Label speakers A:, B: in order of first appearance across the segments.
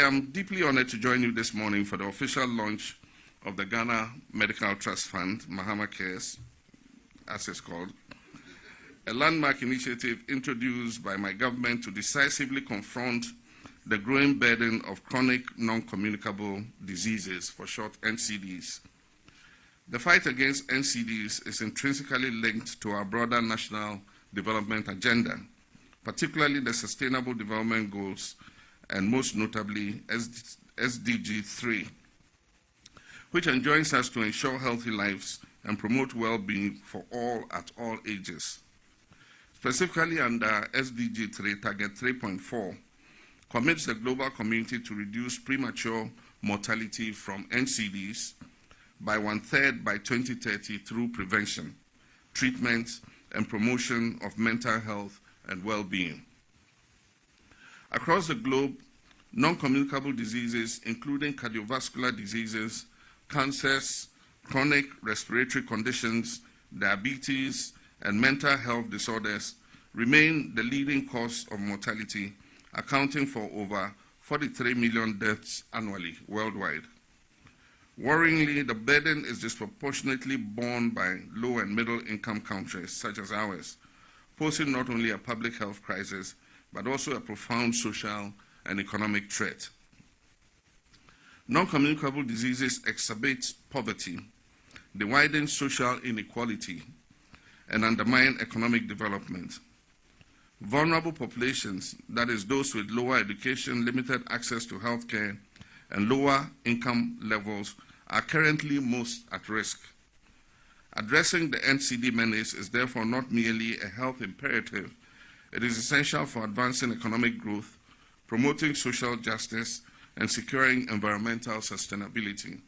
A: am deeply honored to join you this morning for the official launch of the Ghana Medical Trust Fund, Mahama Cares, as it's called, a landmark initiative introduced by my government to decisively confront the growing burden of chronic non-communicable diseases, for short NCDs. The fight against NCDs is intrinsically linked to our broader national development agenda, particularly the Sustainable Development Goals, and most notably SDG 3, which enjoins us to ensure healthy lives and promote well-being for all at all ages. Specifically under SDG 3, Target 3.4, commits the global community to reduce premature mortality from NCDs by 1/3 by 2030 through prevention, treatment, and promotion of mental health and well-being. Across the globe, non-communicable diseases, including cardiovascular diseases, cancers, chronic respiratory conditions, diabetes, and mental health disorders, remain the leading cause of mortality, accounting for over 43 million deaths annually worldwide. Worryingly, the burden is disproportionately borne by low and middle-income countries such as ours, posing not only a public health crisis, but also a profound social and economic threat. Non-communicable diseases exacerbate poverty, they widen social inequality, and undermine economic development. Vulnerable populations, that is, those with lower education, limited access to healthcare, and lower income levels, are currently most at risk. Addressing the NCD menace is therefore not merely a health imperative, it is essential for advancing economic growth, promoting social justice, and securing environmental sustainability.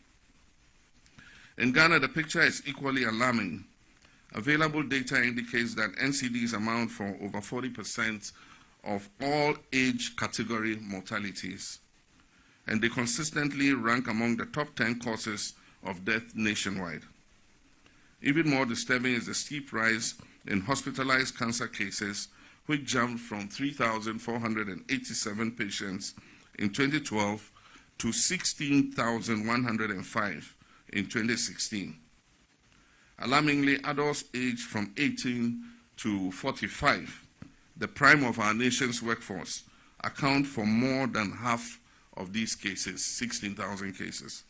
A: In Ghana, the picture is equally alarming. Available data indicates that NCDs amount for over 40% of all age category mortalities, and they consistently rank among the top 10 causes of death nationwide. Even more disturbing is the steep rise in hospitalized cancer cases, which jumped from 3,487 patients in 2012 to 16,105 in 2016. Alarmingly, adults aged from 18 to 45, the prime of our nation's workforce, account for more than half of these cases, 16,000 cases.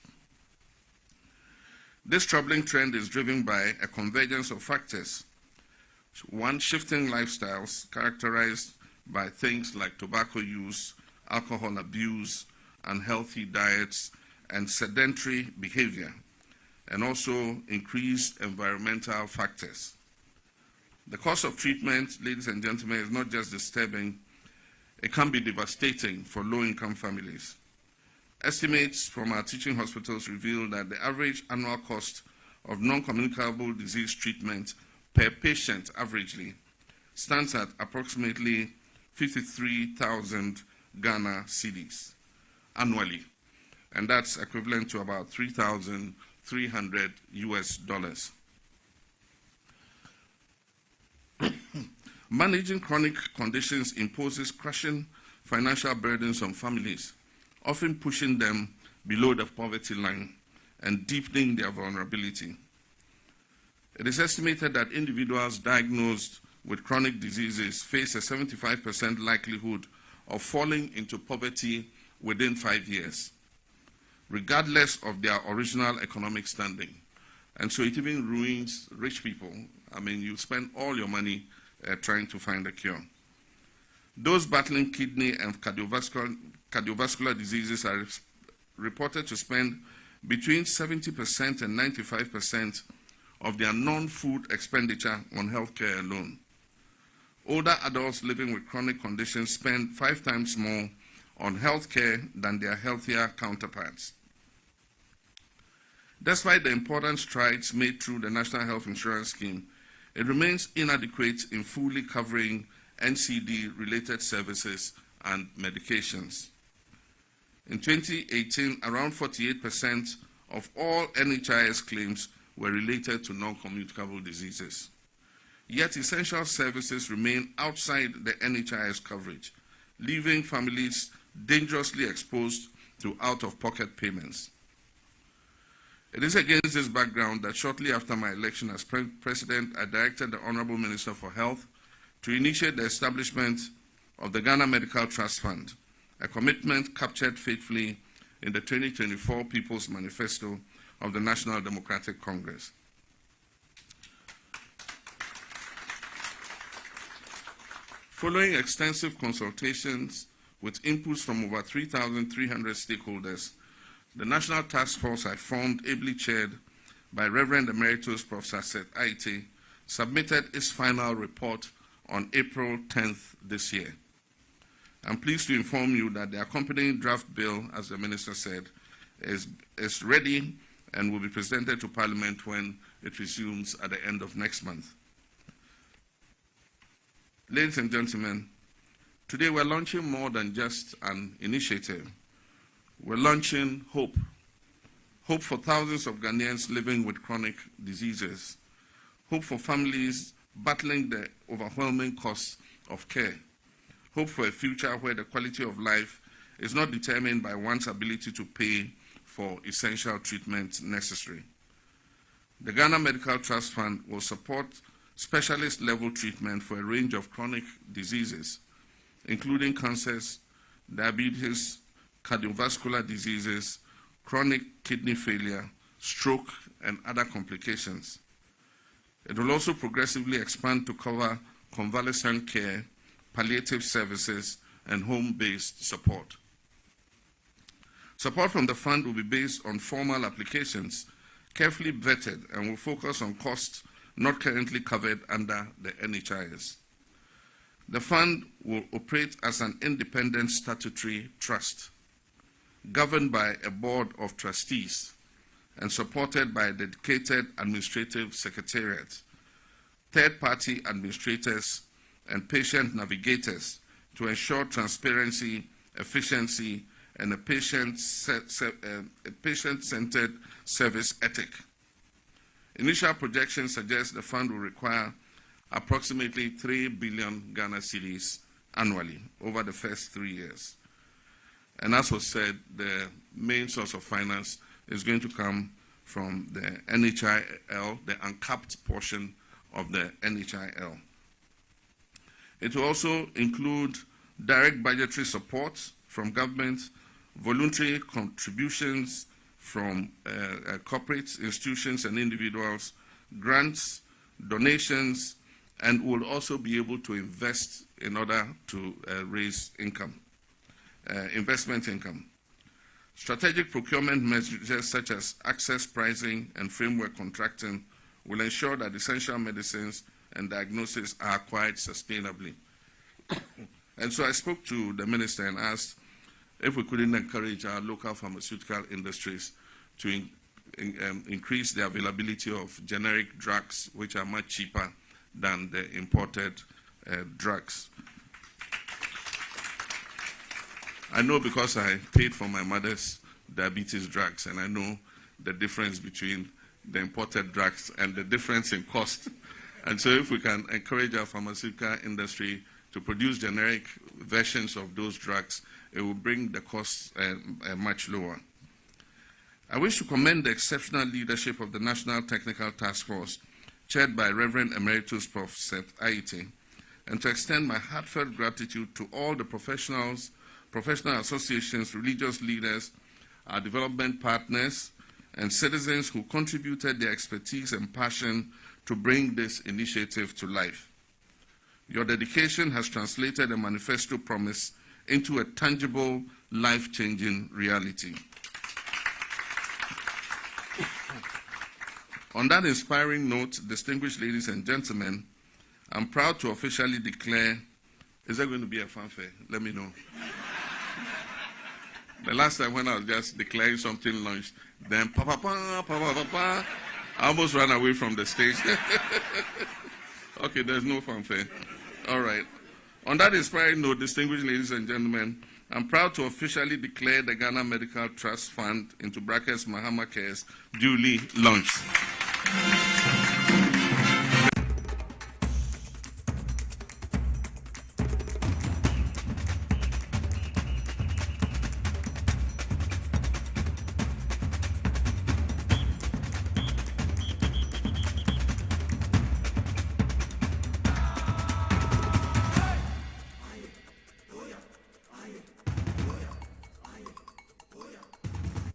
A: This troubling trend is driven by a convergence of factors. One, shifting lifestyles characterized by things like tobacco use, alcohol abuse, unhealthy diets, and sedentary behavior, and also increased environmental factors. The cost of treatment, ladies and gentlemen, is not just disturbing, it can be devastating for low-income families. Estimates from our teaching hospitals reveal that the average annual cost of non-communicable disease treatment per patient averagely stands at approximately 53,000 Ghana cedis annually, and that's equivalent to about $3,300 US. Managing chronic conditions imposes crushing financial burdens on families, often pushing them below the poverty line and deepening their vulnerability. It is estimated that individuals diagnosed with chronic diseases face a 75% likelihood of falling into poverty within 5 years, regardless of their original economic standing. And so it even ruins rich people. I mean, you spend all your money trying to find a cure. Those battling kidney and cardiovascular diseases are reported to spend between 70% and 95% of their non-food expenditure on healthcare alone. Older adults living with chronic conditions spend 5 times more on healthcare than their healthier counterparts. Despite the important strides made through the National Health Insurance Scheme, it remains inadequate in fully covering NCD-related services and medications. In 2018, around 48% of all NHIS claims were related to non-communicable diseases. Yet essential services remain outside the NHIS coverage, leaving families dangerously exposed to out-of-pocket payments. It is against this background that shortly after my election as President, I directed the Honorable Minister for Health to initiate the establishment of the Ghana Medical Trust Fund, a commitment captured faithfully in the 2024 People's Manifesto of the National Democratic Congress. Following extensive consultations with inputs from over 3,300 stakeholders, the National Task Force I formed, ably chaired by Reverend Emeritus Professor Seth Aite, submitted its final report on April 10th this year. I'm pleased to inform you that the accompanying draft bill, as the Minister said, is ready and will be presented to Parliament when it resumes at the end of next month. Ladies and gentlemen, today we're launching more than just an initiative. We're launching hope. Hope for thousands of Ghanaians living with chronic diseases. Hope for families battling the overwhelming costs of care. Hope for a future where the quality of life is not determined by one's ability to pay for essential treatment necessary. The Ghana Medical Trust Fund will support specialist-level treatment for a range of chronic diseases, including cancers, diabetes, cardiovascular diseases, chronic kidney failure, stroke, and other complications. It will also progressively expand to cover convalescent care, palliative services, and home-based support. Support from the fund will be based on formal applications, carefully vetted, and will focus on costs not currently covered under the NHIS. The fund will operate as an independent statutory trust, governed by a board of trustees and supported by a dedicated administrative secretariat, third-party administrators, and patient navigators to ensure transparency, efficiency, and a patient-centered service ethic. Initial projections suggest the fund will require approximately 3 billion Ghana cedis annually over the first 3 years. And as was said, the main source of finance is going to come from the NHIL, the uncapped portion of the NHIL. It will also include direct budgetary support from government, voluntary contributions from corporate institutions and individuals, grants, donations, and will also be able to invest in order to raise income, investment income. Strategic procurement measures such as access pricing and framework contracting will ensure that essential medicines and diagnosis are acquired sustainably. And so I spoke to the minister and asked if we couldn't encourage our local pharmaceutical industries to increase the availability of generic drugs, which are much cheaper than the imported drugs. I know because I paid for my mother's diabetes drugs, and I know the difference between the imported drugs and the difference in cost. And so if we can encourage our pharmaceutical industry to produce generic versions of those drugs, it will bring the costs much lower. I wish to commend the exceptional leadership of the National Technical Task Force, chaired by Reverend Emeritus Prof. Seth Aite, and to extend my heartfelt gratitude to all the professional associations, religious leaders, our development partners, and citizens who contributed their expertise and passion to bring this initiative to life. Your dedication has translated a manifesto promise into a tangible, life-changing reality. On that inspiring note, distinguished ladies and gentlemen, I'm proud to officially declare, is there going to be a fanfare? Let me know. The last time when I was just declaring something launched, then I almost ran away from the stage. Okay, there's no fanfare. All right. On that inspiring note, distinguished ladies and gentlemen, I'm proud to officially declare the Ghana Medical Trust Fund, into brackets Mahama Cares, duly launched.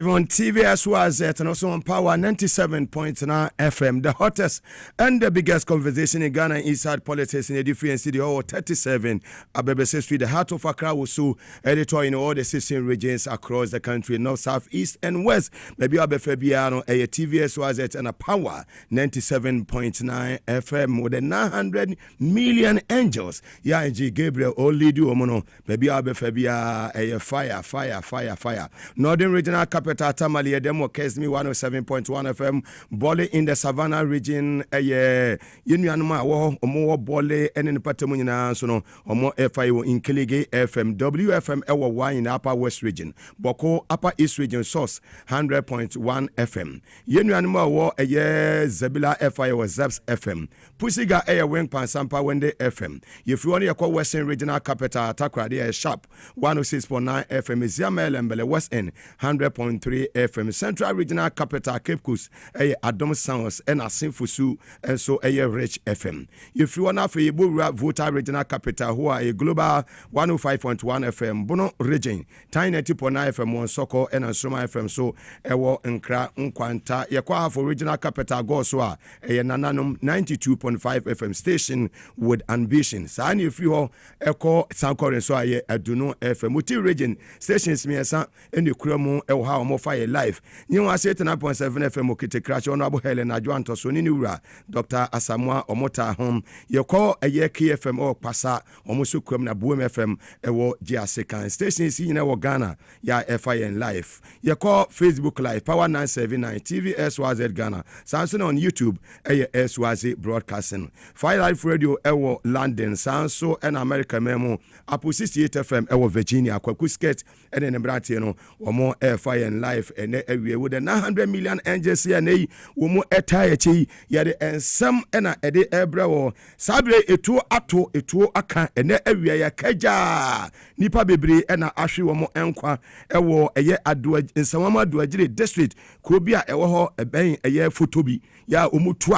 B: on TV as well as and also on Power 97.9 FM, the hottest and the biggest conversation in Ghana inside politics in a different city, 37 Abebe Street, the heart of Accra, Wusu, editor in all the 16 regions across the country, north, south, east, and west. Maybe Abefabiano, a TV as well as and a Power 97.9 FM with the 900 million angels. Yeah, G. Gabriel, only do Omono, maybe Abefabia, a fire. Northern Regional Capital Tamale Demo Kesmi 107.1 FM Bole in the Savannah region Yinyanuma Omo Bole and in Patamunina Sono Omo FIO in Kilige FM WFM Ewa in Upper West region Boko Upper East region source 100.1 FM Yinyanuma Wo Zebila FIO Zeps FM Pusiga Wing Pansampa Wende FM if you want to call Western Regional Capital Takradi Sharp 106.9 FM Ziamel Mbele West End 100.3 FM Central Regional Capital Cape Coast Adom Sounds and Asinfusu and so Rich FM. If you want to Fibura Voter Regional Capital who are a global 105.1 FM Bono Region 90.9 FM on Soko and Ansoma FM so Ewo Nkra Nkwanta Yakwa for Regional Capital Goswa Nananum 92.5 FM station with ambition. Sani if you Echo Sanko so Aduno FM Muti region stations me and you Kromo Elha mo fire life. You are set 9.7 FM Okite Crash Honorable Helen Adwanto Soninura Dr. Asamoah Omota home. You call a year KFM or Pasa Omusu Kremna Boom FM Ewo Giasekan stations in our Ghana ya FIN life. You call Facebook Live Power 979 TV SYZ Ghana. Samson on YouTube SYZ broadcasting. Fire Life Radio Ewo London Sanso and America Memo Apple 68 FM Ewo Virginia Kwakusket and then Bratiano or more FIN life and area with a 900 million angels here nay womo etayechi yade and some and a ede ebra or sabre etu ato etu aka and area ya kaja nipa bebre and ahwe womo enkwa ewo eye ado nsawama ado district krobia ewo ho eben eye fotobi ya omutu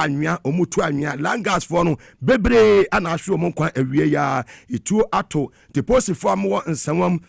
B: anwa langas for no bebre ana ahwe womo kwa awie ya etu ato deposit for mo nsawam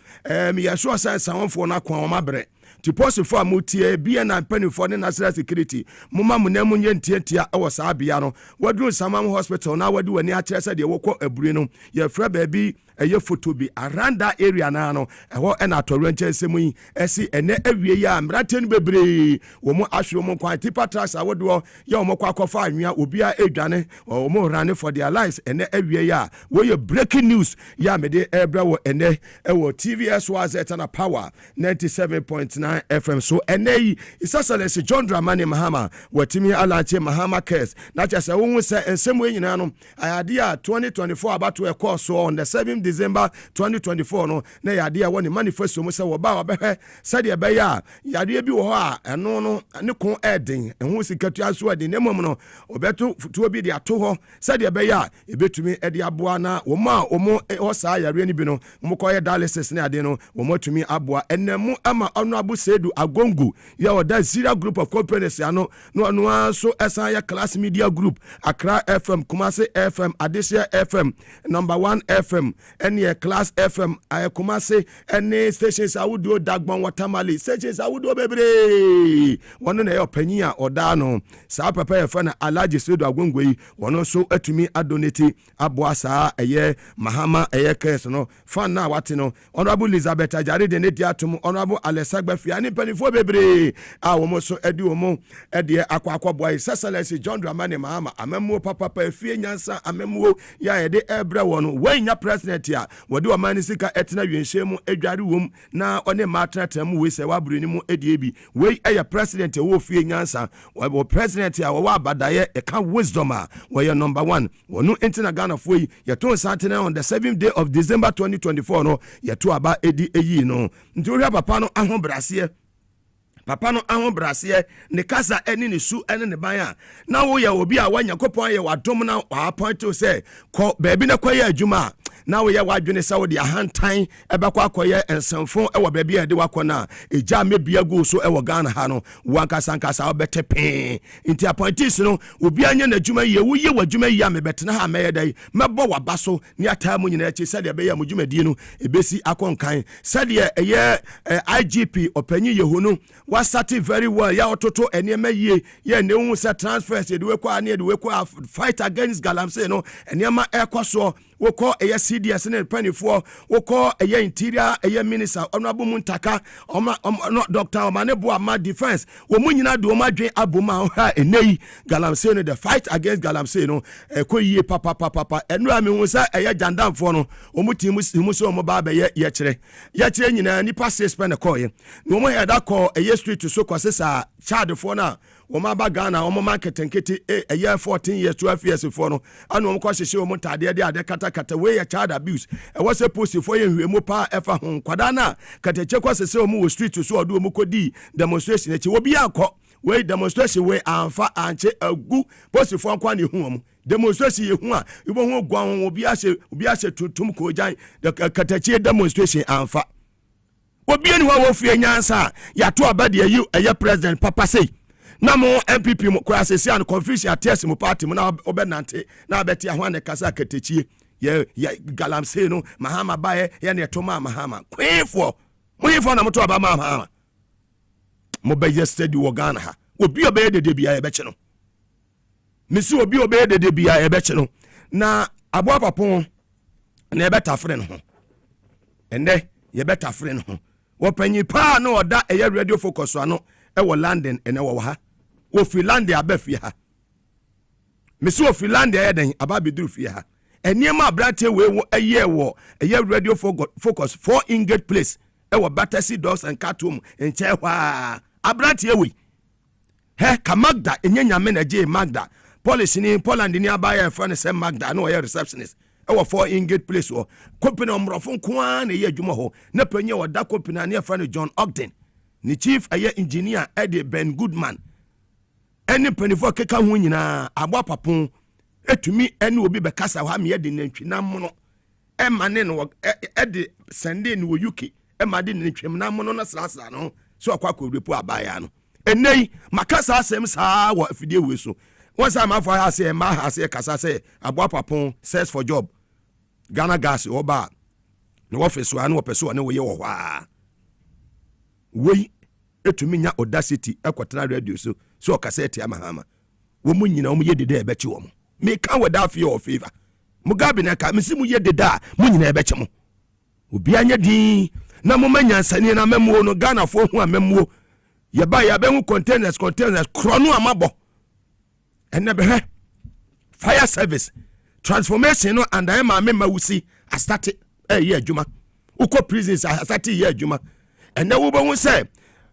B: me ya so say nsawam for na kwa mabre to post for mutie bia na penny for national security mama munemu nyentia ewo saa bia no wadu samam hospital na wadu wani a kire se de wokọ abure no ye fra baabi eye photo bi around that area na no eho na atorenche semu yi esi ene awie ya mrate no bebre wo mo ahwe mo kwan tipa tracks awodo ya mo kwa akofa anwia obi a edwane wo mo run for their lives ene awie ya wo ye breaking news ya mede ebra wo ene ewo TVS was at na Power 97.9 FM so ene isasalesi John Dramani Mahama watimi alache Mahama case na chese wo se ensem we nyina no ayade a 2024 about to course on the 7th December 2024 no na yade a woni manifesto mo se wo ba obehwe sade be ya yade bi wo ho a eno no ne kon eden ehu sikatu aso eden ne mom no obeto futuo bi de ato ho sade be ya ebetumi ede aboa na wo ma omo ho saa yare ni bi no mo koye dialysis ne ade no wo motumi aboa enemu ama ono abu sedu agongu ya oda zero group of companies ano no so esan ya class media group Accra FM Kumasi FM Adesia FM number 1 FM any class FM Kumasi any stations awudo dagbon watermali stations awudo bebre wono na opanyia oda no sa papa ya fa na alaji sedu agongu yi wono so atumi adonate aboa saa eye Mahama eye case no fan na wate no honorable Elizabeth Ajare de ne diatum honorable Alessagba Fiani penifo bebre a womo so edi womo ede akwa boy sasalesi John Dramani Mahama amemu papa pa fie nyansa amemu ya ede ebra wono wanya president ya wode omani sika etena wenhyemu edware wom na one matratam we se waburu ni mu edi ebi we eya president wo fie nyansa wo president ya wo abadaye e ka wisdom a we number 1 wono entina Ghana fo yi yeto satena on the 7th day of December 2024 no yeto aba edi eyi no nti papa no ahobrase papa no ahobrase ne kasa eni ne su eni ne ban a na wo ya obi a wanya kopon ye wadom na appoint to say ko baby na kwaye adwuma na wo ye wadwene sa wo de ahantan ebekwa akoye ensemfo ewo baabi a de wakona eja mebia go so ewo Ghana ha no wankasa obete pe inti appointees no obi anya na dwuma ye wo ye wadwuma ye a mebetena ha meye dai mebo wabaso ni ata mu nyina echi sade be ya mu dwumadi no ebesi akonkan sade eye IGP opanyi yehunu was starting very well ya ototo enema ye ye ne hu se transfers ye de we kwa na ye de we kwa fight against galamsey no enema ekoso wo call eye CDS ne panifo wo call eye interior eye minister honorable Muntaka no Dr. Omanebo ama defense wo munyina do ma dwen aboma ha enei galamsey no the fight against galamsey no koyie papa enu ami hu se eye jandamfo no omuti mu so mo ba be ye kire nyina nipa 6 pen call ye no mo head call eye street to so kwasesa child for na Woma ba Ghana woma market nketi a year 14 years 12 years for no anu wom kwa hyehye wom tade de kata we ya child abuse e was supposed for ye hwemu pa efa ho kwada na katache kwa sese wom wo street so odo wom kodi demonstration echi wo bia akọ we demonstration we anfa anche agu post for kwa ne hu wom demonstration ye hu a ibo hu gwan wo bia hye tutum ko jan katache demonstration anfa obi ani wo fie nyansa ya to abade ayi eye president papa say na mo MPP mo kwa asesi an confusion atese mo party mo na obenante na abeti ahwa ne kasa katechie ye galamsey no mahama bae ye ne toma mahama kwefo na moto aba mahama mo be yesterday wo Ghana ha obi obeye de bia ye beche no misi obi obeye de bia ye beche no na abo papon na ye beta frɛ no ho ende ye beta frɛ no ho wo panyi pa na oda eye radio focus ano e wo London ene wo ha wo Finlandia abafi ha mesi wo Finlandia eden ababeduru fi ha eniema abrante we wo eye wo eye radio focus 4 Ingate place e wo Battersea Dogs and Cattle enche hwa abrante we he ka Magda enyanya me na je Magda police ni Poland ni abaya fa ne se Magda na wo receptionist e wo 4 Ingate place wo company omrofo nko na ye adwuma ho na panye wo da company na fa ne John Ogden ni chief aye engineer Eddie Ben Goodman eni penifo keka ho nyina agba papon etumi eni obi be kasa ha me de nantwi na mono e mane no ede sende ni wo UK e ma de nantwi na mono na srasra no so akwa korepo abaya no enei makasa asem saa wo afidie we so won sa ma fa ha se ma ha se kasa se agba papon search for job Ghana gas oba no office wa no opeso ne wo ye wo hwa we etumi nya audacity ekwotena radio so okasete amahama wo munyina wo yedede ebechi wo me kan wada fear of favor Mugabe na ka misi mu yedede munyina ebechi mo obi anya din na mo manyansane na memuo no Ghana fo hu a memuo ye ba ya be hu containers krono amabo enne be he fire service transformation no and I ma mawusi I started ye adwuma uko prisons I started ye adwuma enne wo be hu say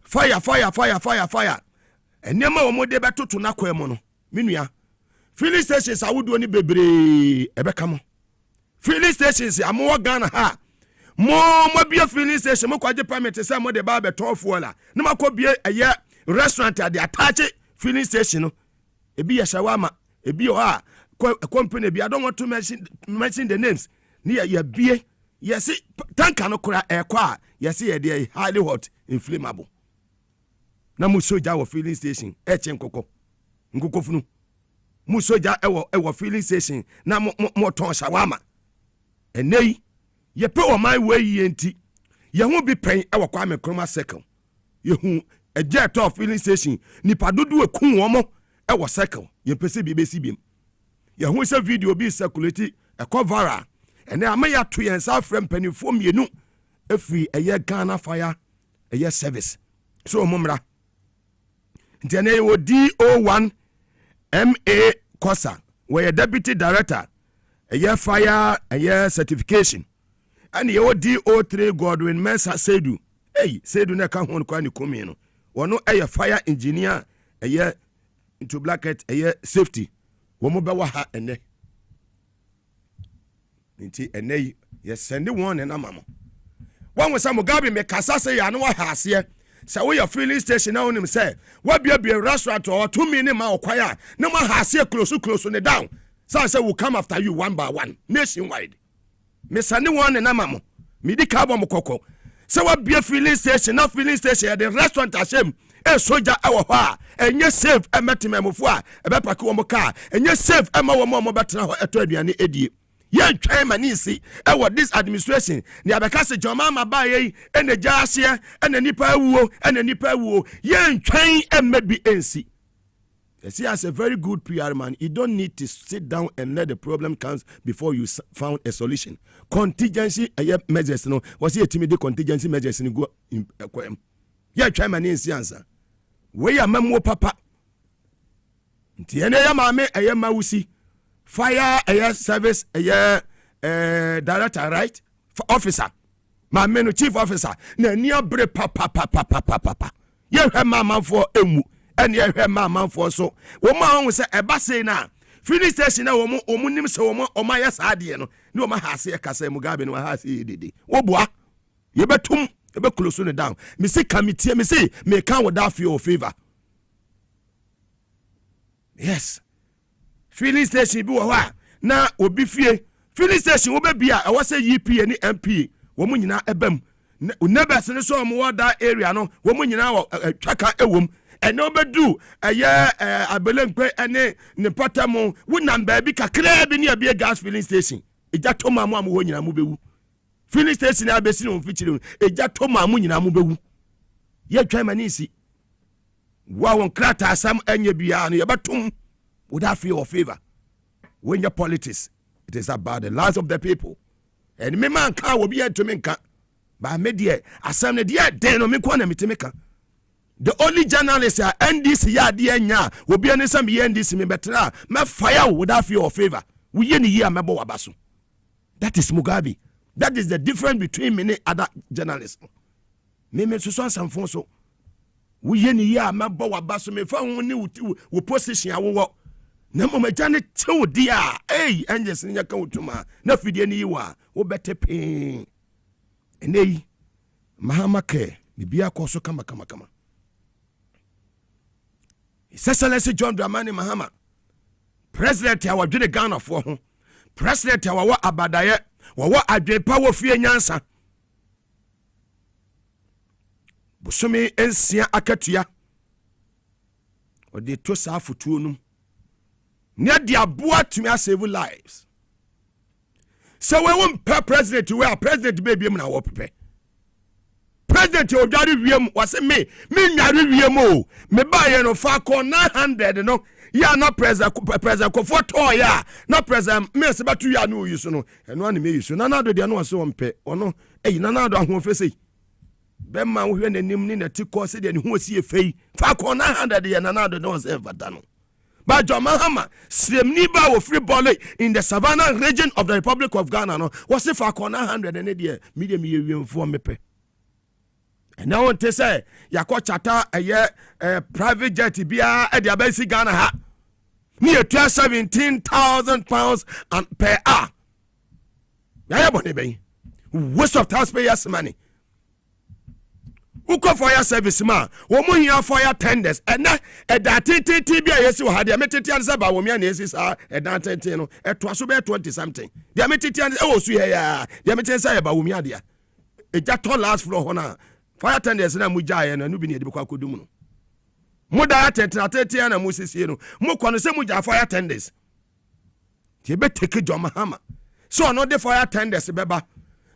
B: fire enema wo mode betoto na kwemu no menua filling stations awudo ni bebre ebeka mo filling stations amowo Ghana ha mo bia filling station mo kwaje permit say mo de ba beto fuola na makobie eye restaurant at the attach filling station no ebi ya shawama ebi o a company bi I don't want to mention the names ni ya bie yes tanka no kura ekwa yes ye dey highly hot inflammable na musoja wo filling station eche nkoko funu musoja ewo filling station na mo ton shawama enei ye pe o my way yenti ye hu bi pen ewo kwa me kroma circle ye hu eje to filling station nipa dodo ekun wo mo ewo circle ye pese bi besi biem ye hu se video bi circulate e cover ene amaya to yen sa frem panifo mienu efi eye Ghana fire eye service so momra ntene wo DO1 MA Kosa where deputy director eye fire eye certification and ye wo DO3 Godwin Mensa Sedu Sedu na ka ho kwa ni komi no wono eye fire engineer eye into bracket eye safety wo mo be wa ha ene nti ene ye send one na mama wan we say Mugabe me kasa say ya no wa ha ase say we your filling station na onim say wa bia restaurant or 2 minutes ma okwaya na ma ha ase close ne down say we come after you one by one nationwide me sane one na mamo me di ka bom kokko se wa bia filling station na filling station the restaurant ashem e soja e wo ho a enye safe e metememofo a e be pake wo mo car enye safe e ma wo mo betena ho eto aduane edie ye twan mani si e wo this administration ni abeka se joma ma ba ye e na gya ase e na nipa awuo ye twan e mabi ensi. See, as a very good PR man, you don't need to sit down and let the problem come before you found a solution. Contingency measures, no. Was it timid contingency measures in go in yeah, try my name answer. Where your memo papa? Tiene ya mame a year mausi. Fire a year service a year director, right? Officer. My menu chief officer. Near bre papa. You have my for emu. And you hear my man for so. Woman say a basse na. Finish station na woman nim so woman o my yes adie no. No ma ha se kasa Mugabe no ha se dede. Wo boa. Ye betum, ye be close no down. Me say committee, me say me can without fear favor. Yes. Filling station bi wo ha na obi fie. Filling station wo be bia e wo say UP ni MP. Wo mu nyina ebam. Neighbors ne so mo that area no. Wo mu nyina twaka ewom. And no do a year I believe any nepotamo wouldn't baby kakra be near be a gas filling station. A jatoma mamu in a mubu. Filling station I be seen on featuring a jatoma moon in a mubu. Yet Germanisi. Wow, on crata some any biani about would have fear or favor. When your politics, it is about the lives of the people. And me man car will be a to make by media. I send a dear den or make one a mitimeka. The only journalist ya NDC ya dia nya will be any some NDC me betra me fire without fear or favor. We ye ni year mebo wabasu. That is Mugabe. That is the difference between many other journalists. Me so some phone so. We ye ni year mebo wabasu me fa woni wo position ya wo. Na mo majane chew dia. Hey, angels nya kan utuma. Na fidie ni yiwa. Wo bete pin. Enei mahama ke bibia koso kama. His Excellency John Dramani Mahama, President ya wadwene Ghana for ho, President ya wawa abadaye, wawa adwepa wo fie nyansa. Busumi ensia akatua. Ode to sa afutuo num. Ne de aboa tumi save lives. So we won per president we are president baby na wo pepe. President Odari Wiem was me nyari wiem o me buy no fa ko 900 no ya na president ko photo ya na president me se batu ya no use no eno an me use na na do de no so mpe ono na na do ahon fese be ma wo hwe nanim ni na ti ko se de ne ho si efei fa ko 900 ya na na do no se vada no ba John Mahama Sremni ba wo free ball in the Savannah region of the Republic of Ghana no was fa ko 900 ne de medium ye wiem fo mepe. And now want to say, Yako chata a private jet bia at the basic Ghana ha. Near £17,000 and per hour. Waste of taxpayers' money. Who call for your service man? Woman here for your tenders. And that at that TTB, yes, you had the Metitians about women, yes, is a dantino, at 20 something. The Metitians, oh, so yeah, the Metitians about women. It just told last floor honor. Fire tenders na mujaya and nubi ni kwa kudumu. Muda atete na musisi no. Mu kwano se muja fire tenders. Ti be take John Mahama. So no the fire tenders beba.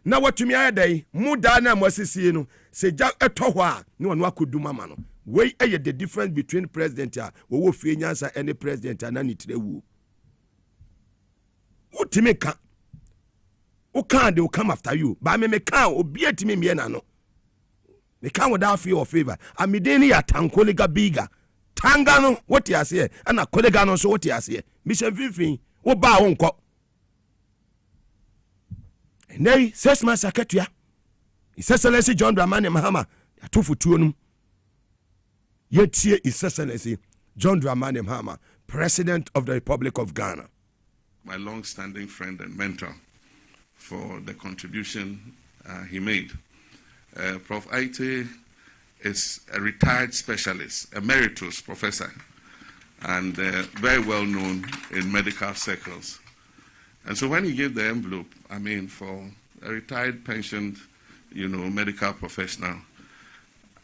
B: Na watumi ayedai muda na musisi no. Se ja eto ho a ne wonu akuduma ma no. We the difference between president a wo fie nyansa any president na nitrewu. Utimi ka. O kan they will come after you. Ba me kan obi atimi me na no. They come without fear or favor. Amideni ya tankolega biga. Tangano, what you say? And a collega no so what you say. Mission Vivi, o ba onko. And they says my secretary. His Excellency John Dramani Mahama, ya tufu tuonum. Yet here His Excellency John Dramani Mahama, President of the Republic of Ghana.
A: My long-standing friend and mentor for the contribution he made. Prof. Aite is a retired specialist, emeritus professor, and very well known in medical circles. And so when he gave the envelope, I mean, for a retired pensioned, medical professional,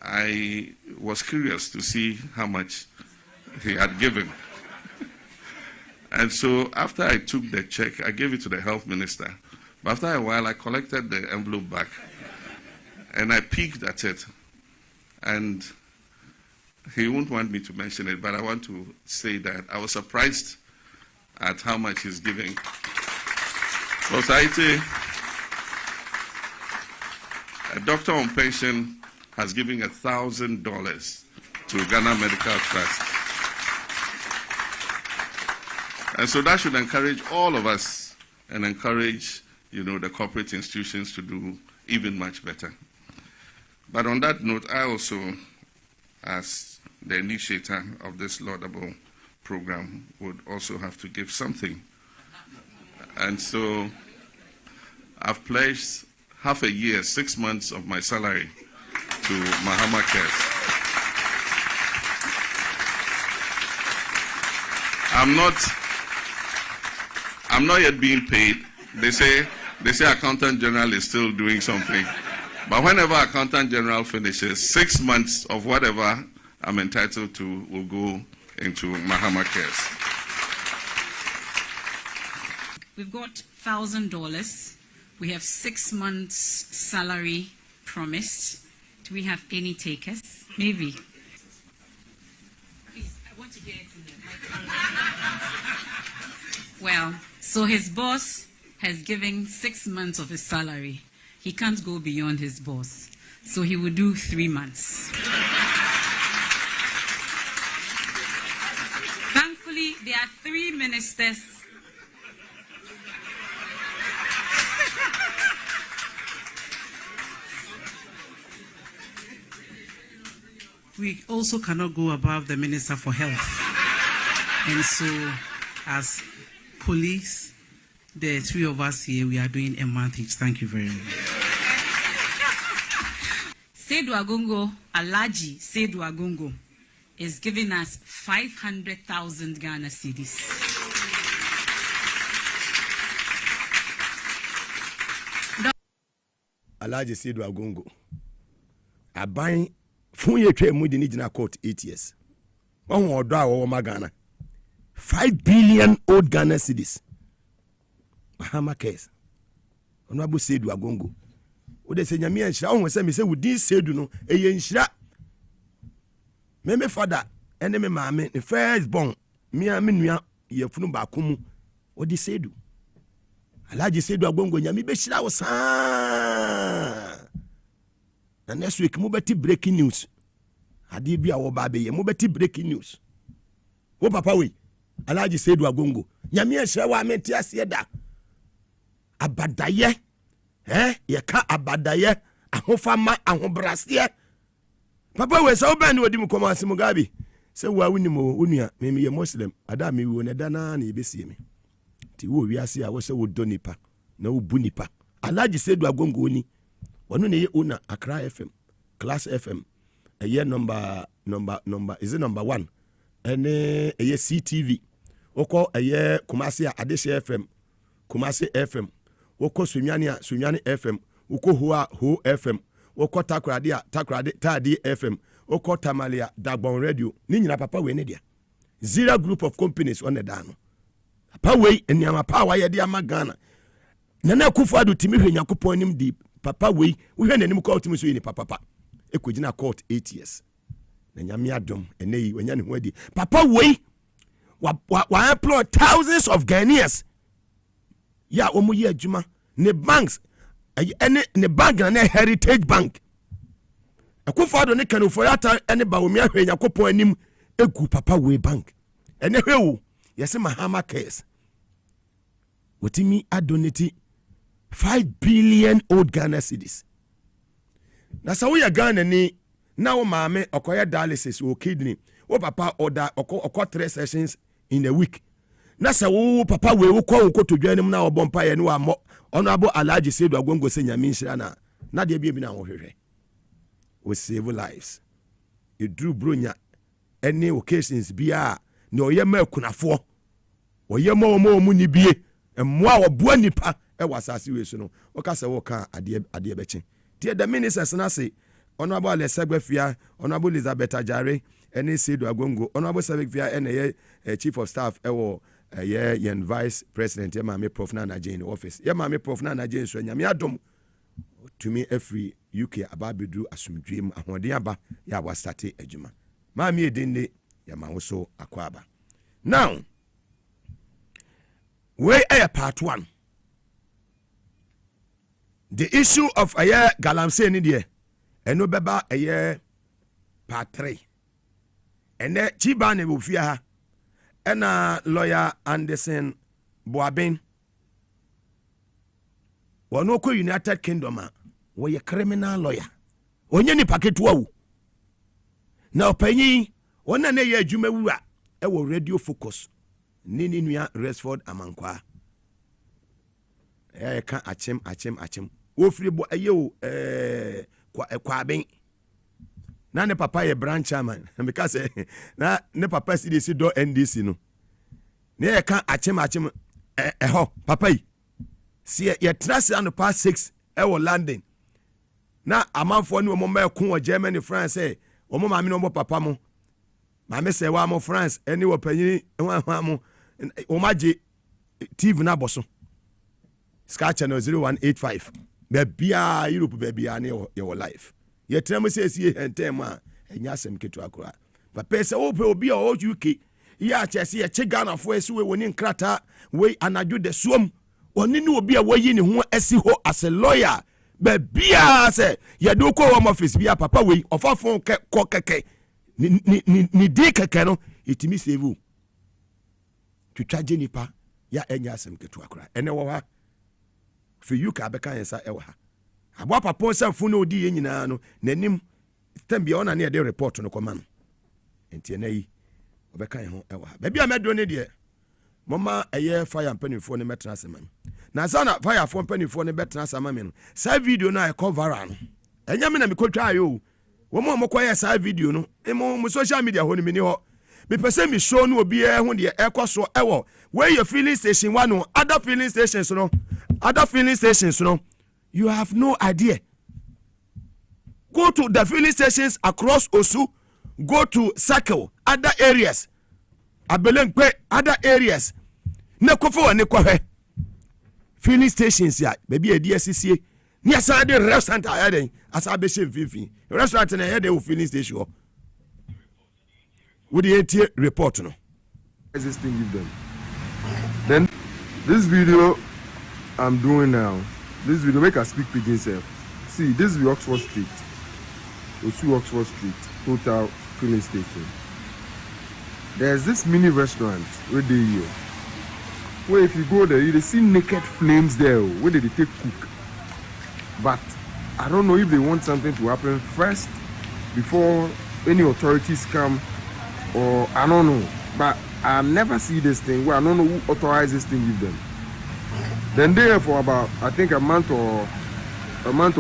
A: I was curious to see how much he had given. And so after I took the check, I gave it to the health minister. But after a while, I collected the envelope back. And I peeked at it. And he won't want me to mention it, but I want to say that I was surprised at how much he's giving. Society, a doctor on pension has given $1,000 to Ghana Medical Trust. And so that should encourage all of us and encourage, the corporate institutions to do even much better. But on that note, I also, as the initiator of this laudable program, would also have to give something. And so I've pledged half a year, 6 months of my salary to Mahama Cares. I'm not yet being paid. They say Accountant General is still doing something. But whenever Accountant General finishes, 6 months of whatever I'm entitled to will go into Mahama Cares.
C: We've got $1,000. We have 6 months salary promised. Do we have any takers? Maybe. Please, I want to hear it in the microphone. Well, so his boss has given 6 months of his salary. He can't go beyond his boss. So he will do 3 months. Thankfully, there are 3 ministers.
D: We also cannot go above the Minister for Health. And so, as police, the 3 of us here, we are doing a month each. Thank you very much.
C: Seydou Agongo, Alaji Seydou Agongo, is giving us 500,000 Ghana cedis.
B: Alaji Seydou Agongo. Aban fun ye twa mu di ni gina court 8 years. Won odo a wo Ghana. 5 billion old Ghana cedis. Mahama Cares. Honorable Seydou Agongo. O de se nyame anhira wo se me se wudin Seydou no eye nhira. Me father ene me maame the first born me nua ye funu ba komu o di Seydou. Alaji Seydou Agongo nyame be hira wo saa. Na next week mo beti breaking news. Ade bia wo ba be ye mo beti breaking news. Wo papa we Alaji Seydou Agongo nyame anhira wa menti ase da. Abadaye ye ka abadaye ahofama ahobrase papa we so band wodi mu komase Mugabe se wa wuni mo onua me ye Muslim ada me wo ne da na na ebesie me ti wo wiase a wo se wo do nipa na wo bu nipa Alaji Seydou Agongo ni wono ne ye owner Accra FM Class FM eye number is it number 1 ene eye CTV oko eye Kumasi Adeshe FM Kumasi FM woko Sunyani FM woko Ho FM woko Takrade Tadi FM woko Tamalia Dagbon Radio ni nyina papa we ne dia zero group of companies on the dano papa we eniama power ye dia magana nana Akufo-Addo timi hwe Nyankopon nim di papa we wo hwe nanim court timi so ni papa ekogina court 8 years na nyame adom eneyi wanya ne ho adi papa we wa employ thousands of Ghanaians ya omu ye adwuma ne banks ne bank na Heritage Bank Akufo-Addo ne kanofo yata ene ba omi ahwe Nyankopon anim egu papa we bank ene hwewo yesi Mahama Cares wotimi adonate 5 billion old Ghana cedis na sa wo ya Ghana ni na wo maame okoya dialysis o kidney wo papa order oko 3 sessions in a week na sa wo papa we wo ko to dwanem na obon pa ye ne wa mo Honorable Alaji Seydou Agongo se nyame nhira na de bia bi na wo hwehwe we save lives e drew bronya any occasions bia ne oyema akunafo oyema omo ni bie mmoa wɔboa nipa ɛwɔ asase wei so no wɔka sɛ wɔka adeɛ bɛkye tie the ministers na say honorable Alessandra Fia, honorable Elizabeth Ajare, and Sedu Agongo, honorable Sabik Fia, and chief of staff, yen vice president, Yamame Prof Nana Jane office. Yamame Prof Nana Jane, so Yamiadom to me every UK ababidu asum dream, Ahmadiaba, Yawa State Ejuma. Mammy Dinde, Yamaoso Akwaba. Now, where are part one? The issue of Galamse Nidia. Eno beba eye part 3. Ene chiba ne wofia ha. Ena lawyer Anderson Boabin. Wano ko United Kingdom a wo ye criminal lawyer. Onye ni paketu awu. Na opanyi wona na ye adwuma wu a e wo radio focus. Ni nua Resford Amankwa. Ka achem. Wo firi bo aye o kwaben na ne papa ye branch chairman because na ne papa si do NDC no ne ye kan achem ho papa yi si ye trust an past 6 e wo London na amanfo ne mo ma ko Germany France o mo ma me no mo papa mo ma me se wa mo France eni wo panyi wa mo o ma je TV na boso Sky channel 0185 Bebia Europe bebia ne your life. Ye trem say sie hentem a enya asem ketu akora. Papa say wo pe obi a o UK ya chese ye che Ghana fo esi we woni nkrata we anadwo de suom. Oni ne obi a wayi ne ho asi ho as a lawyer. Bebia say ye do ko home office bia papa we ofafon ko keke ni di keke no itimi save. Twitwa jenipa ya enya asem ketu akora. Ene wo ha for you ka beka yensa ewa ha abo papa se funu odi ye nyina no nanim tambia ona ne de report no koma no enti na yi obeka yen ho ewa ha ba bia medo ne de mama eye fire mpanifo ne metena sema na sana fire fo mpanifo ne betena sama me no sa video na e cover no enya me na me kotwa ayo wo mo koye sa video no mo social media ho ni me ni ho me pese me show no obi e ho de e koso ewo where your filling station one no other filling stations no you have no idea. Go to the filling stations across Osu, go to Circle, other areas, Abelenkwe, other areas. Nekofo ne kwahe. Filling stations ya, baby a DSCC. Ni asade restaurant ayade, asabe she fifi. Restaurant na yede filling station. Would the report no?
E: This thing give them. Then this video I'm doing now. This video make us speak pidgin self. See, this is the Oxford Street. Osu Oxford Street, Total Filling Station. There's this mini restaurant where they here. Where if you go there, you see naked flames there where they take cook. But I don't know if they want something to happen first before any authorities come, or I don't know. But I never see this thing where I don't know who authorized this thing give them. Then there for about I think a month or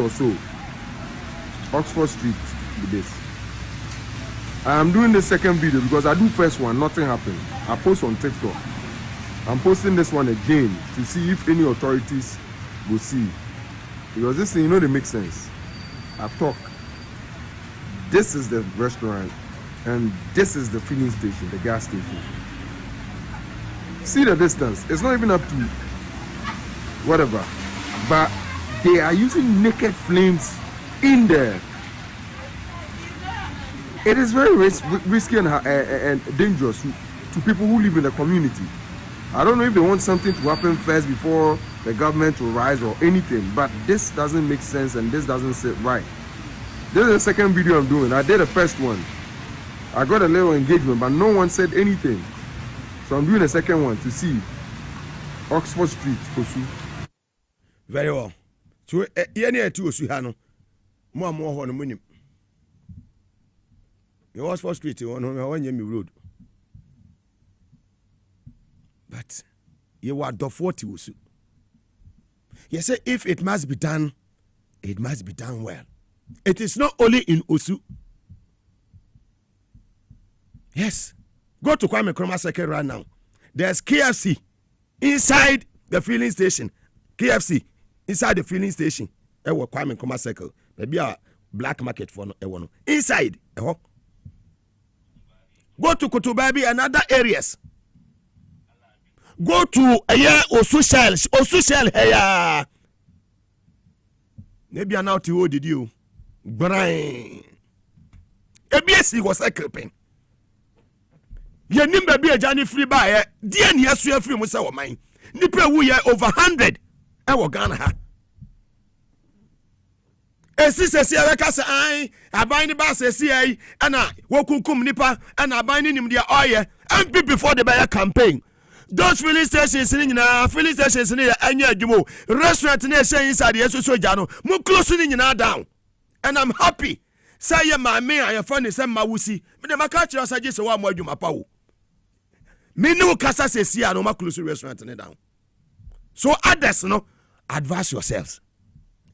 E: so, Oxford Street with this. I'm doing the second video because I do first one, nothing happened. I post on TikTok. I'm posting this one again to see if any authorities will see. Because this thing, you know, they make sense. I talk. This is the restaurant and this is the filling station, the gas station. See the distance. It's not even up to whatever, but they are using naked flames in there. It is very risky and dangerous to people who live in the community. I don't know if they want something to happen first before the government will rise or anything, but this doesn't make sense and this doesn't sit right. This is the second video I'm doing. I did the first one. I got a little engagement, but no one said anything. So I'm doing the second one to see Oxford Street, Osu.
B: Very well. So, any two Osu more ho no munim. You Oxford Street on Yemi Road. But you are the 40 Osu. You say if it must be done, it must be done well. It is not only in Osu. Yes. Go to Kwame Nkrumah Circle right now. There's KFC inside the filling station, KFC, inside the filling station, Kwame Nkrumah Circle, maybe a black market for no, inside, go to Kotobabi and other areas. Go to Osushel, hey, maybe an out did you? Brian. ABS was a clipping. Ye nimba be a Johnny free buyer, dear Yasu free Musa mine. Nipper we are over 100. I Ghana ha. A sister Sierra Casa, I bind the bass, CA, and I wokum nipper, and I binding him their oil, and be before the buyer campaign. Those filling stations in filling stations in Anya Jumo, restaurant nation inside the SSO Jano, more closely in down. And I'm happy. Say my me I find the same mawusi. Me the makachi I suggest one more juma pow. Me no kasa se si no makulusi restaurant ne down. So others no advise yourselves.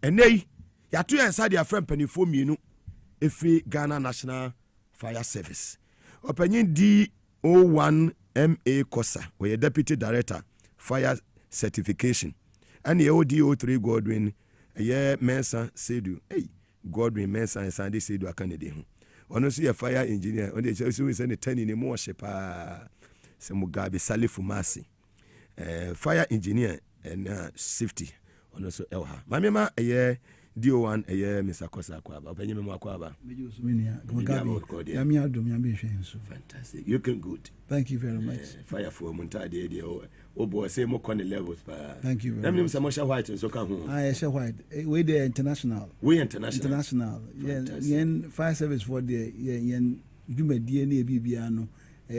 B: And they ya two inside your friend penny for me no free Ghana National Fire Service. Opening D01 MA Kosa, where Deputy Director Fire Certification. And the ODO3 Godwin Mensa Sedu. Hey. Godwin Maase and Sandy said, I can't do. One see a fire engineer, on the Jesuits and the 10 in the more shepa, some Mugabe Maase, fire engineer and safety. On also Elha. My mama, a year, DO1, a year, Mr. Kosa Kwaba, Benjamin Makwaba. Fantastic. You can good.
F: Thank you very much.
B: Fire for Montade. Oh boy, say more on the levels.
F: Thank you very much.
B: Let me White and so come home.
F: I share White. We the international.
B: We international.
F: International. Yen fire service for the yen Jume DNA Bibiano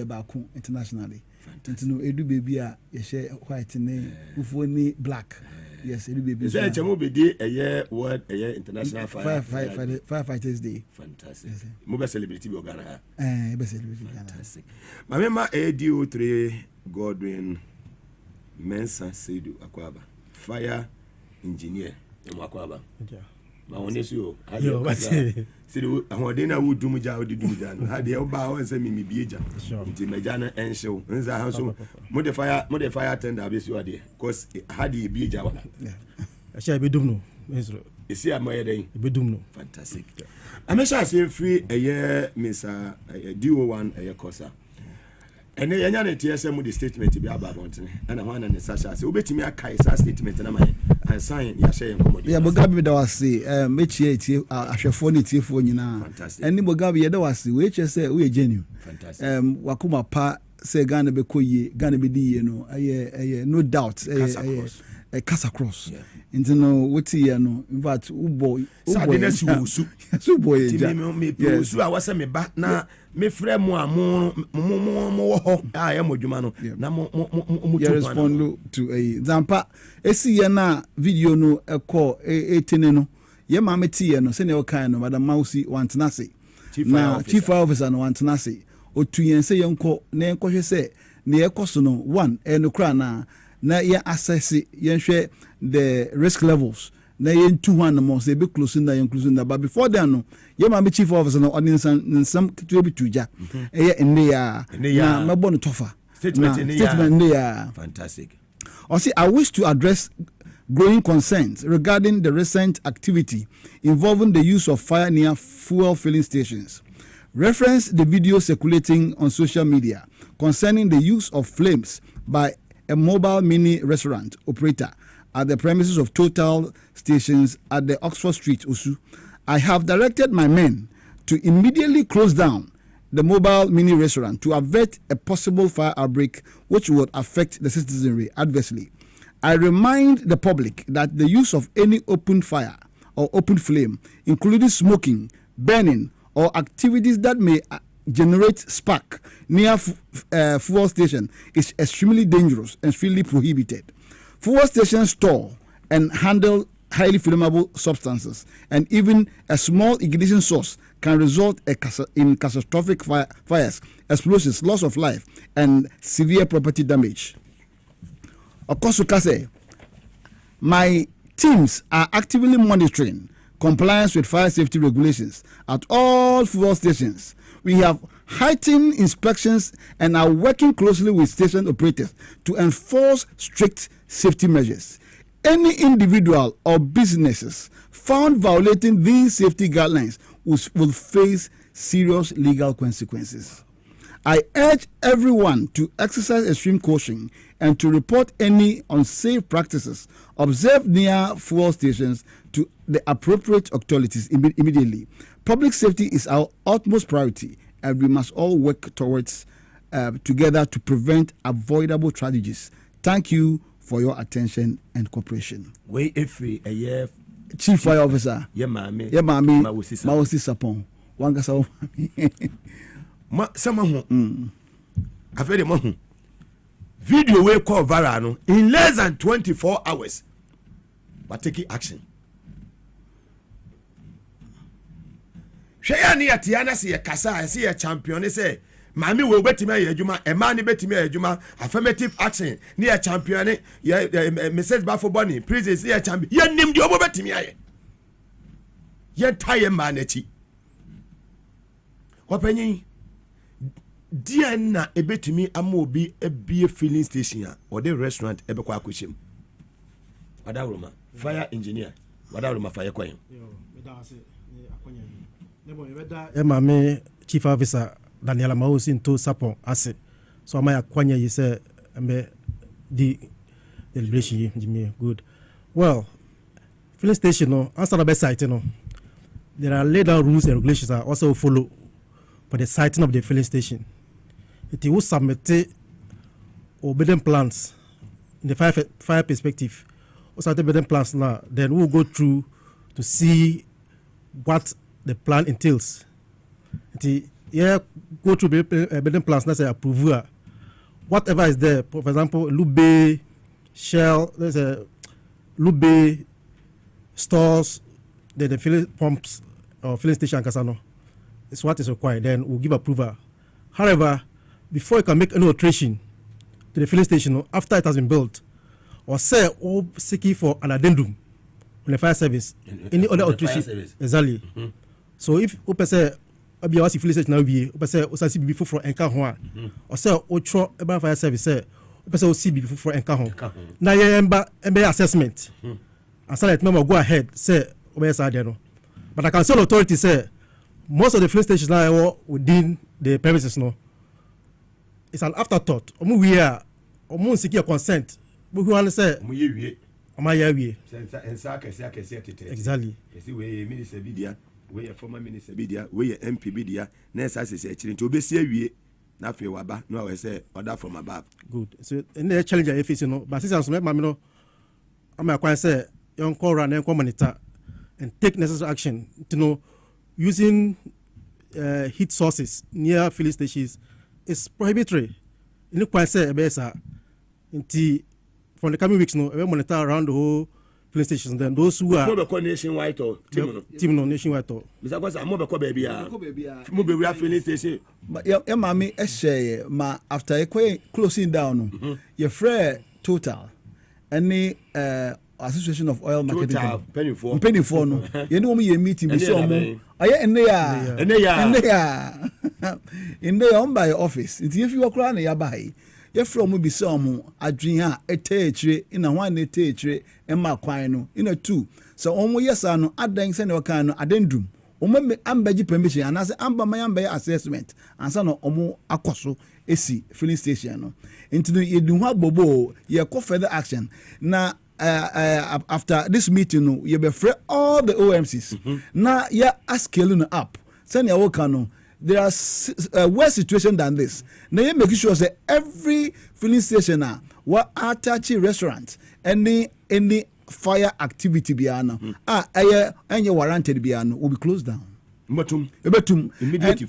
F: Baku internationally. Fantastic. No edu baby a share White name Ufoni black. Yes, edu baby. Is that
B: a be a year word a year international
F: firefighters day.
B: Fantastic. Mobile celebrity Ghana.
F: Fantastic.
B: My member ADO3 Godwin Mensa Sedu Akwaba, fire engineer in Akwaba. Ma honest you, I Sedu, I would do Muja, would do Mujan. Had the Oba and send me Bija. Until Majana and show. And I also modify tender, I bet you are there. Because had the Bija.
G: I shall be dumno.
B: Is here my day?
G: Be dumno.
B: Fantastic. I'm sure I say free a year, Miss DO1 a year Cosa. And then you TSM with the statement to be about Mountain, and I want to such as you bet me a Kaisa statement and sign your share.
F: Yeah, Mugabe was say, Mechi, I shall phone it for you now.
B: Fantastic.
F: And Mugabe was the which I say we are genuine.
B: Fantastic.
F: Wakuma Pa say Ghana be Koye, Ghana be no doubt. A Casa Cross. Into no what no, but boy,
B: Sadness,
F: so boy,
B: yes, I was a me back now. Me frère moi I am Jumano.
F: You respond to a Zampa. See na video no a call a teneno. Ye mamma tea no senior kind of Madam Maase want nasi. Now chief officer no want nasi. O two yen say uncle name question say near costono one and no crana na ye assess yen share the risk levels. Na yen 200 more say be closing na including that, but before then no ye ma be chief officer no on some to be tuja eh in there na mabon tofa statement in there.
B: Fantastic.
F: Also, I wish to address growing concerns regarding the recent activity involving the use of fire near fuel filling stations. Reference the video circulating on social media concerning the use of flames by a mobile mini restaurant operator at the premises of Total stations at the Oxford Street, Usu. I have directed my men to immediately close down the mobile mini restaurant to avert a possible fire outbreak which would affect the citizenry adversely. I remind the public that the use of any open fire or open flame, including smoking, burning, or activities that may generate spark near fuel station is extremely dangerous and strictly prohibited. Fuel stations store and handle highly flammable substances, and even a small ignition source can result in catastrophic fires, explosions, loss of life, and severe property damage. Okosukase, my teams are actively monitoring compliance with fire safety regulations at all fuel stations. We have heighten inspections and are working closely with station operators to enforce strict safety measures. Any individual or businesses found violating these safety guidelines will face serious legal consequences. I urge everyone to exercise extreme caution and to report any unsafe practices observed near fuel stations to the appropriate authorities immediately. Public safety is our utmost priority, and we must all work towards together to prevent avoidable tragedies. Thank you for your attention and cooperation.
B: Wait, if we a year,
F: Chief Fire Officer.
B: yeah, mammy,
F: Mawusi Sapon. Wangasa.
B: Some I've heard a video we call Varano in less than 24 hours, but taking action. Shaya ni atiana si kasa si a champion say mami we betime yejuma e man ni betime yejuma affirmative action ni a champion ya message ba for boni prison si a champion ya nim di obo betime aye ye taye man echi wapanyi dia na ebetumi amobi ebie filling station a or the restaurant ebekwa akochim wadawroma fire engineer wadawroma fire kwan
G: Mame Chief Officer Daniela Maase into Sapon Ase. So my akwanya you say the deliberation Jimmy good. Well, filling station no answer the best site no. There are laid down rules and regulations are also follow for the siting of the filling station. It will submit obedient plans in the fire perspective. Also obedient plans now, then we'll go through to see what the plan entails. Go through building plans, that's approval. Whatever is there, for example, Lube, Shell, there's a Lube stores, the filling pumps or filling station Casano. It's what is required. Then we'll give approval. However, before you can make any alteration to the filling station after it has been built, or say or seeking for an addendum on the fire service, any other alteration, exactly. Mm-hmm. So if open say abi awasi filling station now be open say o see before for enka ho a or say o tro eba fire service say open say o see before for enka ho na ye emba assessment and say let me go ahead say obe say there no, but I can say authority say most of the filling stations now within the premises no, it's an afterthought. Omo we are omo secure consent we want say omo ye wie omo ya wie exactly.
B: You see we minister bidia we a former minister bidia we a MP bidia na say chiri nti obesi awie na afi waba no we say order from above.
G: Good. So in the challenge I face no, but since I'm no I'm a say young call run and monitor and take necessary action to know using heat sources near filling stations is prohibitory. In the quite say besa inti from the coming weeks no we monitor around the whole filling stations. Then those who are
B: nationwide or
G: team no nationwide or
B: Mr. Kwasa mo be ko baby a mo be we filling station
F: mami ehye ma after e closing down no your friend Total any Association of Oil Marketing penny for no you know me meeting be so mo aye ene ya in there on by office if you kra na ya bai you from be so mo adwen a etechire ina hwan na etechire e ma kwan no ina two so omo yesa no adan se na wakan no adendum omo ambaji permission anase amba mayamba assessment ansa no omo akoso esi filling station no into the edu hwa bobo ye ko further action na after this meeting no you be free all the OMCs na ya scaling up send your work no there are worse situation than this na you make sure say every filling station na what attach restaurant any fire activity biana any warranted biana will be closed down. Immediate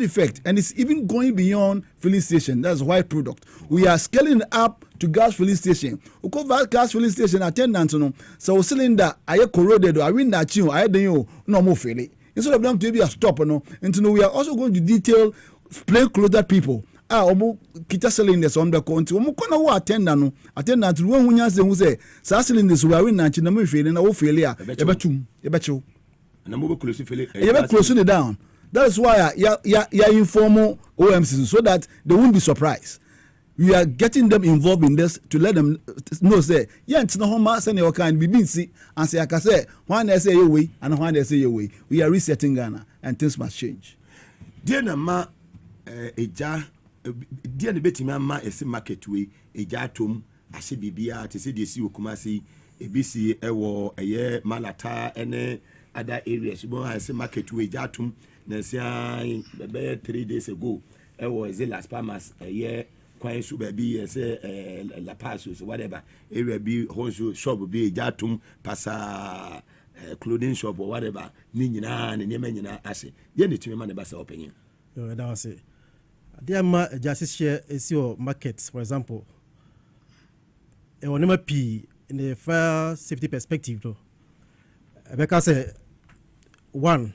F: effect, and it's even going beyond filling station. That's white product. We are scaling up to gas filling station. Because gas filling station attendant no, so cylinder I corroded or I win that you I don't no more fail it. Instead of them to be a stop no, and to know we are also going to detail plain clothed people. Omo kita cylinders on the country. Omo kona wo attendant no when nya say who say sa cylinders we are win na chi na me fail na wo fail ya ebetum ebecho.
B: And I'm close to
F: you closing it down. That's why you informal OMCs so that they won't be surprised. We are getting them involved in this to let them know, say, yeah, it's not how send your kind be busy and say, I can say, one they say your way and one they say your way. We are resetting Ghana and things must change.
B: Dear Nama, dear the betty mamma is a market way, a jatum, I see Bibia, to see the Sea Kumasi, a BC, Ewo, a year, Malata, and other areas. Well, I say market way, jatum, Nancy, 3 days ago, Ewo, is the last Palmas, a year. Quite should be say La Paz or whatever area be wholesale shop be jatum pasa clothing shop or whatever nina and yemenina ase ye ne tumi man basa opinion
G: yo that was it there ma just share is your markets for example e won ma p in the fire safety perspective though because one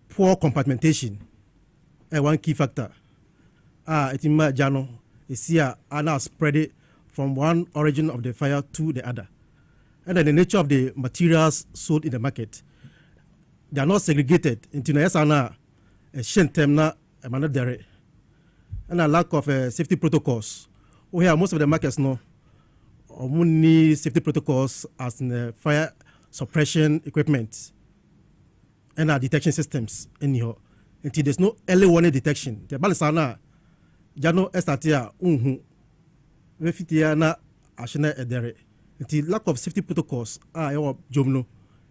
G: poor compartmentation one key factor. It in my journal is here and now spread it from one origin of the fire to the other. And then the nature of the materials sold in the market, they are not segregated into a shentemna and manadere. And a lack of safety protocols. We have most of the markets now need safety protocols as in the fire suppression equipment and our detection systems in here. Until there's no early warning detection. The balance are now. Jano estatia refitia na ashina edere. The lack of safety protocols are jomno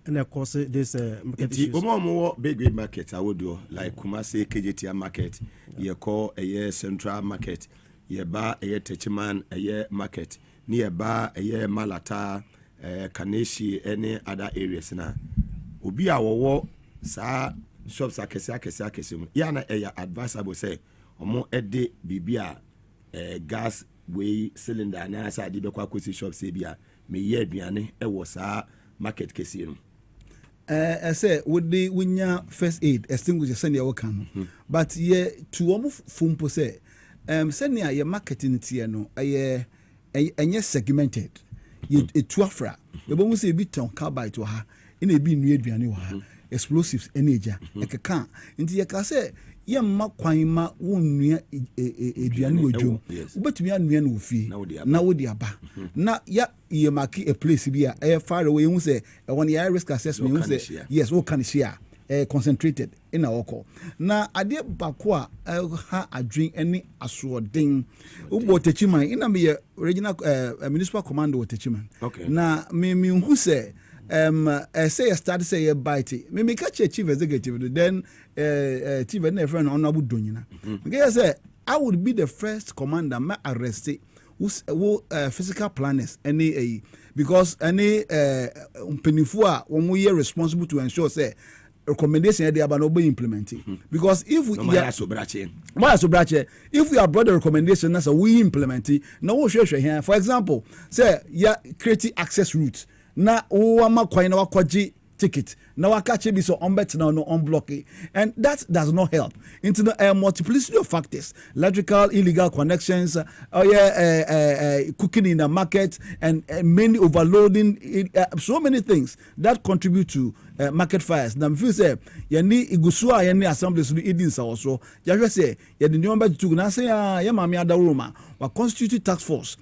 G: and of course this market issues.
B: More big market I would do like Kumasi KJT market, ye call a year central market, ye bar a year Techiman a year market, near bar a year Malata, Kaneshi, any other areas na. Ubi our war sa shops akesi. Yana a advisable say. Omo ede bibia gas way cylinder na asa di bekwa kwesi shop se bia me ye aduane e wo sa market kesi no say would the winya first aid extinguisher send your can but ye to omo fumpo say send your marketing tie no enye segmented ye etuafra ye bo mu say bi ton carbide to ha ina bi nu aduane wo ha explosives energy ekeka nti ye ka say yemma kwan ma wonnua eduane wodwom ubetumi anua na ofi na wodi aba na ya yemaki a place bi a far away hu say won ya risk assessment hu say yes we can share concentrated in our call na ade bako a ha adwen ani asoden ubo techiman ina me regional municipal command wo techiman na me hu say say start say you bite me catch a chief executive then chief and friend honorable Donyina because say I would be the first commander ma arrest who physical planners any because any mpenifu a wo ye responsible to ensure say recommendation they are not being implemented because if we if we are brought the recommendation that's we implement it no we share here for example say yeah creating access routes na uwama kwa na wakwaji ticket na wakache bi so onbet na no unblock and that does not help into the multiplicity of factors electrical illegal connections cooking in the market and many overloading so many things that contribute to market fires na mfeel say yani igusua yani assembly so idin sa also ya say ya the number 2 na say ya mami adawroma wa constitute task force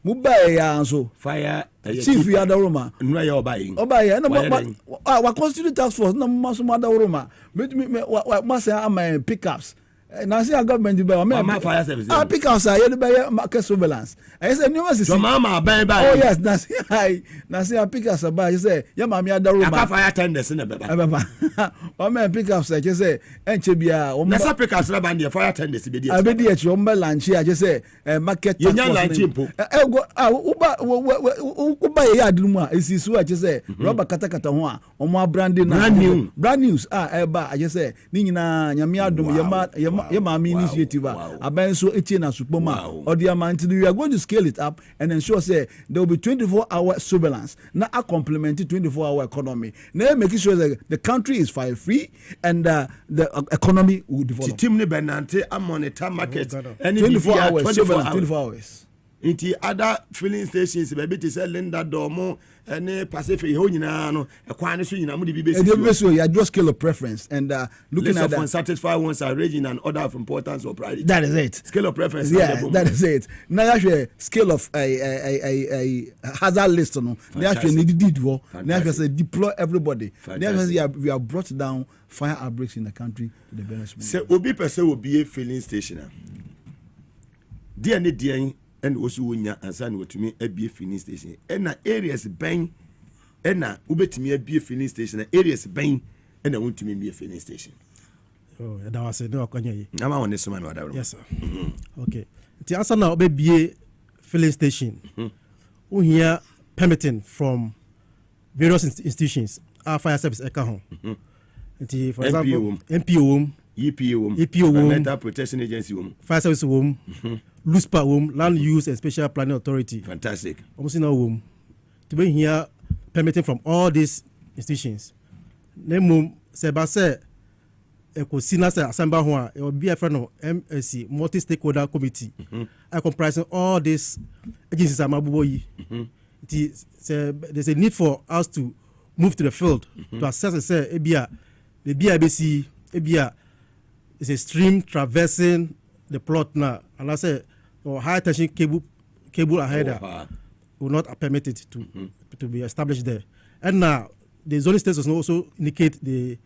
B: mubaye ya so fire chief ya adawroma nwa ya obaye na wa constitute task force na maso adawroma me say am pickups na say government be ma fire service pickups are you be market surveillance I say no so mama ban oh yes na say pickups ba you say ya mami adawroma aka fire tenders na beba o me pickups I say enche bia o na say pickups na ban dey fire tenders be dey abedi e o me lunch I say market task force lunch impo uba ya adunu a esisu I say rubber katakata ho a o mo branding na brand news eba I say ni nyina nyame adum ya mami initiative aban so etie na supoma odiamant we are going to scale it up and ensure say there will be 24-hour surveillance na a complement 24-hour economy na make sure that the country is fire free and the economy will develop. Team ni benante a monitor market any 24 hours surveillance 24 hours Inti other filling stations maybe to sell Linda Domo and Pacific Honina, a quantity so you know
F: you draw scale of preference and looking at
B: unsatisfied ones are raging and order of importance or priority.
F: That is it.
B: Scale of preference.
F: Yeah, that is it. Now actually scale of a hazard list no. They actually did war. They actually deploy everybody. They actually we have brought down fire outbreaks in the country to the benefit.
B: So obi person will be a filling station. Dear and also wonya ansa na watumi abie filling station na areas ban na ubetumi abie filling station areas ban na wontumi abie filling station.
G: Oh, that was it. No, kwanya.
B: Na ma won so man wada.
G: Yes sir. Okay. Ti ansa na obebie filling station. We hear permitting from various institutions. Our fire service eka ho. For example, MPO, EPO,
B: Environmental Protection Agency,
G: Fire Service, LUSPA, Land Use and Special Planning Authority.
B: Fantastic.
G: Almost in our home. To be here, permitting from all these institutions. Name Sebase, Ecosina Assembly, it will be a friend of MSC, Multi Stakeholder Committee. I comprising all these agencies. There's a need for us to move to the field to assess and say, the BIBC, is a stream traversing the plot now, and I say, or high tension cable ahead will not permit it to be established there. And now the zoning status also indicate the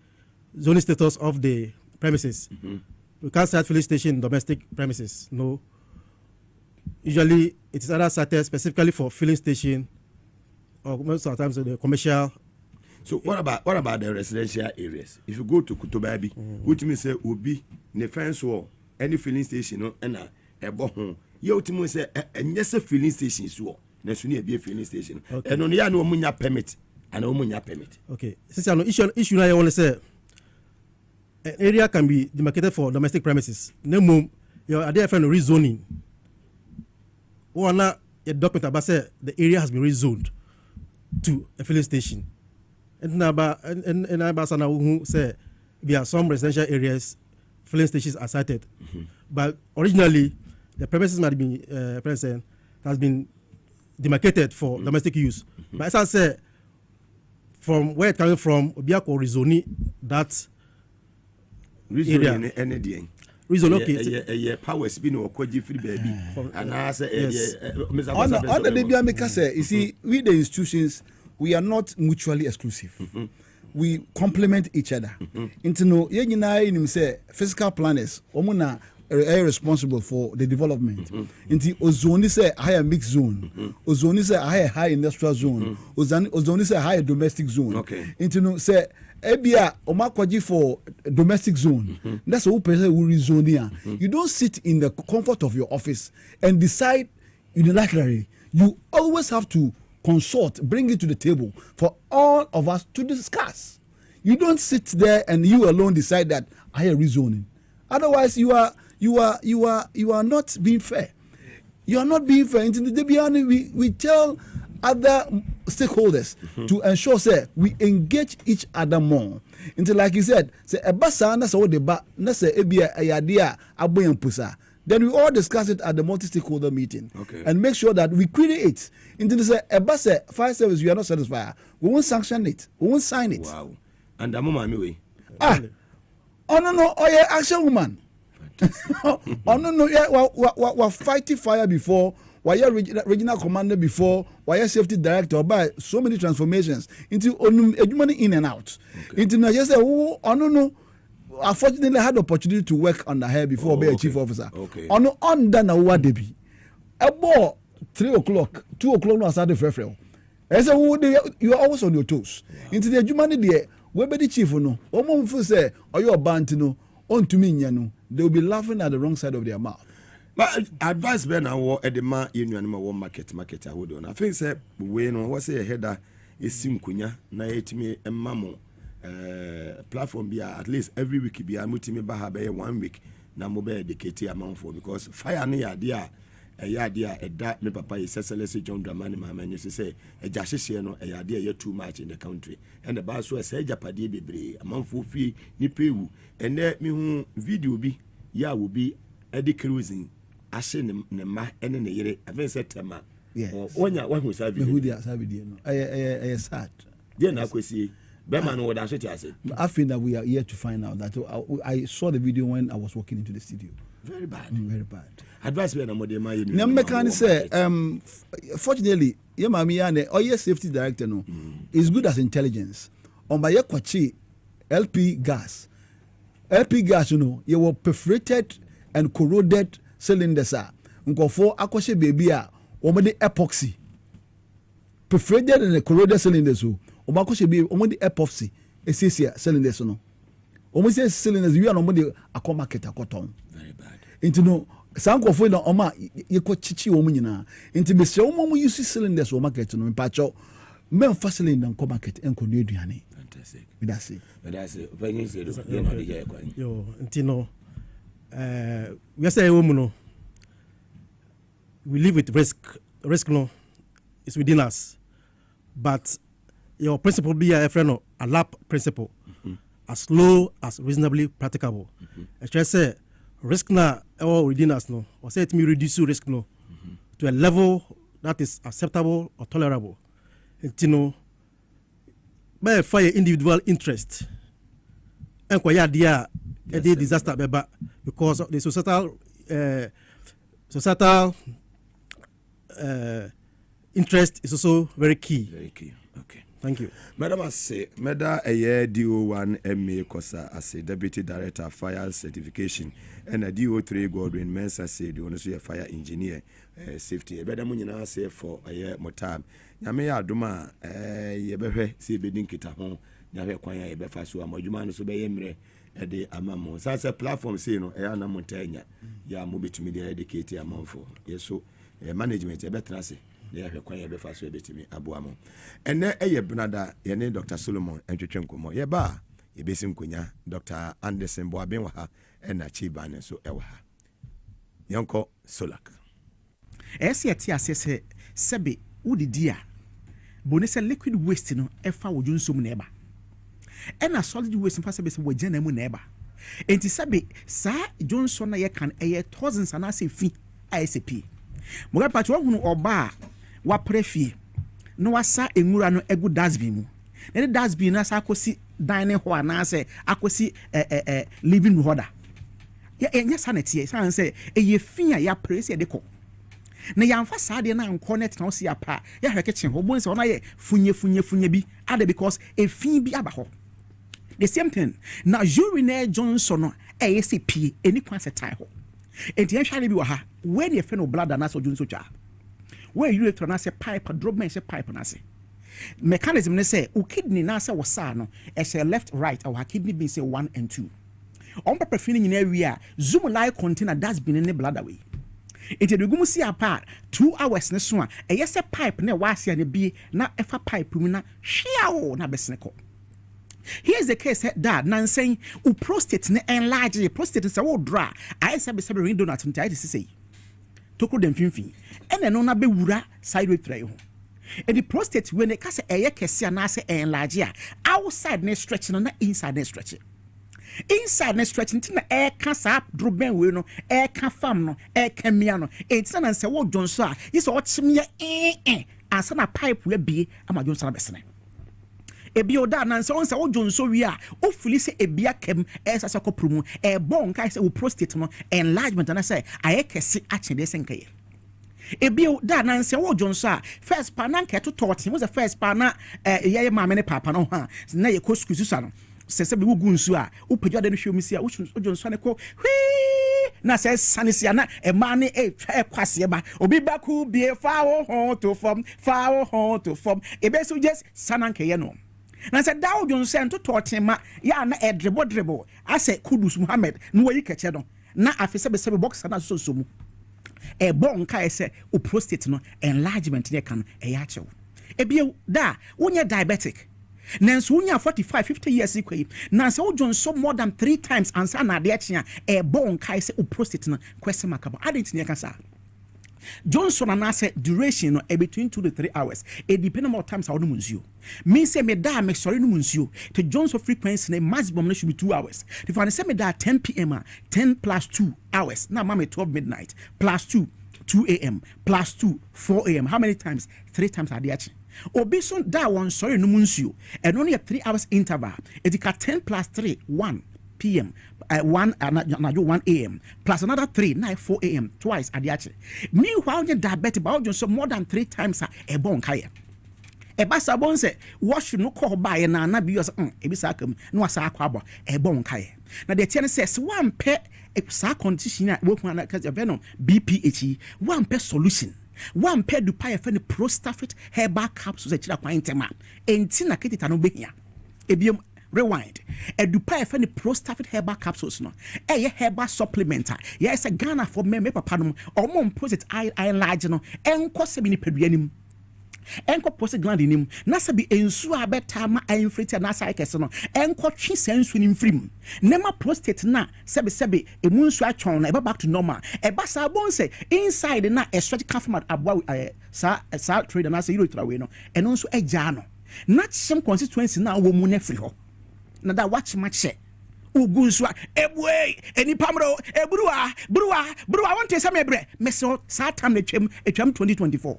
G: zoning status of the premises. We can't start filling station domestic premises. No. Usually it is either cited specifically for filling station, or most of the times the commercial.
B: So what about the residential areas? If you go to Kutobabi, which means say Obi, ne fence wall, any filling station, and a bohon. You to say and yes, a filling station so. Next we be a filling station. And only no munya permit and no munya permit.
G: Okay. Since I know issue I want to say an area can be demarcated for domestic premises. No more you are there for rezoning. One a document about say the area has been rezoned to a filling station. And Abasana who say there are some residential areas, filling stations are cited. But originally, the premises might be present has been demarcated for domestic use. But as I say, from where it coming from, Obiako rezoni that area. Reason okay.
B: Powers been or koji free baby. And I say,
F: on the Libya maker say, you see, we the institutions. We are not mutually exclusive. We complement each other. Into no, you say physical planners, omuna are responsible for the development. Into ozone say higher mixed zone, ozone say higher industrial zone, ozone say higher domestic zone.
B: Okay.
F: Into no say ebia omakwaji for domestic zone. That's who person will rezone here. You don't sit in the comfort of your office and decide unilaterally. You always have to consult, bring it to the table for all of us to discuss. You don't sit there and you alone decide that I am rezoning. Otherwise, you are not being fair. You are not being fair. We tell other stakeholders to ensure say we engage each other more. Until like you said, say ebasa na so deba na say ebia ayadea aboyan pusa. Then we all discuss it at the multi-stakeholder meeting and make sure that we create it. Into the Ebase fire service, we are not satisfied. We won't sanction it. We won't sign it.
B: Wow. And the moment way.
F: Oh no, oh yeah, action woman. Oh no, yeah, we're fighting fire before. Why regional commander before? Why safety director? By so many transformations into money in and out. Into now just say, oh no. Unfortunately, I had the opportunity to work on the hair before being a chief officer. On done a what debi. About 3 o'clock, 2 o'clock, no started frefrel. I said, you are always on your toes. Into the humanity, where be the chief no? Omo fu say, or your band no, on to me no. They will be laughing at the wrong side of their mouth.
B: But advice Ben and at the man union one market I would on. I think say we no what say a header is simkunya na etimi emamo. Platform be at least every week be amutimi baha 1 week na mo be dedicate amount for because fire na ya dia eda me papa is SLC John Dramani mama you say e jahye no ya dia too much in the country and the ba so say japade bebre amount for fi ni pewu and me hu video bi ya will be edi cruising ahye ne ma ene ne yere aven se tema
F: yes
B: wonya wahu sa video
F: who dia sa video no I sad
B: dia na akwesi be man wo da so ti ase.
F: I feel that we are here to find out that I saw the video when I was walking into the studio.
B: Very bad.
F: Very bad.
B: Advice be na mo de ma you
F: na mechanic say fortunately your mami ya ne oye safety director no is good as intelligence on by kwachi LP gas you know you were perforated and corroded cylinders nkofo akoshe baby a omode epoxy perforated and corroded cylinders o akoshe baby omode epoxy esisia cylinders no omose cylinders we are omode akoma market akoton.
B: Very bad.
F: Into no sankofo na oma yeko chichi wo nyina into be se wo mu use cylinders wo market no mpacho men cylinder nko market enko no aduane.
B: Fantastic.
F: That's it.
B: Opinion say do no dey kwan.
G: Yo ntino we say wo mu no we live with risk no is within us, but your principle be a friend a lap principle as low as reasonably practicable. I try say risk na or within us no or say it me reduce risk no to a level that is acceptable or tolerable. You know, by fire individual interest and kwaya dia a disaster beba because of the societal interest is also very key.
B: Very key. Okay.
G: Thank you.
B: Madam Maase, Meda Aye DO1 MA Kosa as a Deputy Director Fire Certification and a DO3 Godwin Mensa said you want to see a fire engineer safety. Beda Munina say for a year more time. Yame Aduma Yebehwe see bidding kita home. Yahe Kwaya Ebefasu Amojumano Sube Emre Ede Amamo. So as a platform say no Ayana Montaigne ya move to media educate among for yes so management a better say. They have quite a fast way to me, Abuamo. And then a brother, your name Dr. Solomon and Chichenko, ye bar, ye basin kunya, Dr. Anderson Boabenwaha, and a Chiban, so Ewaha. Yonko Solak.
H: Tia says, Sebi, Udi dear, Bonessa liquid waste no, Efa would use some neighbor. And a solid waste and possibly with Jenemu neighbor. And Tisabi, Sir Johnson, I can a thousands and I say fee, ISP. Mugabe patro hunu oba wa prefi no wasa enwura no egu dasbin mu na the dasbin na sa akosi dining hall na say akosi living order ya enya sanete san say eye fin ya press de ko na yamfa saade na connect na osi apa ya hwe kitchen ho bon say ona ye funye bi ada because e fin bi aba ho the same thing na urine Johnson no ASP eni kwan se tie ho enti ehwale bi wa ha when you feel no blood and so junso cha where you electron na say pipe drop me say pipe na say mechanism ne say o kidney na say wasa no e say left right our kidney being say 1 and 2 on papa feeling in area zoom like container that's been in the blood away it dey gum see apart 2 hours ne so a e yes pipe na wa ase na bi na efa pipe mu na hwea na besne ko. Here's the case that nan saying u prostate ne enlarge prostate say wo dra I say be ring donut ntia I say toko dem finfin ene no na be wura side way try ho e the prostate when e ka say eye kese na say enlarge a outside ne stretch no na inside ne stretch ntina e ka sa droben we no e ka fam no e ka mia no e tina nan say wo jonso a yes o chimye ansa na pipe we bie ama jonso na besene ebi oda na nse onse wo jonso wi a o fuli se ebia kem esa se kopromu e bon kai se wo prostate no enlargement na say ayekese achede senkaye ebi oda na nse wo jonso a first pa na nketo totin wo the first pa na yeye maame ne papa no ha na ye ko skuzusa no se be wo gunsu a wo pagya de no hwe omisi a wo jonso ne ko na se sanisia na e ma ne twa kwase ba obi baku bie fa wo hon to form e be so just sanankeye no. Na say Dow Jones to Tortima, ya na a dribble. I say Kudus Muhammad, no way catch no. Na afisa be box and so sumu. A bon kai say o prostate no enlargement ne can a yacho. E bio da unya diabetic. Nanso unya 45-50 years equate. Nanso Jones so more than 3 times answer na de achia a bon kai say o prostate no question makabo. I didn't near cancer. Johnson and I said duration between 2 to 3 hours. It depends on what times I want to munzio. Me say me da me sorry no munzio. The Johnson frequency maximum should be 2 hours. If I say me da 10 p.m. 10 plus 2 hours. Now mama 12 midnight plus 2 a.m. plus 2 4 a.m. How many times? 3 times a day. Obi so da one sorry no munzio. And only a 3 hours interval. It got 10 plus 3 1 p.m. 1 a.m. plus another 3 9 4 a.m. twice at the actually. Meanwhile, you're diabetic, but also more than 3 times a bon kaya. A bassa bon say, what should no call by and na be yours? Ebisacum, no saquaba, a bon kaya. Now the tenant says 1 pet a sac condition work one like a venom BPHE, 1 pet solution. 1 pet do pie for the prostafit herbal capsules at Chila Quintema, and Tina Kitano Bia. Ebium. Rewind. A dupa for the prostafit herbal capsules no. A herbal supplementer. Yes, a Ghana for me papanum or mom posit I large no. Enko semini peduanim. Enko posit glandinim. Nasa bi ensua betama I inflated nasa ikesono. Enko chi sensu nim frim. Nema prostate na sebe emunsu atwon na eba back to normal. Eba sabon say inside na a stretch calf abwa sa trade na say you trawe no. Eno nso eja no. Not some constituency na wo mu na free ho. Na da watch match ugunsu ebwe eni pamro ebruwa I want to say mebre meso sa time na twam 2024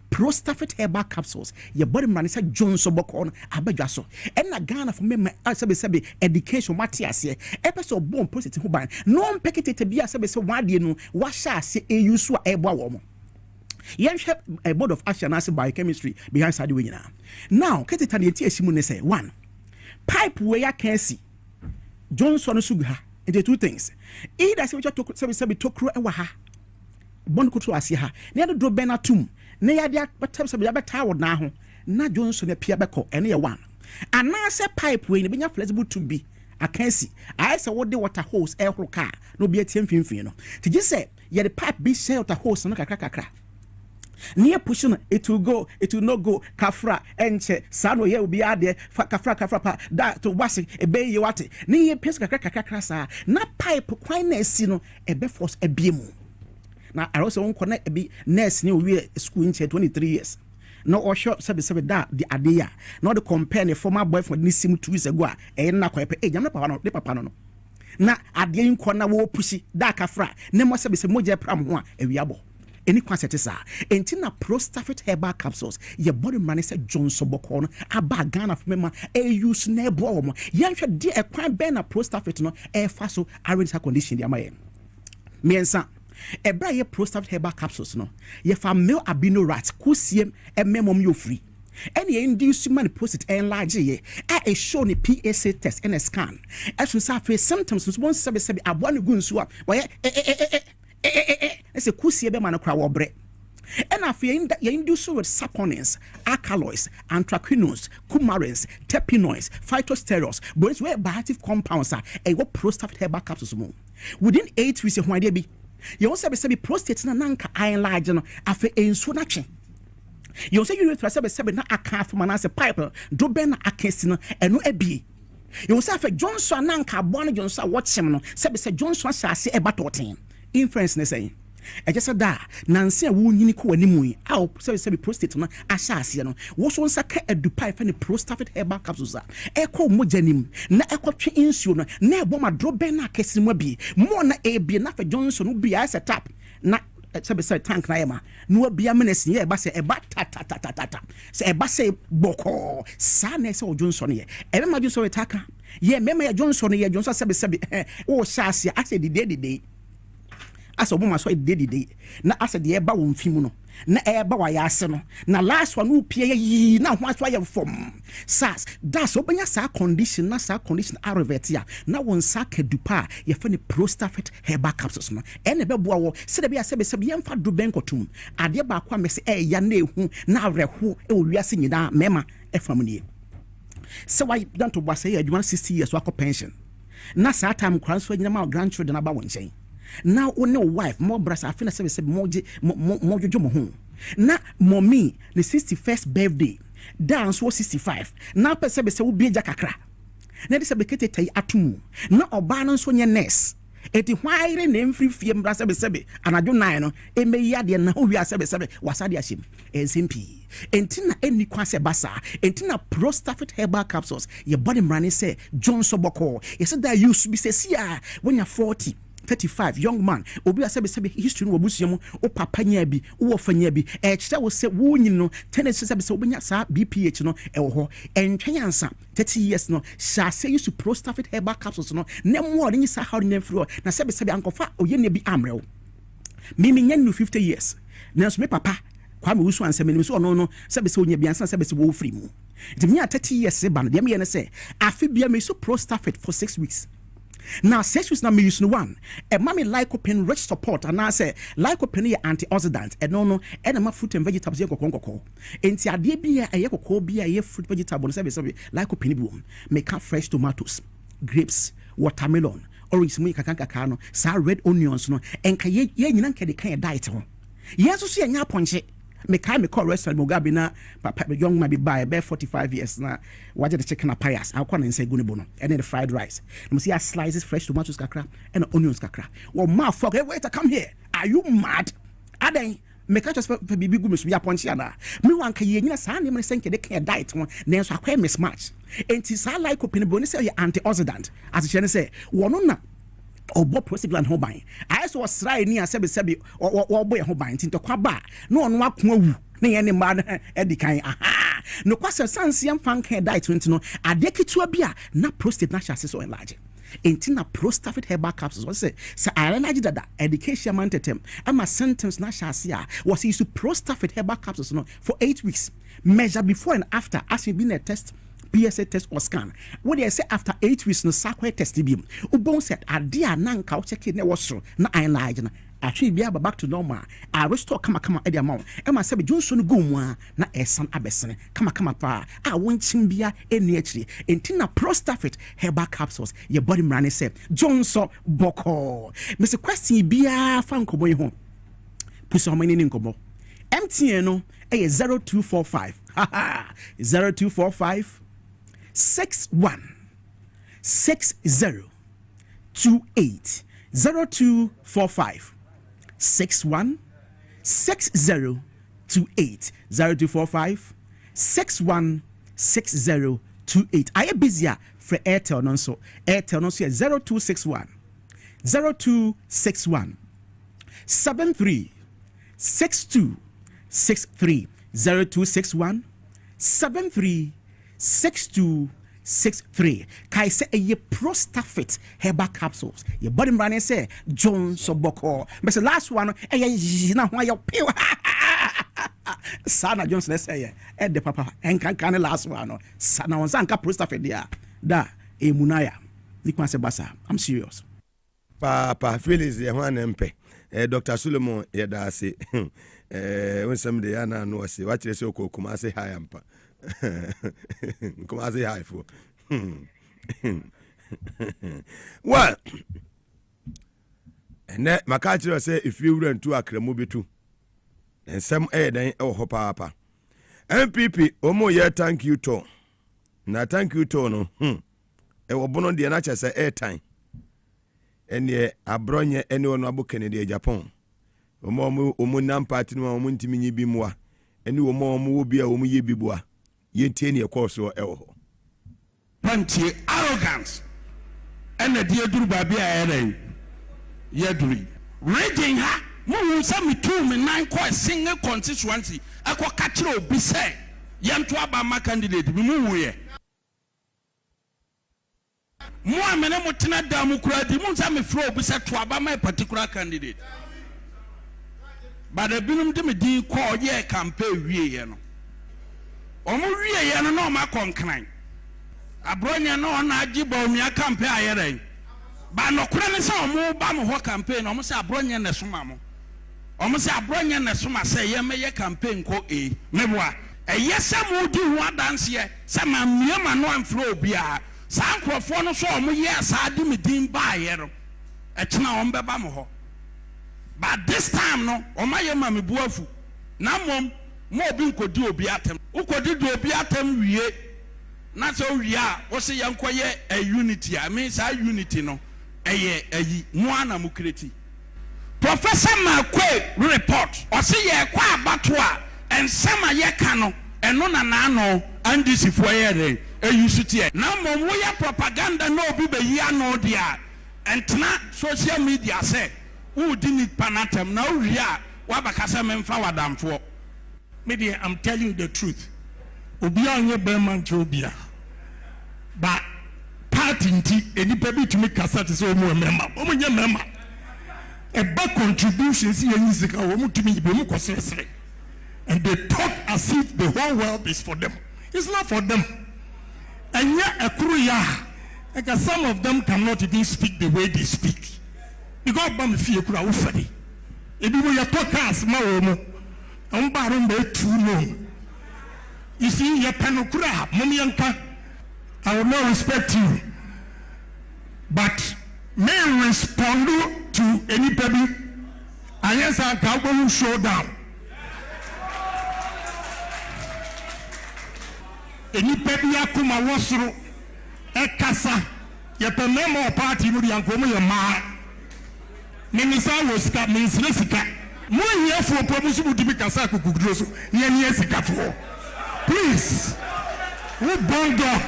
H: prostafit herbal capsules your body man say Johnson bokon abadwa so and na Ghana for me sebe education matiase epeso bom prostate ho ban no mpekete bia sebe se wade no wa sha ase eyusu a ebo awo mo yenhwe a board of action as biochemistry behind side we nyina now keteta na eti asimu ne say 1 pipe where can see Johnson sugar into 2 things. Either say we talk ha bon kutu ase ha na do benatum na ya dia betam se ya beta wo na ho na Johnson na pia beko ene ye 1 and na say pipe we ne benya flexible to be I can see I say what the water hose e horo car no be atim finfin no ti just say ye the pipe be share water hose no kakra near pushing it will not go kafra enche sano ye will be ade kafra pa da to wasi ebe ye wate ni ye pesa kakra sa na pipe kwan na esi no ebe force ebiemu na arose won connect ebi nurse ni we school in 23 years no or shop sabe da the adeya no the compare the former boyfriend ni sim 2 years ago e na kwa pe jam na papa no na adeya nko na wo pushi da kafra ne mo sabe moje pram ho a ewiabo any quantity sa entina prostafit herbal capsules your body man say Johnson bokon aba Ghana for me e use na ebo mo yanhwe de e kwan ben na prostafit no e fa so arrange condition dia maye miensa ebra ye prostafit herbal capsules no ye fa male albino rat kusiem e memom yo free any induce man post enlarge ye a show ni PSA test and a scan as we say symptoms so one sabe abo ne gunsu a boy ese kusie be man kra wo bre and after you induce with saponins, alkaloids, anthraquinones, coumarins, terpenoids, phytosterols, but where bioactive compounds are a prostafit herbal capsules within 8 weeks when they be you also be prostate na nanka iron large no after enso na twe you say you say na aka from na say pipe do ben na akesi no eno abie you say after Johnson nanka born Johnson watch him no say Johnson asase e batoten inference ne say e just da nanse wo nyini ko animu yi a say prostate no asase no wo so nsaka edupai fa ne prostafit herbal capsules e ko mojanim na e ko twe insuo no na e bo ma do ben na akesi mo bi mo na e bi na fa Johnson no bi a set up na say tank na yema no bia menes ye ba say e ba ta say e ba say boko sa na say Johnson ye e be ma Johnson taka ye mema ya Johnson ye Johnson say o shase ase de asa obo ma so de na asa de eba wo mfimu no na eba wa ya ase no na last one upie yi na ho aso ya form sas das obanya sa condition arrevetia na won sa kadupa ye fa ne prostafit herbal capsules no ene be boa wo se de bia se ye mfa do benkotum ade ba kwa mese ya na ehu na awerho e wo wiase nyina mema e fam nie se why don't to boa say adwuma 60 years wako pension na sa time transfer nyina ma grandchildren aba won chen now only wife more brass afina say more jojo mo ho na mommy the 61st birthday dance was 65 na pese be se wo bia kakra na de se be kete tai atumu na oba no so nye nurse eti hwaire na mfiri fie mbra sebe anadwo 9 no emeyi de na ho wi sebe wasade ahyem ensempi entina eni kwase basa entina Prostafit herbal capsules your body mrane say John Soboko you said that used to be say when you're 40 35 young man obi asebe history no obusu mu o papa nya bi o fanya bi e kire wo se wo nyin no tennis sebe obenya sa BPH no e wo ho entwen ansa 30 years no sha say used to Prostafit herbal capsules no na mo ni sa how na fro na sebe ankofa oye ne bi amrew mimi nya no 50 years na so me papa kwa me wusu ansa me so no sebe onya bi ansa sebe wo free mu de me 30 years ba no de me ye ne say afi bia me so Prostafit for 6 weeks. Now 6 weeks na me use no one e mama lycopene rich support and I say lycopene ye antioxidant e no e na ma fruit and vegetables ye kokon enti ade bia e ye kokon bia ye fruit vegetable no say lycopene bi make fresh tomatoes, grapes, watermelon, orange mu kakaka no sa red onions no enka ye nyina nka de kan diet ho yeso so ye nya ponche me call restaurant Mugabe na papa young man be buy 45 years na waje the chicken apayas akwa na nse guni bono and then the fried rice you see slices fresh tomatoes kakra and onions kakra well ma fuck hey, wait come here are you mad aden me ka just for bibi gu me so ya ponche ana me wan ka ye nyina sa na me senke de kan diet ho na so akwa mismatch enti sa lycopene boni say antioxidant as she say wono na obo prostaglandin ho ban I so srai ni asebe obo ye ho ban tinto kwa ba na ono akon awu na ye ne ma na edikan aha no kwase sanse am fan kan diet 20 no ade kitua bia na prostate na chase so enlarge enti na Prostafit herbal capsules was say I enlarge that education man tetem ama symptoms na chase a was use Prostafit herbal capsules no for 8 weeks measure before and after as been a test PSA test or scan. What they say after 8 weeks no sakwe test bim. Ubon said adia nanka check it ne was na enlarge na. Actually be back to normal. I restore kama edi amount. Emma said Johnson go na esan abesene. Kama pa. I want chimbia any actually. Entina Prostafit herbal capsules. Your body mrane say Johnson boko. Mr. Question bia fan kobo ye ho. Puso how many nkobo. MTN no 0245. 0245 61 60 28 0245 61 60 28 0245 61 60 28. I am busy for Airtel no so 0261 0261 73 62 63 0261 73 6263. Kai say a Prostafit herbal capsules. Your body brand say John Soboko. But the last one, now why you peel. Sana Johnson say the papa and can last one. Sana on Sanka Prostafit there. Da e munaya. Nikman Sebasa. I'm serious.
B: Papa Phyllis the one MP. Dr. Solomon Yedase. When somebody ana no say what you say kuma say hi ampa. Kuma say hi for. Well, and that my culture say if you run to Akremu bitu. And some then oh papa. MPP omo ye thank you to. Na thank you to no. E wo bono de na cha say airtime. Ene abronye ene ono abo Kennedy Japan. Omo nam party no omo ntimi nyi bi moa. Ene omo wo bia omo ye bi boa. Ye tie ne course o ewo.
I: Pantie arrogance. Ene die duru ba bia ere. Ye duru. Raging ha. Mo say me 2 me 9 ko single constituency. Akwa ka kire obi say ye nto aba ma candidate bi mu wuye. Mo amene mo tena da mu kura di mo say me fro obi say to aba ma particular candidate. But the binum de me di ko ye campaign wie ye no. Omo wie ye no no ma konkran. Abronya no na agibo mi campaign ayere. Ba no kura ne say omo ba mo ho campaign omo say abronya na soma mo. Omo say abronya na soma say ye me ye campaign ko meboa. Eyese mo di ho adanse ye say ma miema no amfro obi a. Sa nkrofo no so omo ye sa di me din ba ayere. E kina omo beba mo ho. But this time no omaye ma me buafu na mom mo obi nkodi obi atem ukodi do obi atem wie na so wie a wo se yankoye a unity I mean say unity no ayi moana mukreti Professor Makwe report or say ye kwa abatwa and sama ye kano and no na and this if we use it now we propaganda no be ya no dia and tna social media say who didn't panatem now ria wabakasa memfa wadamfo media. I'm telling you the truth obi anye beman chobia but party nti enipa bi tumi kasa te so mo member a back contributions here in Zika, and they talk as if the whole world is for them. It's not for them. And yet, a Kuruya, like some of them cannot even speak the way they speak. Because Bam Fia Kura Ufadi. If you were talkers, Maromo, and Baron Bay too long. You see, your Panokura, Mumianka, I will not respect you. But may respond to anybody, and yes, I can show down. Anybody akuma wasuru ekasa yepe memo party mu yankomo ye ma minisa wo sika minsire sika mo yefo promotion mu dibi kasa kokugudro so ye sika fo please who born dog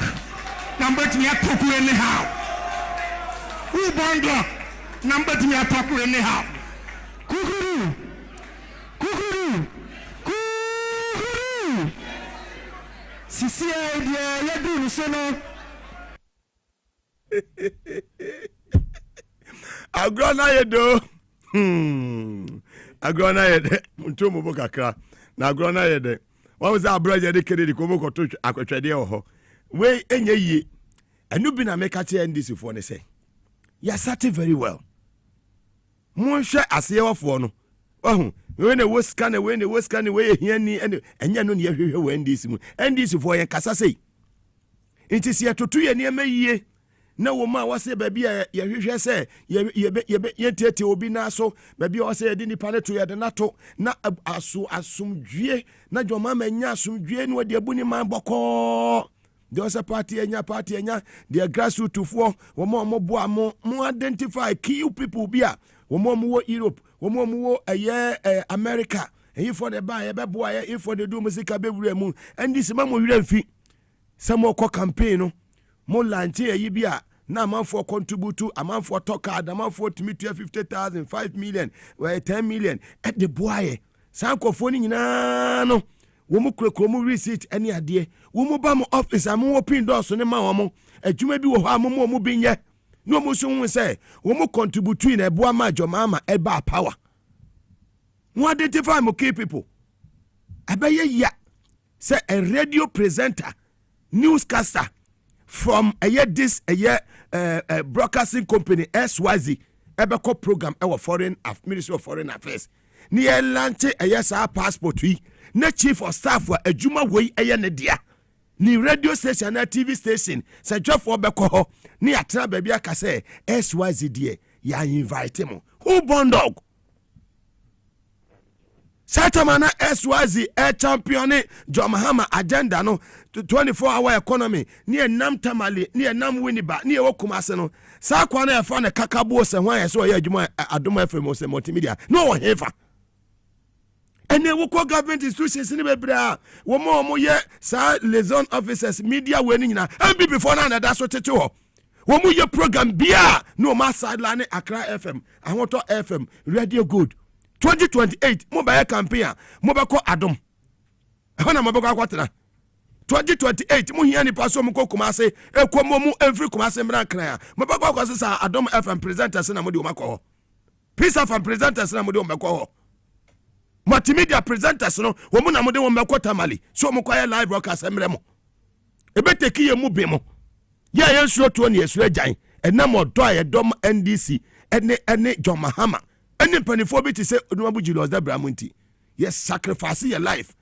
I: number to me atoku anyhow who born dog number to me atoku anyhow kukuru sisi ya duru sono
B: agrona yedo agrona yede ntomo bokakra na agrona yede wa was abraje de kede ko bokoto akwetwede ho we enye yie enu bi na meka che NDC fo ne say ya sat very well mo hwe aseyewafo no ohu when the was scan when the was scan we here ni enya no ne hwehwe we NDC for yen kasa sei it is yetoto ye ne mayie na wo ma wase ba bia ye hwehwe se ye tete obi na so ba bia wase ye di nipa ne to ye de nato na asumdwie na joma manya asumdwie no de abuni man boko de wase party enya de grassroots fo wo mo boa mo identify key people bia wo mo Europe wo America and for the buy boy if for the do music mu and this mamo wira mfi some ko campaign no mo lance yi bia na man for contribute to a man for talk a man for to meet 50,000 5 million 10 million at the boy san ko foni nyina no wo mo kro mo receipt any ade wo mo ba mo office am open doors ne ma wo mo adwuma bi wo ho am mo binye no mo so hu say wo mo contribute in e boa ma jomama e ba power who identify mo key people abaye ya say a radio presenter newscaster from this broadcasting company SYZ ebeko program our foreign Ministry of Foreign Affairs ni e launch sa passport wi na chief of staff wa adwuma wei ne dia ni radio station na TV station say dwafo beko ho ni atra ba bia ka say SYZ die ya invite mo who born dog Satamana SYZ champion John Mahama agenda no 24-hour economy ni enam tamale ni enam winiba ni ewo kumase no sa kwa na efa na kakabo se hwan so ye adwuma adoma FM se multimedia no hefa ene wo ko government institutions ni bebra wo mo ye sa liaison officers media we ni nyina and before na da so tete ho wo mo ye program bia no ma sideline Accra FM ahoto FM radio good 2028 mo ba campaign mo ba ko adom hona mo ba ko akwatena 2028 mo hia ni paso mo ko kumase ekomo mu every kumase mra kran mo ba ko sa adom FM presenters na mo de o makọ peace FM presenters na mo de o makọ multimedia presenters no wo mo na mo de o makọ tamale so mo kwa live broadcast mre mo ebeteki ye mu bi mo ya ye nsuo to ne yesu agyan enam odo a ye dom NDC ene John Mahama ene panifo bi ti se onumabu Julius da Bramonti yes sacrifice your life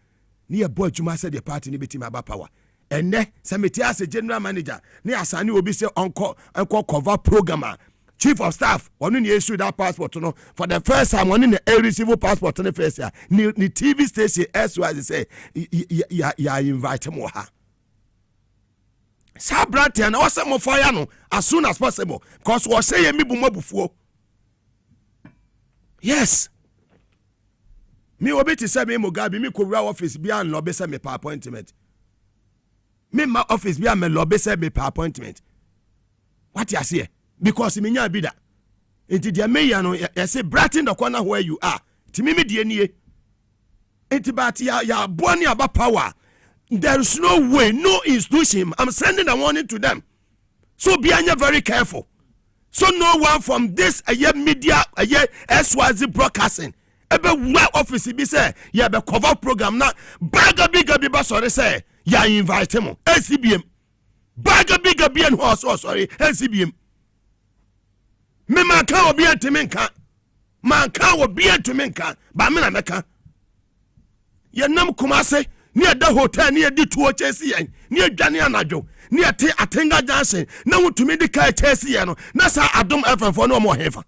B: ni ye boy juma said the party ni beti ma power ene sameti as general manager ni asani obi se onko cover programmer chief of staff onu ni issue that passport no for the first time onu ni receive passport no first year ni TV station SYZ say ya invite mo ha Sa brante na wase mo fire no as soon as possible because we say me bu mabufuo. Yes. Me obi ti say me Mugabe me ko wura office bia an lobby say me per appointment. Me ma office bia me lobby say me per appointment. What you say? Because me nya bi da. Enti dia me ya no ya say brat in the corner where you are. Ti me die nie. Enti bat ya boni aba power. There is no way, no institution. I'm sending a warning to them. So be very careful. So no one from this media, SYZ broadcasting, ebe where office be say, yeah, be cover program now. Baga bigger sorry say, yeah, invite him. LCBM. Baga bigger be and horse, sorry, LCBM. Me man can be a timinka. Man can be a timinka. But me na meka. Ye nam kumase. Near the hotel, near the 2 HSC, near Johnny Anajo, near Atenga Johnson, no to me the car HSC, that's how I don't ever for no more heaven.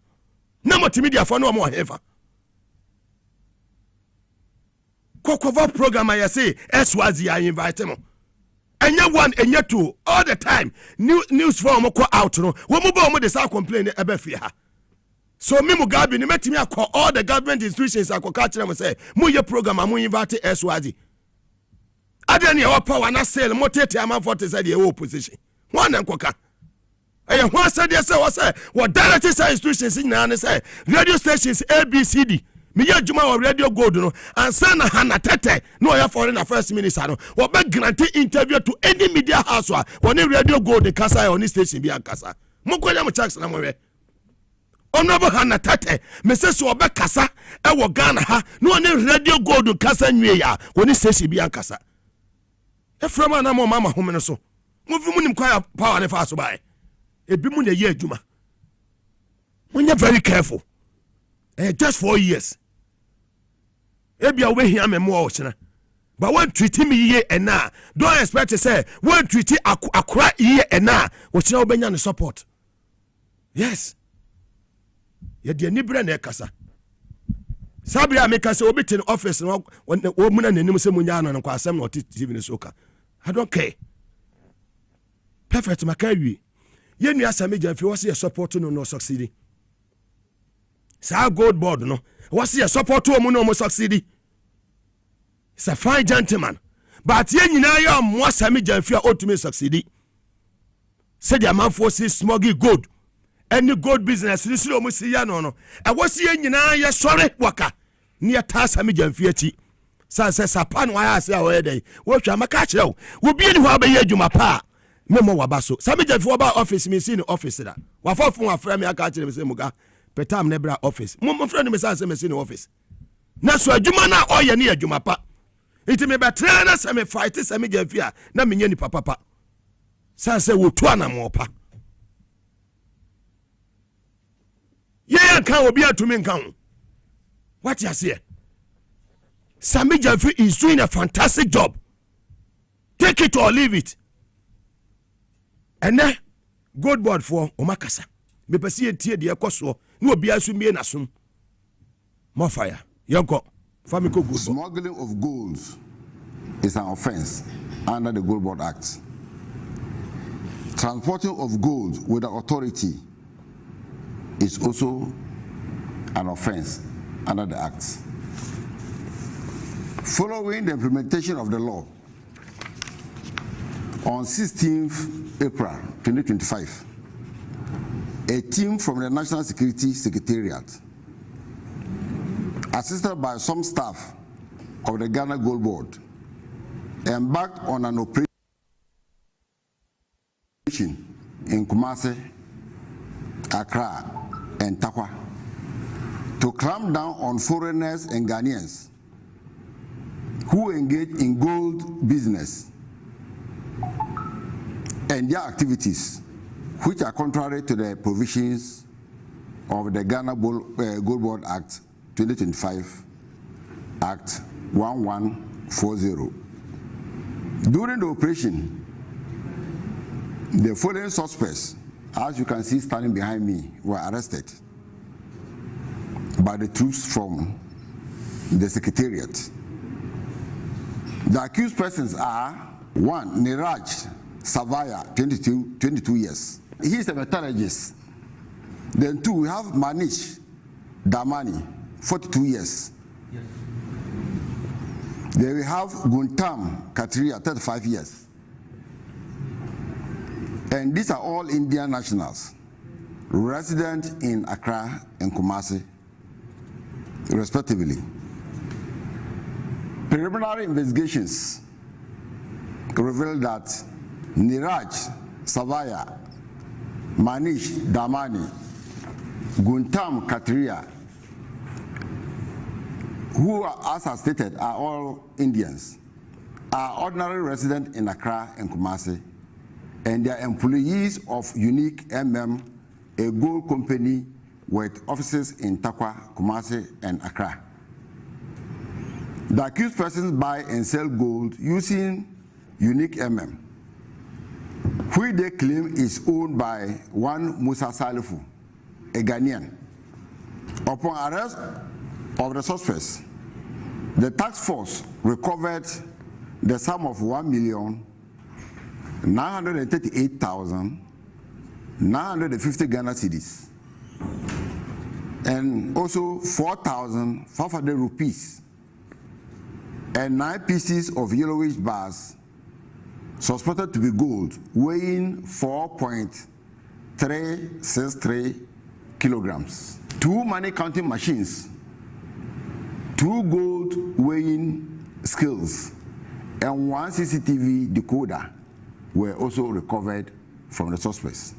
B: No more media for no more heaven. Cocoa program, I say, SYZ, I invite him. And you one and you two, all the time, news from out, no, we move on with the South complaining about fear. So me Mugabe, you met me call all the government institutions, I could catch them and say, move your program, I'm invite SYZ. Adeni ya power na sale motete am for to say the opposition one nkoka eh who said they say what direct institutions in say radio stations ABCD me ya juma wa radio gold no ansa na hana tete no ya foreign affairs minister no wo be grant interview to any media house one radio gold kasa on station bi ankasa mo kwanya mo checks na mo we onobo hana tete me say so be kasa e wo Ghana ha no on radio gold kasa nwie ya on station bi ankasa from an mama home so. Moving quite power and fast by. A bimun a year, Juma. When you're very careful, just 4 years. Maybe away here, I'm more ocean. But when treating me ye and now, don't expect to say, when treaty a cry ye and now, what you know, the support. Yes. Yet the Nibra Nekasa. Sabria make us obit in office when the woman and the Nimusemunian and Quasam or TV Soka. I don't care. Perfect, Macari. Yen ya Samija if you was a support to no succeeding. Sa gold board no. Was a support to a mono succeeding. It's a fine gentleman. But yen na ya more Samija if you ought to me succeeding. Said your man forces smoggy gold. Any gold business, this is almost no. I was yen ya sorry waka. Near Tassamija and Fiachi. Says upon why I say away day. What you catch you? Will be anywhere by Juma Pa. Memo Wabaso. Samija for about office, me seen office that. What for from a friend, I catch him, Muga. Petam Nebra office. Mum friend, Miss Ansem, in office. That's why Jumana or you near Juma Pa. It may be trainers and me fight this Samija Fia, not me any papa. Sansa will twana more pa. Yeah, can't be a to me count. What you say? Sami Jeffrey is doing a fantastic job. Take it or leave it. And then, good board for Omakasa. Me pesi etie de ekoso no obi asumie nasum. More fire. Yonko. Famiko good.
J: Smuggling of gold is an offense under the Gold Board Act. Transporting of gold without authority is also an offense under the Act. Following the implementation of the law, on 16th April 2025, a team from the National Security Secretariat, assisted by some staff of the Ghana Gold Board, embarked on an operation in Kumase, Accra, and Takwa to clamp down on foreigners and Ghanaians who engage in gold business and their activities which are contrary to the provisions of the Ghana Gold Board Act 2025, Act 1140. During the operation, the following suspects, as you can see standing behind me, were arrested by the troops from the Secretariat. The accused persons are 1. Niraj Savaya, 22 years. He is a metallurgist. Then 2, we have Manish Damani, 42 years. Yes. Then we have Guntam Katria, 35 years. And these are all Indian nationals, resident in Accra and Kumasi, respectively. Preliminary investigations revealed that Niraj Savaya, Manish Damani, Guntam Katria, who, as I stated, are all Indians, are ordinary residents in Accra and Kumasi, and they are employees of Unique MM, a gold company with offices in Takwa, Kumasi, and Accra. The accused persons buy and sell gold using Unique MM, which they claim is owned by one Musa Salifu, a Ghanaian. Upon arrest of the suspects, the task force recovered the sum of 1,938,950 Ghana cedis and also 4,500 rupees and 9 pieces of yellowish bars suspected to be gold, weighing 4.363 kilograms. 2 money counting machines, 2 gold weighing scales, and 1 CCTV decoder were also recovered from the suspects.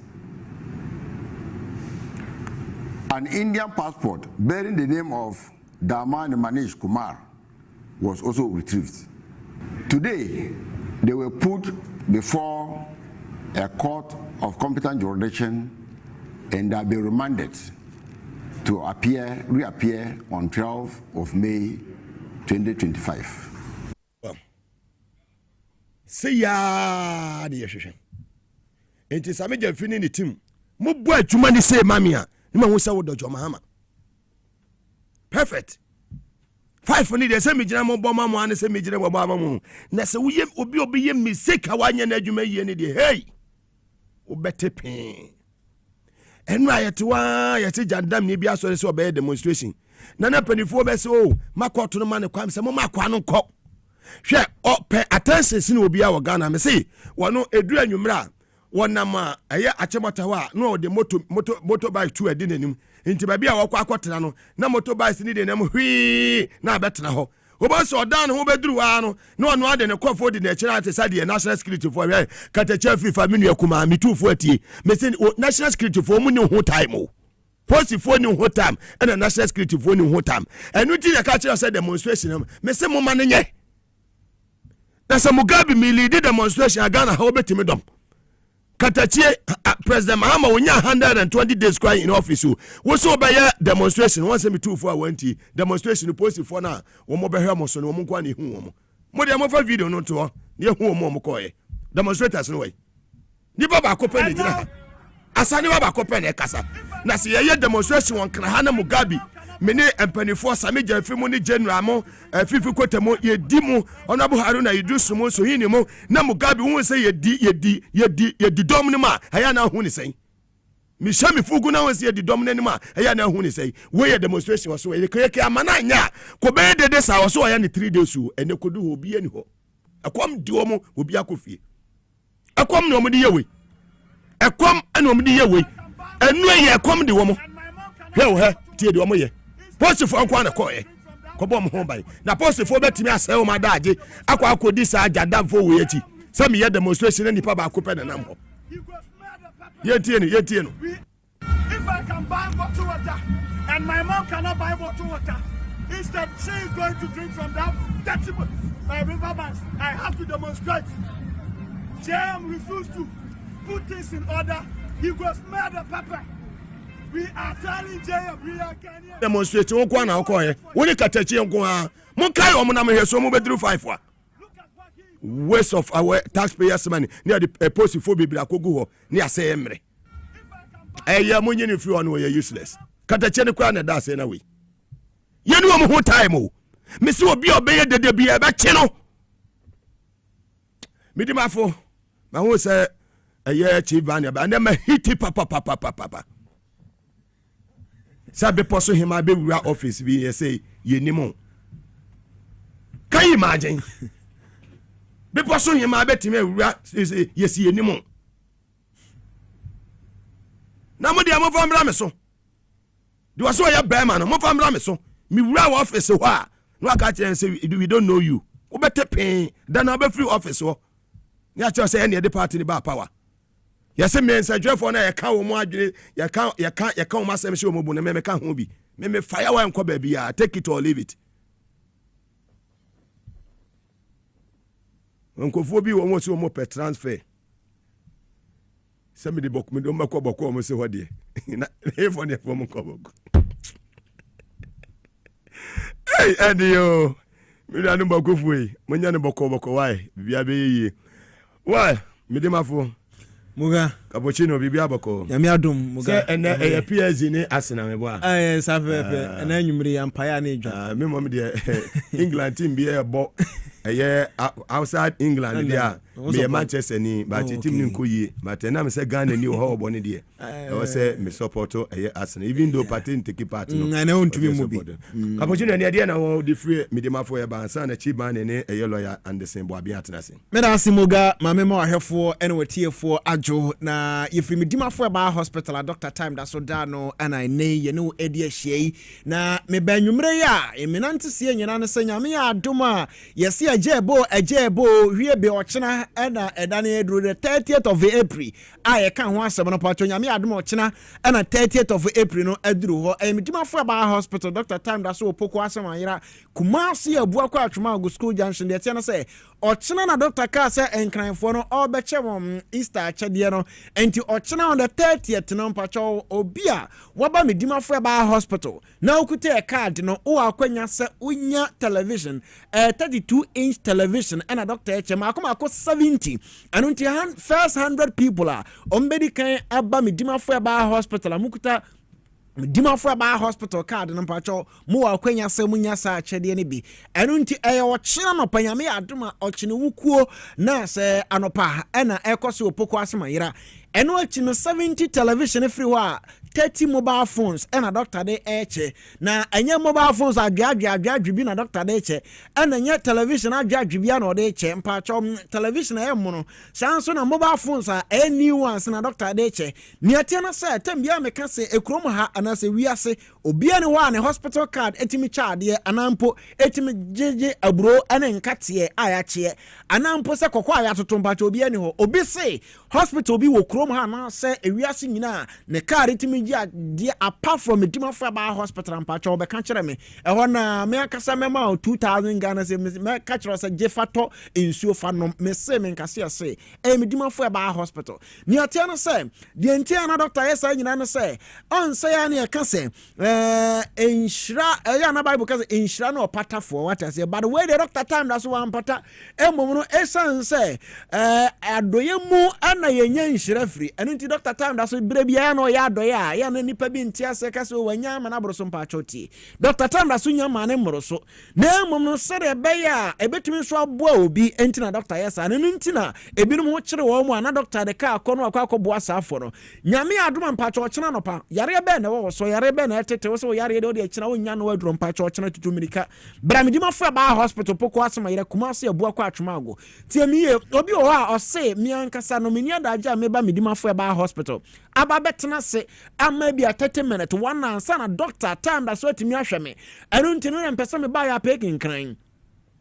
J: An Indian passport bearing the name of Daman Manish Kumar was also retrieved. Today, they were put before a court of competent jurisdiction and they'll be remanded to reappear on 12th of May 2025.
B: Well, see ya, dear Shisha. It is a major feeling the team. Mubwa chumani say mamia. Nima wusa wo dojo mahama. Perfect. 5 for need say me jina mo boma mo ane say me jina mo boma mo. Na se wo yem obi yem mistake awanya na adwuma yi ne de hey. Wo bete pin. Enu ayetwa yete jandam ne bia so se obey demonstration. Na panifo be se o makoto no ma ne kwam se mo makwa no nkọ. Hwe o pe attention sin obi a wo Ghana me say wono edu anwumra wonama eye achemota wa no de motorbike 2 edi nanim nti ba bia wakọ akotena no na motorbike ni de nam hwi na betena ho oboso odan ho beduru wa no na ono ade ne kofo de na kira ate sade national security for we katacha fifa menu akuma mitufo atie me say national security for mu ni ho time o police for ni ho time and national security for ni ho time enu ti ya ka kira say demonstration me say mo ma ne nye na say Mugabe me lead demonstration Ghana how betimi dom Katachie President Mahama wonya 120 days crying in office. We so by demonstration. Once me 2 for 20 demonstration post for na wo mo be hwe mo so no mo kwa ne hu mo. Mo de mo fa video no to ne hu mo koye. Demonstrators no way. Ni baba ko pe ne gina. Asani baba ko pe ne kasa. Na se ye demonstration won kra ha na Mugabe mene empanifo same jafimu ni general mo fifi kwetemo ye di mu onabu haruna idrusu mo so hini mo na Mugabe won se ye di dom ni ma aya na hu ni sen mi shami fugu na won se ye di dom ni ma aya na hu ni sen we ye demonstration was so ye keke amana nya ko be de sa was so aya ni 3 days o ene kodu obi ani ho akom di omo obi akofie akom no mo di yewe akom ene omo di yewe enu ye akom di womo he tie di omo ye post for kwa na koye ko bom ho bai na post for betimi asɛ o ma daage akwa akodi sa ajadam fo we ati sɛ me ye demonstration ni pa ba ko pe na nam ho ye tie no if
K: I can buy bottled water and my mom cannot buy bottled water, instead she is going to drink from that dirty river banks. I have to demonstrate. JM refused to put things in order. He goes murder pepper. We are telling JM we are Kenya.
B: Demonstration won kwa na okoye. Woni katachi nko ha. Mon kai o mo na me so mo bedru 5 wa. Waste of our taxpayers money. Near the post for biblia kogu ho. Ni ase emre. Eya mo nyini free on we useless. Katachi ne kwa na da ase na we. Ye ni o mo ho time o. Me se obi obeye dede bia be che no. Midimafo ma ho say eye chief banya ba na ma hiti papa sabe poso hima be wura office bi ye say ye nimo can you imagine be poso hima be time wura yes ye nimo na mo dia mo famra me so de was so ya be man mo famra me so mi wura office ho a no aka tell say we don't know you wo bete pen dan na be free office ho ya tell say any the party ni ba power yes me nsajwe for na ye ka wo mo adwene ye ka wo masem hye wo mo bu na me ka ho bi me fire wa enko ba bi ya take it or leave it onkofuo bi wo mo si wo mo per transfer sɛ mede bɔkɔ mede ɔmɛkɔ bɔkɔ ɔmo sɛ hɔ deɛ na ɛfɔ ne ɛfɔ mo kɔ bɔkɔ ei ɛde yo mede ane bɔkɔ fuei monya ne bɔkɔ wae bibia bɛyɛ yie wae mede mafo
L: Muga
B: cappuccino bibia bɔkɔ
L: nyame adom Muga
B: sɛ ɛnɛ ɛyɛ PSG ne Arsenal me bɔ
L: a sa fɛfɛ ɛnɛ nwumere ya mpaya ne dwa
B: me mom deɛ England team bi ɛbɔ ɛyɛ outside England dia me Manchester ni but team ni nko yie but na me say Ghana ni ho obo ne dia I was say me support ɛyɛ Arsenal even though party take part no
L: na ontumi mu bi
B: cappuccino ne dia na wo de free me de mafo ɛba ansa na chiban ne ɛyɛ lawyer Anderson bo abia tenase
L: me da Muga ma me ma ahwefo ɛne watiefo adwo na yefiri me dimafo ɛba hospital a Dr. Time da so da no ana ne ye ne edi ahyiai na me ba nwumre ya eminante sie nyina ne sɛ nyame ya adom a yesi ajebo hwie be ochena na edane edru the 30th of April a yeka ho asem no pacho nyame adom ochena na 30th of April no adru ho emidimafo ba hospital Dr. Time da so opoko asem ayira Kumasi abua kwa atwuma go school junction de tiana say ochena na Dr. Ka say enkranfo no obeche mom Easter achede no enti ochena on the 30th no pacho obia waba medimafo ba hospital na okute e card no o akwanya se unya television 32-inch television and a Dr. Echema akoma 70 and unti first 100 people are ombedi kan aba medimafo ba hospital amukuta Dimafo ba hospital card no pacho mo akwanya se munya sa achede ne bi enu nti ochina no panyame adoma ochine wukuo na se anopa na ekose opoko asema yira enu achino 70 television free wa 30 mobile phones and a Dr. de eche na enye mobile phones adwadwadwadwi bi na Dr. de eche and enye television adwadwi bi na de eche mpacho television e mo no sanso na mobile phones a new ones na Dr. de eche ni atia na say tambia meka se ekrom ha anase wiase obia ne wa ne hospital card etimi chaade anampo etimi jeje aburo ane nkate ayache anampo se kokwa ayatoto mpacho obia ne ho obi se hospital bi wo krom ha na se ewiase nyina ne card etimi apart from the Dimafo ba hospital and patch or be catcher me na me akasa me ma 2000 Ghana say me catcher us jefato insuo fa no me say me nkase say me Dimafo ba hospital ni atia no say the entire na doctor yes nyina no say on say ya na ka say enhira ya na bible ka say enhira no pata for what I say but the way the Dr. Time that's one pata emom no esan say adoye mu ana yenya enhira free and unti Dr. Time that's bre bia no ya adoye ya na nipa bi ntia se ka se wanya ma na broso mpa choti Dr. Time da so nya ma ne moroso na mom no sere be ya ebetumi so aboa obi entina Dr. Yesa ne ntina ebinom ho kire wo mu ana Dr. de ka akọ boa saafo no nyame adoma mpa chokina no pa yare be na wo so yare be na etete wo so yare de o kina wo nya no aduro mpa chokina tutu mirika bramidima fa ba hospital poko asema yare Kumasi aboa kwa atwumago tie mi ye obi o ha o se mi ankasa no menia da agya me ba midima fa ba hospital aba betena se maybe a 30 minutes one answer na Dr. Time da so etimi ahwe me enu ntinu na mpesa me ba ya pekin kran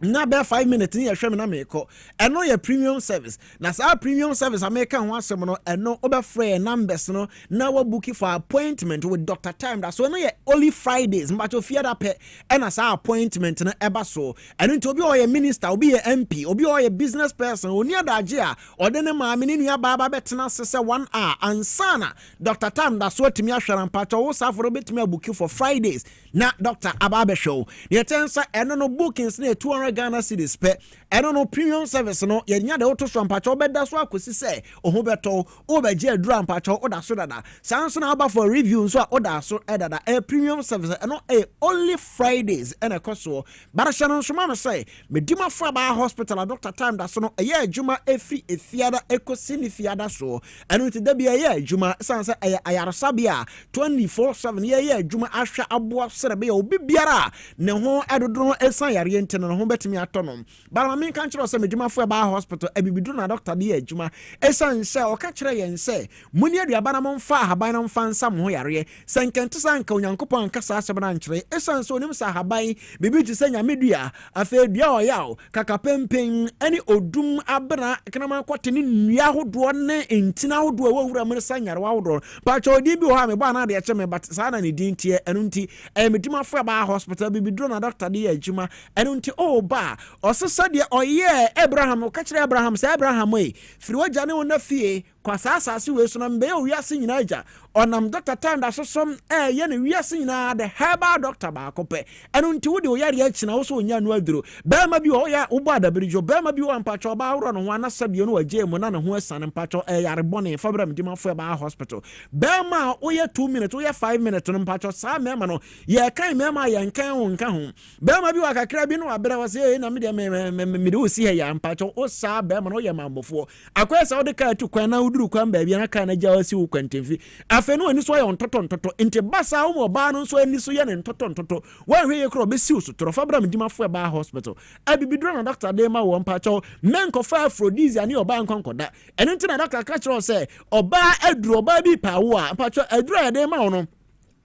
L: na be 5 minutes ni ahwe me na me ko eno ye premium service na sa premium service America ho asem no eno obe free numbers no na we book for appointment with Dr. Time da so no ye only Fridays mbacho fear da pe ena sa appointment na eba so eno nti obi o ye minister obi ye MP obi o ye business person oni adaje a ode ne ma me ni nua baba betena se 1 hour ansana Dr. Time da so etimi ahwe mpacho wo saforo betimi book for Fridays na Dr. Ababe show ye tensa eno no bookings na 200 200 Ghana cedis pe eno no premium service no ye nya de woto so mpacho obeda so akosi se oho beto obeje adura mpacho oda so dada sanso na aba for review so oda so edada premium service eno only Fridays ena koso barasha no so ma say medima fo ba hospital Dr. Time da so no eye adwuma efi efiada ekosi ni fiada so eno ti da bia eye adwuma sansa ayarosabia 24/7 eye adwuma ahwa aboa serebe obi biara ne ho edodo esan yare ente no ho betimi atonom bara me kan kire so medima fo ba hospital abibidu na doctor de adwuma esan se o ka kire yen se muni aduaba na momfa haban na mfa nsam ho yare senkente sanka onyankopon anka sa asebana nkire esan so onim sa haban bibi ti se nyamedua afa dua oyaw kaka pempen ani odum abra kenama kwotene nnua hodo ne entina hodo wawura me sanyare wawodo pa cho di bi ho ha me ba na de cheme but sa na ne din tie enu nti medima fo ba hospital bibidu na doctor de adwuma enu nti o ba osesa de oye Abraham o ka kire Abraham se Abraham firi wagya ne wona fie kwa asase we so na mbe o wiase nyina agya onam Dr. Tanda sosom ye ne wiase nyina the herbal doctor ba kope enu nti wo de o yare akina wo so onya no aduro ba ma bi o ya wo ba da birijo ba ma bi wo ampacho ba horo no ho anasabie no wagye mu na ne ho asane mpacho yare bone fabra medima fo ba hospital ba ma o ye 2 minutes o ye 5 minutes no mpacho sa mema no ye kan mema ye nkan ho nka ho ba ma bi wa kakra bi no abra wase na me de me de o si he ya mpacho o sa ba ma no ye mambofo akwesa o de ka tu kwan na duru kwan ba bia na ka na gya wasi wo kwantemfi afa no ani so ye ntoto ente basa wo ba no so ani so ye ne ntoto wa hwe ye kro be si usutro fabra medima fo ba hospital abibidro na doctor de ma wo mpacho menko fa aphrodisia ni oba nkonkoda eno nti na doctor ka kiro se oba aduro oba bi pa wo a mpacho aduro ya de ma wo no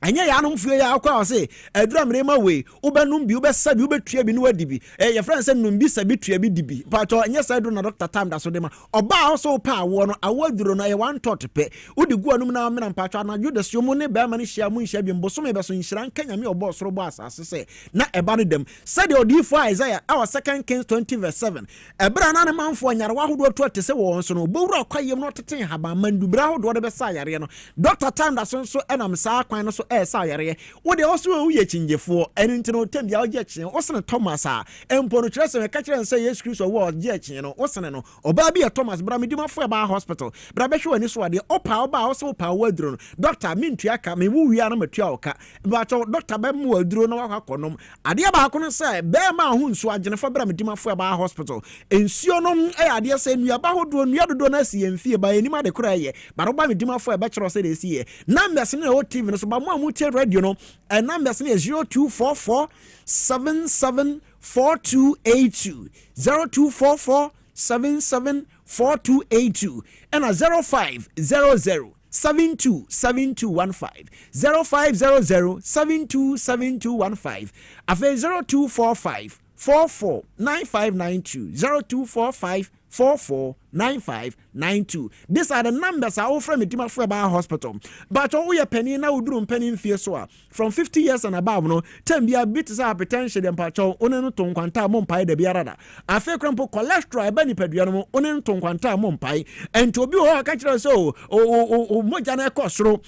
L: anya ya no mfue ya akwa se adura mrema we ubenum bi ubesabi ubetua bi no wadibi ye friend se num bi sabi tua bi dibi pato anya sa do na Dr. Time da so de ma oba also pa wo no awaduro no ye one tot pe udi gu anum na me na pato na jude so mu ne ba ma ne hia mu nhia bi mboso me be so nhira nkanya me obo soro bo asase se na eba no dem said odifo Isaiah our 2 Kings 20:7 ebra na ne manfo nyare wa hodo to te se wo so no bowura kwayem no teten haba mandubra hodo de be sa yare no Dr. Time da so enam sa kwan no so sa yare wo de oso wo ye chinjefo enu ntino tem ya oje chin osene Thomas a empo no kyerese me ka kyerese Yesu Kristo wo oje chin no osene no oba bi Thomas bra medima fo ba hospital bra be hwe ani so ade opa oba oso pa waduro no doctor mintua ka me wu wia na matua oka ba cho doctor ba mu waduro na wa konom ade ba ko no se be ma hu nso agene fo bra medima fo ba hospital ensuo no ade se nua ba hodo nua dodo na si emfie ba enima de kura ye ba ro ba medima fo ba kyero se de si ye na mbese na o TV no so ba mu radio no and numbers is 0244 774282 0244 774282 and a 0500 727215 0500 727215 afa 0245 449592 0245 449592. These are the numbers I offer me Medima fo ba hospital. But all your penny na uduru penny fie so from 50 years and above no tem bia bit is hypertension dem pacho onenu to nkwanta mo mpai de bia rada. Afa krampo cholesterol e ba ni padua no onenu to nkwanta mo mpai. Enti obi ho ka kire so o moja na ekosoro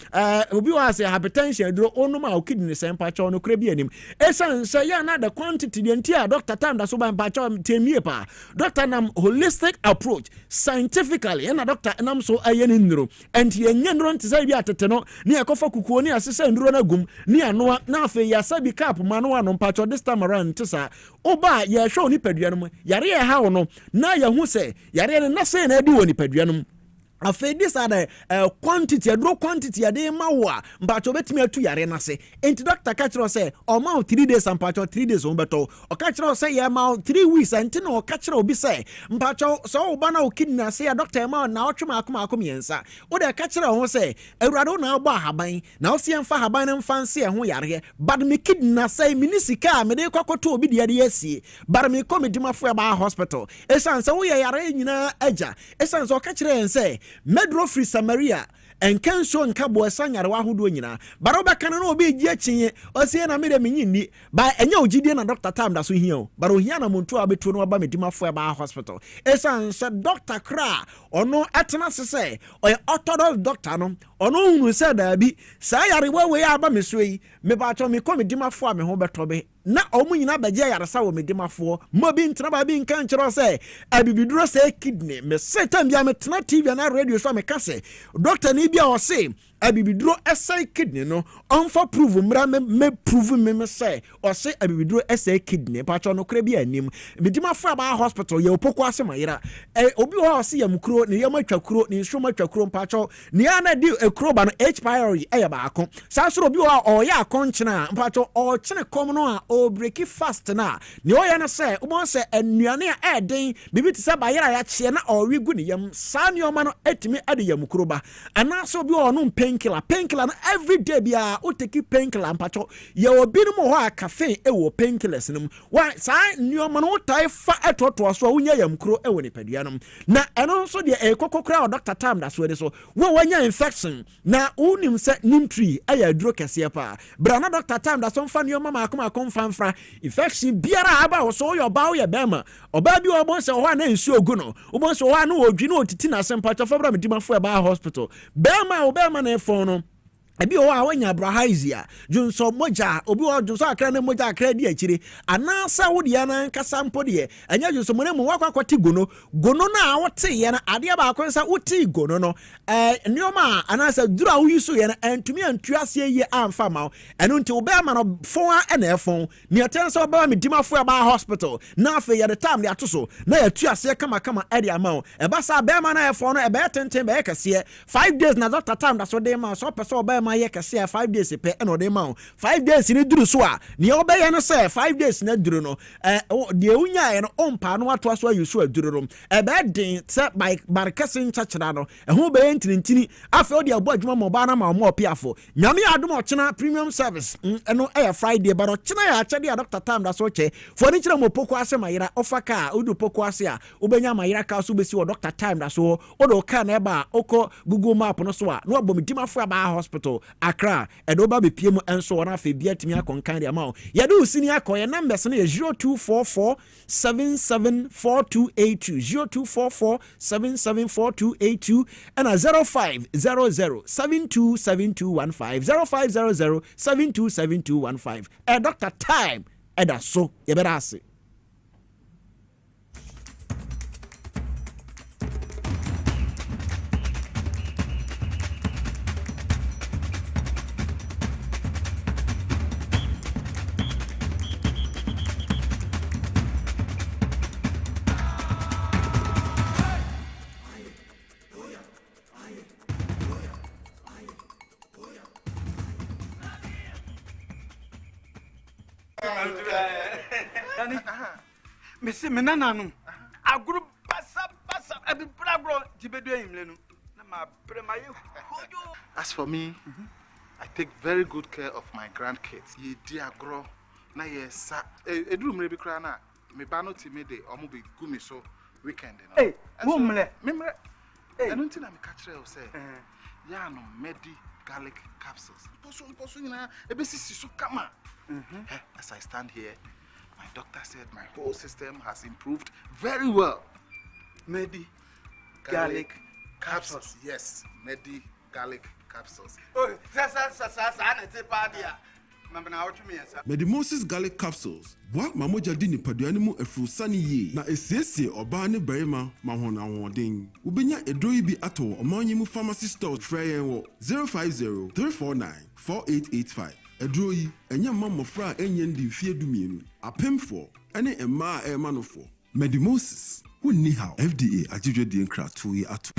L: obi ho ase hypertension duro onuma o kidney sem pacho no kra bia nim. Esan say ya na the quantity the entire Dr. Time da so ba pacho temie pa. Dr. Nam holistic approach scientifically and a doctor and I'm so ayen ndro and ye nyendro ntisa bi atete no ne yakofa kukuo ne asese ndro na gum ne anoa na afa ya sabi cap mano ano mpacho this time around ntisa oba ye hwe oni padua no yare ye ha wo no na ye hu se yare ne na se na adi woni padua no afa this are the quantity draw quantity ade mawa mpacho betimi atu yare na se enti doctor ka kire say o ma 3 days and mpacho 3 days on beto o ka kire say ya ma 3 weeks enti na o ka kire obi say mpacho so oba na o kidney say ya doctor ma na otwema akoma yensa o de ka kire ho say awurade na ogba haban na o se emfa haban na mfa nse ho yare bad me kidney say minisika me de kwakoto obi de yare asie bar me komedima fo ba hospital esan say wo yare nyina agya esan say o ka kire en say Medro free Samaria and can so nkabo esanyare wa hodo nyina baroba kan na obi gi achinye osie na me de menyini ba enya ogidie na Dr. Time da so hia baro hia na montu abetu no ba medima fo ba hospital esan se Dr. Kra ono atena se oye orthodox doctor no ono hunu se da bi sa yare we aba meso yi me ba cho me komedima fo me ho beto be na omu nyina beje yaresa wo medimafo mo bi ntena ba bi nka nkyero se abibiduro se kidney me setam bia me tena TV na radio so me kase doctor ni bia o se abibiduro essay kidney no onfa prove mra me prove me say o se abibiduro essay kidney pa cho no kra bi anim medimafo aba hospital ye opoko ase mayira obi o se yamkuro ne yamatwakuro ne nso matwakuro pa cho ne ana di ekuro ba no H pylori e ya ba akon sa so obi o ya akon chena pa cho o chene kom no a o break fast na ne o ya na say o se anuane a eden bibi ti se ba yira ya chie na o wi gu ne yam sa ne o ma no etimi ade yamkuro ba ana so obi o no painkiller no every day bia o take painkiller mpacho ye obi no mo ho a caffeine e wo painkillers no wa sa nneoma no tai fa etoto so wonya yamkuro e wo ne padua no na eno so de ekokokra o doctor time da so de so wo wanya infection na unim se nimtree aya aduro kese pa bra na doctor time da so mfa nneoma ma akoma konfamfra infection biara aba wo so yo ba wo ye bema oba bi wo bon se ho na nsu ogu no wo bon se ho na odwi na otiti na sempacho fa bra medimafo e ba hospital bema na phone no ebi o a wanya abrahaizia junso moja obi o junso akra na moja akra di akire anasa wo de na nkasa mpo de anya junso mo ne mo wakwakwati gono na wote ye na ade ba akonsa woti gono no nioma anasa dura wo yiso ye na antumi antuase ye amfa ma eno nti obe ma no fon a na efon ni atenso oba me dimafo ya ba hospital na afa ye the time de atoso na ya tuase kama ade ama e ba sa be ma na efon no e be tenten be kase 5 days na doctor time da so de ma so person oba ma ye kase 5 days pe eno de ma 5 days ni duru so a ni oba ye no say 5 days na duru no de unya ye no ompa no ato so ayu so aduru no e be den se barkase nchachira no e ho be ntintini afa o de abo adwuma mo ba na ma mo opiafo nyame adom ochena premium service eno e Friday but ochena ya achede ya doctor time da so che fo ni kire mo poko ase mayira ofaka udu poko ase a ubenya mayira ka so besi wo doctor time da so o do ka na e ba oko Google map no so a no abomidimafo aba hospital Accra edo ba be piem enso na afa bia timi akonkan de ama ye do usini akoye numbers no 0244 774282 0244 774282 and 0500 727215 0500 727215 Dr. Time eda so ye better say
M: Mesi menana no aguru basa abi brabro tibedu emle no na ma brema ye.
N: As for me, I take very good care of my grandkids. Ye di agro na ye sa eduru mre bi kra na me ba no timi de omo be gumi so weekend no.
M: Hey, mumle.
N: Memre. Eno nti na me ka kire o say. Ya no medi garlic capsules. Poso nyina ebesisi so kama. As I stand here, my doctor said my whole system has improved very well.
M: Medi garlic
N: capsules. Yes, Medi garlic capsules.
M: Oh, sa na te pa dia.
O: Mugabe Maase garlic capsules. Wa mamoja di nipadua ni mu efrusani ye na esiesie oba ne barima ma hon awodin. Ubenya edoi bi ato omanyi mu pharmacy stores frɛ wo 050 349 4885. Edroyi enya mamofra enye ndi fie dumienu apemfo ene emma emanofo Mugabe Maase wunni how FDA ajidwe di nkra to yi ato.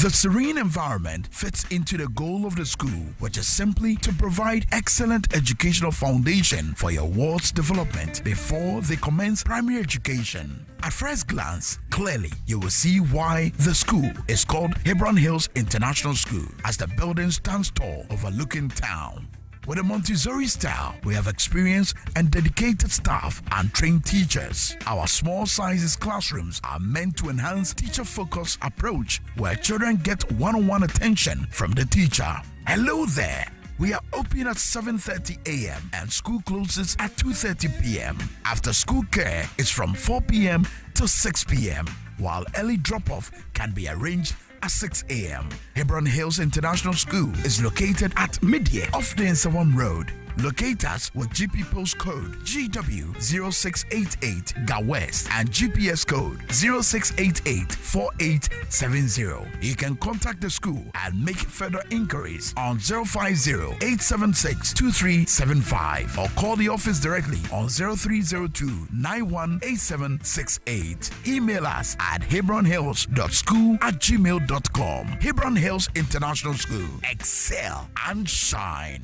P: The serene environment fits into the goal of the school, which is simply to provide excellent educational foundation for your ward's development before they commence primary education. At first glance, clearly you will see why the school is called Hebron Hills International School, as the building stands tall overlooking town. With a Montessori style, we have experienced and dedicated staff and trained teachers. Our small sizes classrooms are meant to enhance teacher-focused approach where children get one-on-one attention from the teacher. Hello there. We are open at 7:30 a.m. and school closes at 2:30 p.m. After school care is from 4 p.m. to 6 p.m., while early drop-off can be arranged at 6 a.m. Hebron Hills International School is located at Midye off the Nsawam Road, Locate us with GP postcode GW0688 GA West and GPS code 06884870. You can contact the school and make further inquiries on 050-876-2375 or call the office directly on 0302-918768. Email us at hebronhills.school@gmail.com. Hebron Hills International School. Excel and shine.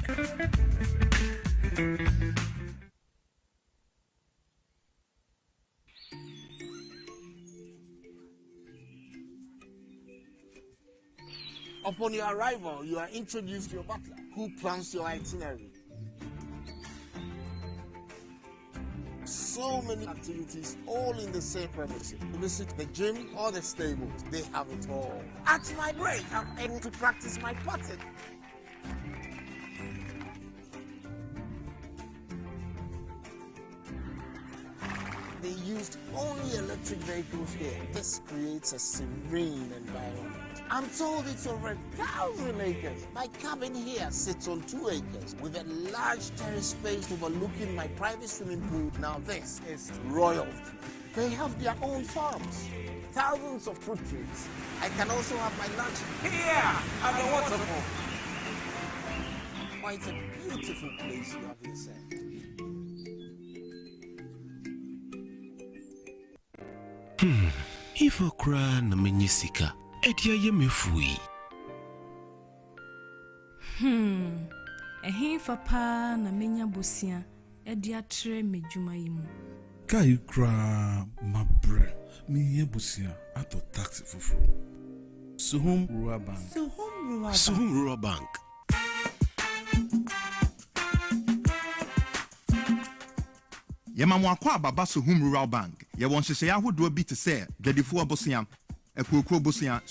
Q: Upon your arrival, you are introduced to your butler, who plans your itinerary. So many activities, all in the same premises. Visit the gym or the stables, they have it all. At my break, I'm able to practice my putting. They used only electric vehicles here. This creates a serene environment. I'm told it's over 1,000 acres. My cabin here sits on 2 acres with a large terrace space overlooking my private swimming pool. Now this is royalty. They have their own farms, thousands of fruit trees. I can also have my lunch here at the waterfall. Quite a beautiful place you have here, sir.
R: If I cry na menyisika, edia ye mefui.
S: Ehin fa pa na menya bosia, edia tre medwuma yimu.
T: Kai cry mabre, me bosia ato taxi fufu. Suhum Rural Bank.
R: Suhum Rural Bank.
U: Yemamwa kwa baba Suhum Rural Bank. Ye won hye ahodo bi te se dwadifo abosia, ekokro bosia,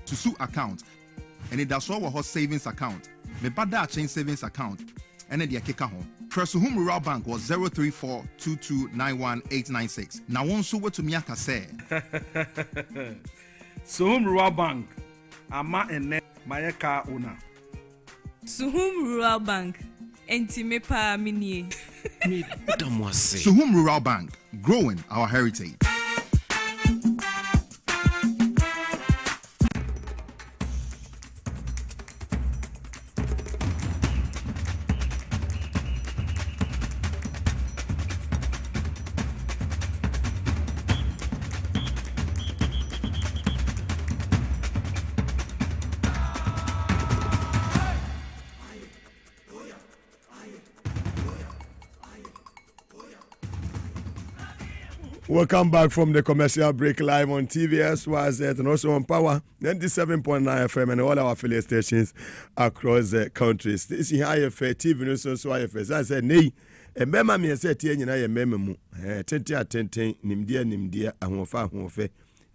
U: susu account. Ene da so wo ho savings account. Me bada chain savings account. Ene de keka ho. Suhum Rural Bank was 03422919896. Na won so wetumi aka se.
M: Suhum Rural Bank. Ama ene mayeka una.
S: Suhum Rural Bank. Enti me pa minie.
U: Suhum Rural Bank, growing our heritage.
B: Welcome back from the commercial break, live on TVS, YZ, and also on Power 97.9 FM and all our affiliate stations across the country. This is IFA TV news, so IFA. I said, "Nay, a mema me said, Tian, I am memo, Tentia, Nimdia, Ahofa,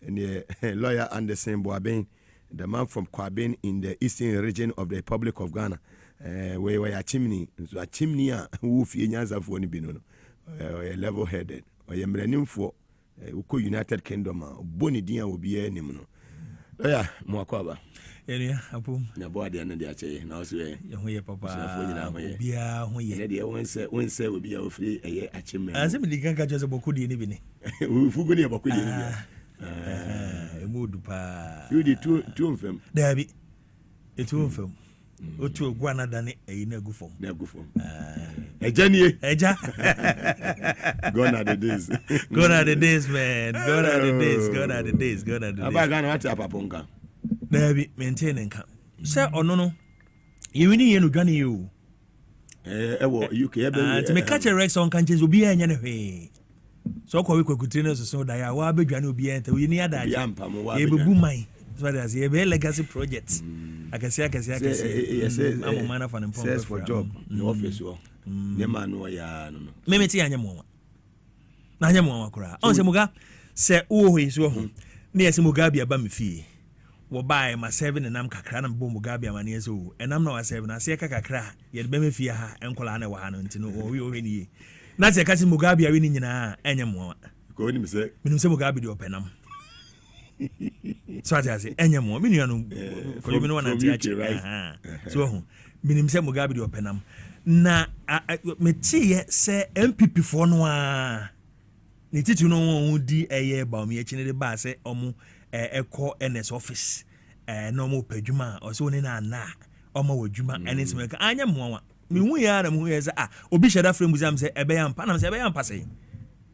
B: and the lawyer Anderson Boabin, the man from Kwabin in the eastern region of the Republic of Ghana, where we are chimney, so a chimney, who fears of one binono, level headed. Oyemrenim for uko United Kingdom boni dia obi anim no oya moakwaba
V: enia apom
B: na boade na dia che na oso ye
V: ho ye papa
B: obi a ho ye dia wonse obi a ofri eye achemme
V: anse me dikan ka jose bokudi ni bi ni
B: fugo ni bokudi ni bi
V: emodu pa
B: you di tu mfem
V: dabi etu mfem otu ogwana dane eyi na agufom
B: eja nie
V: eja
B: gone are the days
V: man gone are the days
B: abaga na wati apaponka
V: dabi maintain nka se ono no yewini ye no dwane ye o
B: ewo UK ebe
V: to me catch a rex on kanches obi anya ne hwe so kwa we kwakutire no so da ya wa abedwane obi enta we ni ada
B: ya mpam wa
V: ye bebu man so that ye be legacy project akasi
B: yes
V: amomana fa ne
B: says for job no office wo ne man no ya no
V: memeti anya mo na anya mo akura on se muga se wo ho iso ho na yesi Mugabe aba me fie wo bai ma 7 nam kakra na mbo Mugabe ama ne yeso enam na wa 7 na se kakra ye de be me fie ha enkola na wa ha no ntino wo we ni na se kati Mugabe awi ni nyina anya mo
B: ko ni me se
V: Mugabe de openam so ati ase enya mo me nuanu ko me no na ati achi so ho minim se Mugabe de openam na metie sɛ MPP for no a ne titu no won di ɛyɛ baomi akyi ne de ba sɛ ɔmo ɛkɔ NS office na ɔmo padwuma ɔsɛ oni na na ɔmo wadwuma ɛne nsɛm ka anya mmoa me hu ya na me hu ya sɛ obi hyɛda frɛ museum sɛ ɛbɛyɛ ampa na sɛ ɛbɛyɛ ampa sɛ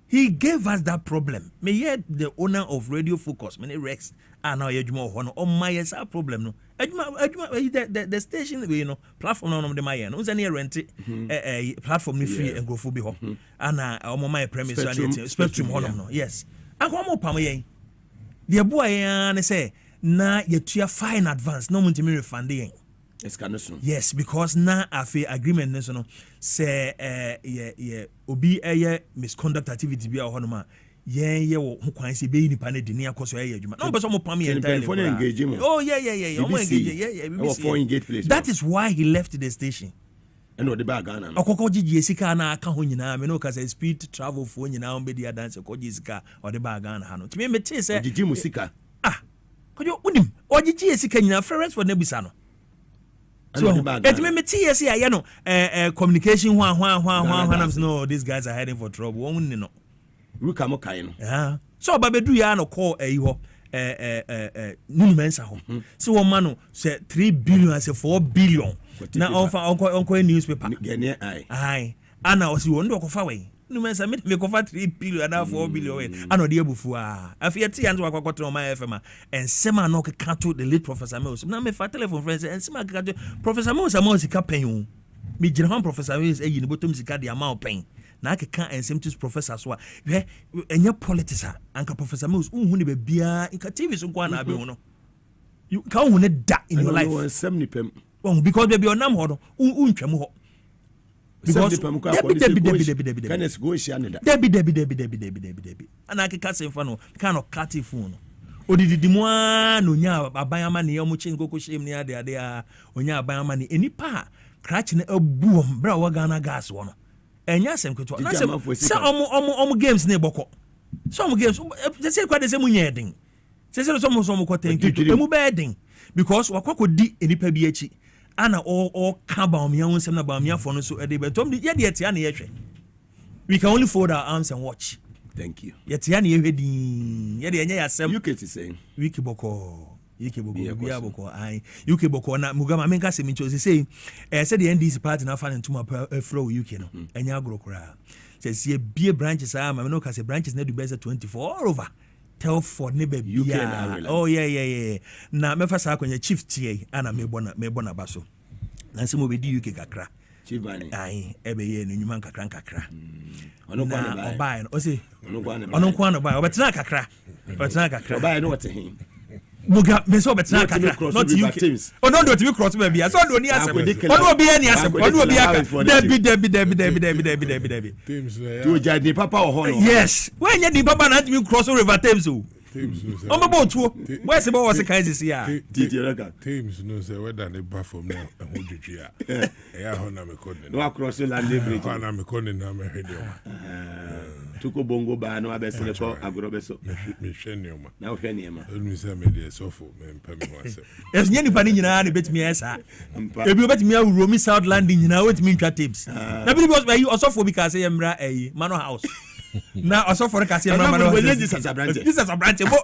V: he gave us that problem. Me yet the owner of Radio Focus, many Rex, now Yajuma Hono, or my problem. No, the station, you know, platform on the Mayan, who's any rent a platform free and go for beho. And on my premise, Spectrum Hono, yes. I come up, Pamaye. Dear boy, and say, na yet you fine advance, no one to me refunding. Yes, because na afi agreement no say obi misconduct activity bi a ma ye wo ho kwan se be nipa ne de ne akoso adwuma no person mo pam ye entirely oh yeah mo engage that is why he left the station
B: and what the bag Ghana
V: okoko gigi sika na aka ho nyina me no ka say speed travel for nyina on be dia dance okoko sika or the bag Ghana ha no me mete say
B: gigi musika
V: kojo unim ogigi sika nyina friends for nebisa no so it me tea say ya no communication I'm no these guys are heading for trouble won no
B: we come kai no
V: so babedu ya no call ho nunu mensa ho so one man say 3 billion as 4 billion na onko newspaper ai ana o si won do ko fa we nunu mensa me ko fa 3 billion na 4 billion we ana de abufu afia ti yanzo akwakoto ma FM and sema no ka to the late Professor Mills na me fa telephone friends and sema ka Professor Mills am sika pen me gina hon Professor Mills e ni botom sika de amount pen na ka ensem to professor so we enye politics anka Professor Mills unhu ne be bia inka TV so kwa na abe ho no you ka unhu ne da in your life because baby onam ho no untwam ho because debi
B: can us go share that
V: debi ana keka se mfa no kind of cut phone no odididi mu a no nya abayama ne omo chin koko shem ne ade a onya abayama ne enipa crash ne abu bra wa Ghana gas wo no enya sem kweto na se omo games ne boko so omo games se kwa de se munye den se so mo ko thank you emu be den because wakokodi enipa bi achi ana all kaba omia won sem na ba omia for no so ede betom ye de etia na ye hwe we can only fold our arms and watch
B: thank you
V: ye tia na ye hwedi ye de enye ya sem
B: you can say
V: wiki boko bia boko ai UK boko na Mugabe Maase se mincho say say the NDC party na fa ntuma fro UK no enya agrokora say bie branches ma no ka say branches na do best 24 all over tell for ne be bia oh yeah na me fa sa akonya chief tie ana me bona baso na se mo be di UK kakra
B: chief bani
V: ai ebe ye no nyuma kakra
B: ono kwa na
V: obai no o say ono kwa na obai obetena kakra
B: obai no what hin
V: Mugabe me so betina kakra not UK oh no do to cross me bia so do ni asem ono obi ani asem ono obi aka debi
B: to jadi papa o ho no
V: yes when you di papa na to cross river Thames o omo bo tuo where se bo was kan sisi ya
A: Thames no say whether they back from now e ho dwetwe a ya ho na me kone
B: no across the land bridge
A: na me kone na me hede
B: tuko bongo ba no abesele ko agrobeso
A: me hwene ma
B: na hwene ma
A: enu say me dey sofo me mpam ho asem
V: es nyani pa ni nyina na betimi esa ebi obetimi awuro mi South Landing nyina wetimi ntwa tapes na bi because you osofo bi ka say yemra Manor House na osofo ka say yemra Manor House Jesus abrante bo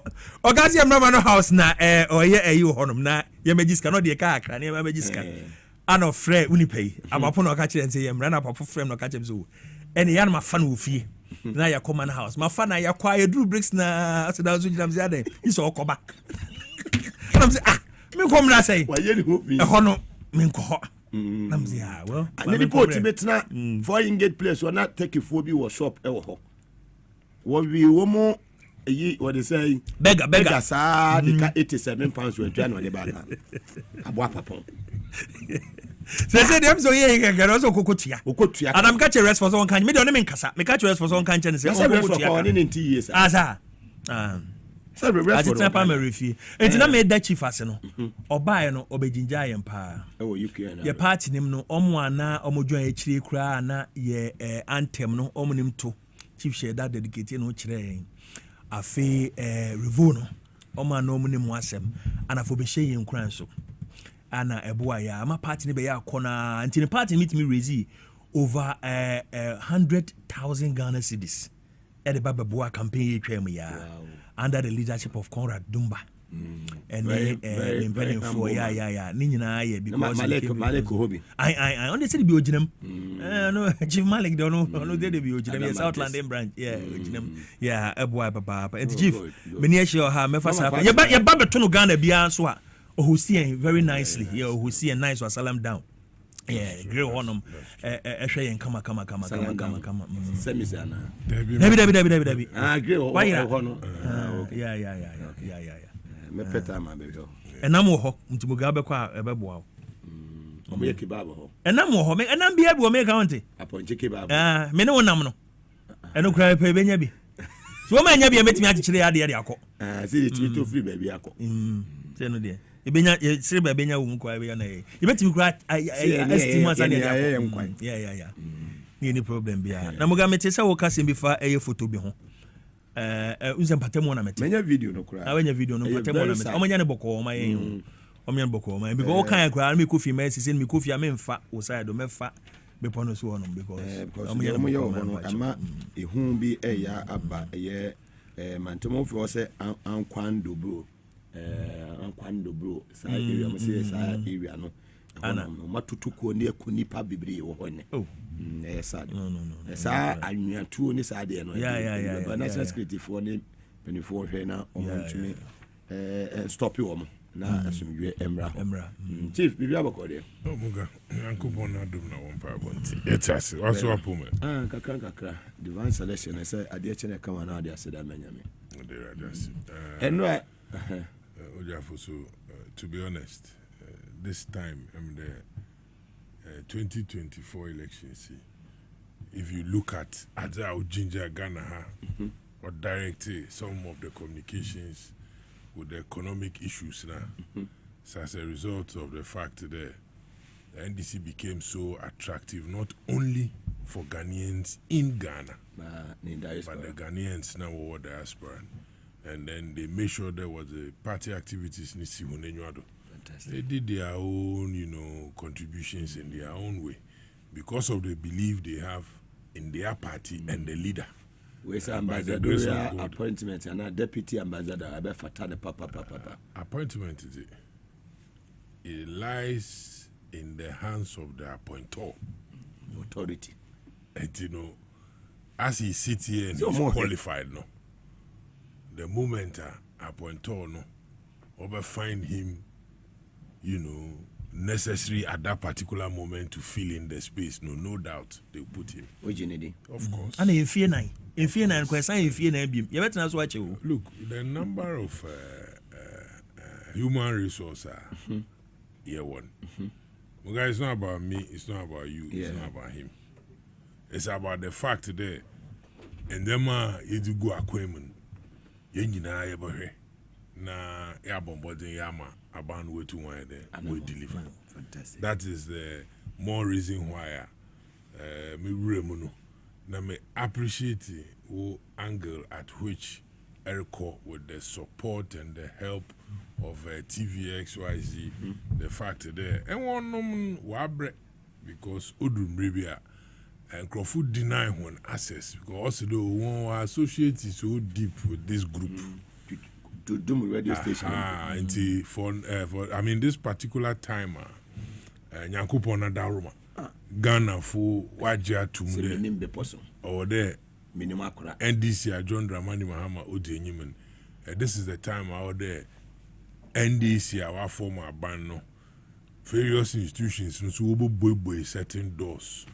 V: o ka say yemra Manor House na oye honom na yemegiska no de ka akra na yemegiska ano frɛ unipei abapo na o ka kire say yemra na papo frɛ no ka kire so ene yan ma fa no ofie na ya come Manor House ma fa na ya kwa Drew bricks na aseda so jinam say adan iso okoba nam say me kom na say
B: wa ye ni hopi
V: ho no me nko nam say well
B: and the report betna for engage place or not take for bi wo shop e wo ho wo wi wo mo eyi what they say beggar sa de ka 87 pounds we twa no le ba na abo apapon
V: say dem so ye ngara so kokotua adam ka che rest for so kan me de no me nkasa me ka che rest for so kan che ne say
B: kokotua ni 90 years
V: asa
B: I
V: pa me refi entina me da chief ase no obae no obejinja ye mpa ye party nim no omo ana omo dwan akire kura na ye anthem no omo nim to chief share that dedicate no kire afi revo no omo ana omo nim asem ana fo be hye ye nkran so ana eboa ya ama party ne be ya kona anti ne party meet me raise over 100,000 Ghana cedis at the Baba campaign under the leadership of Conrad Dumba. And very for because
B: Malik hobby.
V: I only said be ojinam. No, Chief Malik don't know. No, they be ojinam. Southland branch. Yeah, ojinam. Yeah, eboy papa. And Chief, many sure ha me fasa. Ya baba tunu Ghana bia so a who see very nicely. Yeah, who see a nice was salam down. Yeah, great honum. Ehwe kama.
B: Semisana.
V: Debi.
B: Ah, great honum.
V: Yeah.
B: Me peta ma be ho.
V: Enam wo ho nti Mugabe kwa ebeboa wo.
B: Omo ye kebab ho.
V: Enam wo ho me enam bia bi wo me county.
B: Aponche kebab.
V: Me ne wonam no. Eno kra pe benya bi. So wo ma nya bia metimi akekere ade akọ.
B: See the to free baby akọ.
V: Say no there. Ebenya sire ba benya wo mu kwa be na ye. Ebetimi kra estima sa ne akọ. Yeah. Ni problem bia. Na Mugabe tese wo kase bi fa eye photo bi ho. Unse mpatemo na mete.
B: Menya video no kura.
V: Awenya video no mpatemo na mete. Omanya ne boko oma yen. Omanya ne boko oma because o kan kura me kofi ma sisi me kofi am mfa wo side do mefa be pono so on because omanya ne boko no
B: ama ehun bi eya aba eye mantemo fi wo se ankwando bro sa area mo se sa area no ana matutu ko ne akonipa bebre wo hone. Sad. No. Sa anwatuo ni sa de no.
V: Yeah.
B: But national security for ne penifo hwe na omontumi stop you om na asumdwe emra. Chief bibi abakode.
A: Muga yankopon na dum na won pa bonti. Etase waso apome.
B: Kakra divine selection say ade chene kama na ade aseda manyame.
A: Enwa so to be honest, this time I'm the 2024 elections, if you look at how Ginger Ghana or direct some of the communications with the economic issues now, so as a result of the fact that the NDC became so attractive not only for Ghanaians in Ghana, but the Ghanaians now were diaspora, and then they made sure there was a party activities in Sihunenyado. They did their own, contributions in their own way because of the belief they have in their party and the leader.
B: Where's ambassador appointment and deputy ambassador? I bet fatane papa.
A: Appointment is it lies in the hands of the appointor.
B: Authority.
A: And as he sits here and he's qualified, no. The moment appointor no, over find him. Necessary at that particular moment to fill in the space. No doubt they put him. Of course.
V: And in fear nine, question in fear nine. You better not watch you.
A: Look, the number of human resources year one. Mugabe, it's not about me. It's not about you. It's not about him. It's about the fact that and them you do go acquaintment. You na ever na ya bombarding yama about way to one we deliver. Fantastic. That is the more reason why me remuno na me appreciate the angle at which Erico with the support and the help of TVXYZ the fact there and one no wabre because Odum Rebia and Crawford deny one access because also the one associate is so deep with this group.
B: To do radio station.
A: For I mean this particular time, Nyankopon na Daruma, Ghana for Wajia Tumde, or there,
B: Minimakura,
A: NDC, John Dramani Mahama, Odi Newman. This is the time out there, NDC, our former band, various institutions, no boy certain doors.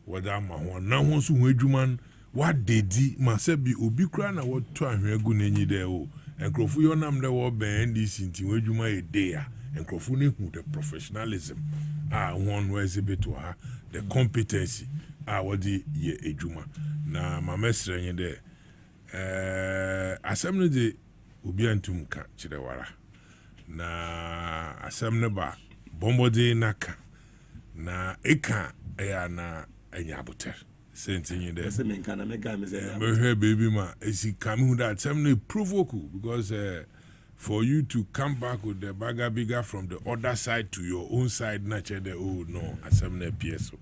A: Whether Mahon, now wants to Wedjuman, what they did, Masebi, Ubikra, na what time we are going to there. And Crawford, your name the war band is in Tiwajuma a day, and Crawford who the professionalism, one was a bit to her, the competency, what the ye ejuma. Na my messenger in there. Assembly de Ubiantumka, Chidawara. Na assembly ba, Bombode Naka, na Eka, na Enyabuter. Same there.
B: Me
A: baby ma, is he coming that some provoke because for you to come back with the bagger bigger from the other side to your own side, not the no, as I'm not PSO.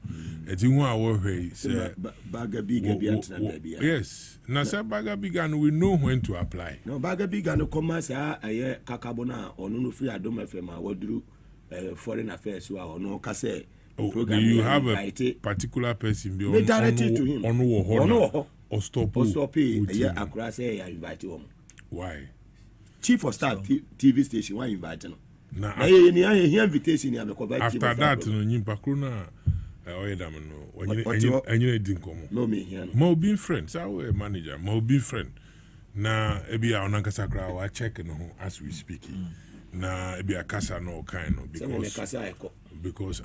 A: It's in one way, say
B: bagger bigger,
A: yes. Now, say bagger bigger, and we know when to apply.
B: No, bagger bigger, no commerce, kakabona, or no free adoma from our do foreign affairs, or no casse.
A: Do you have a particular person
B: be directed to him?
A: Or stop?
B: Yeah, across I invite him.
A: Why?
B: Chief of staff TV station, why invite him?
A: Now,
B: invitation,
A: after that, no, Nimpakruna, when you didn't come.
B: No, me here.
A: Mo being friends, our manager, Mo be friend. Now, ebi our Nankasakra, I check as we speak. Now, ebi a casa no kind of because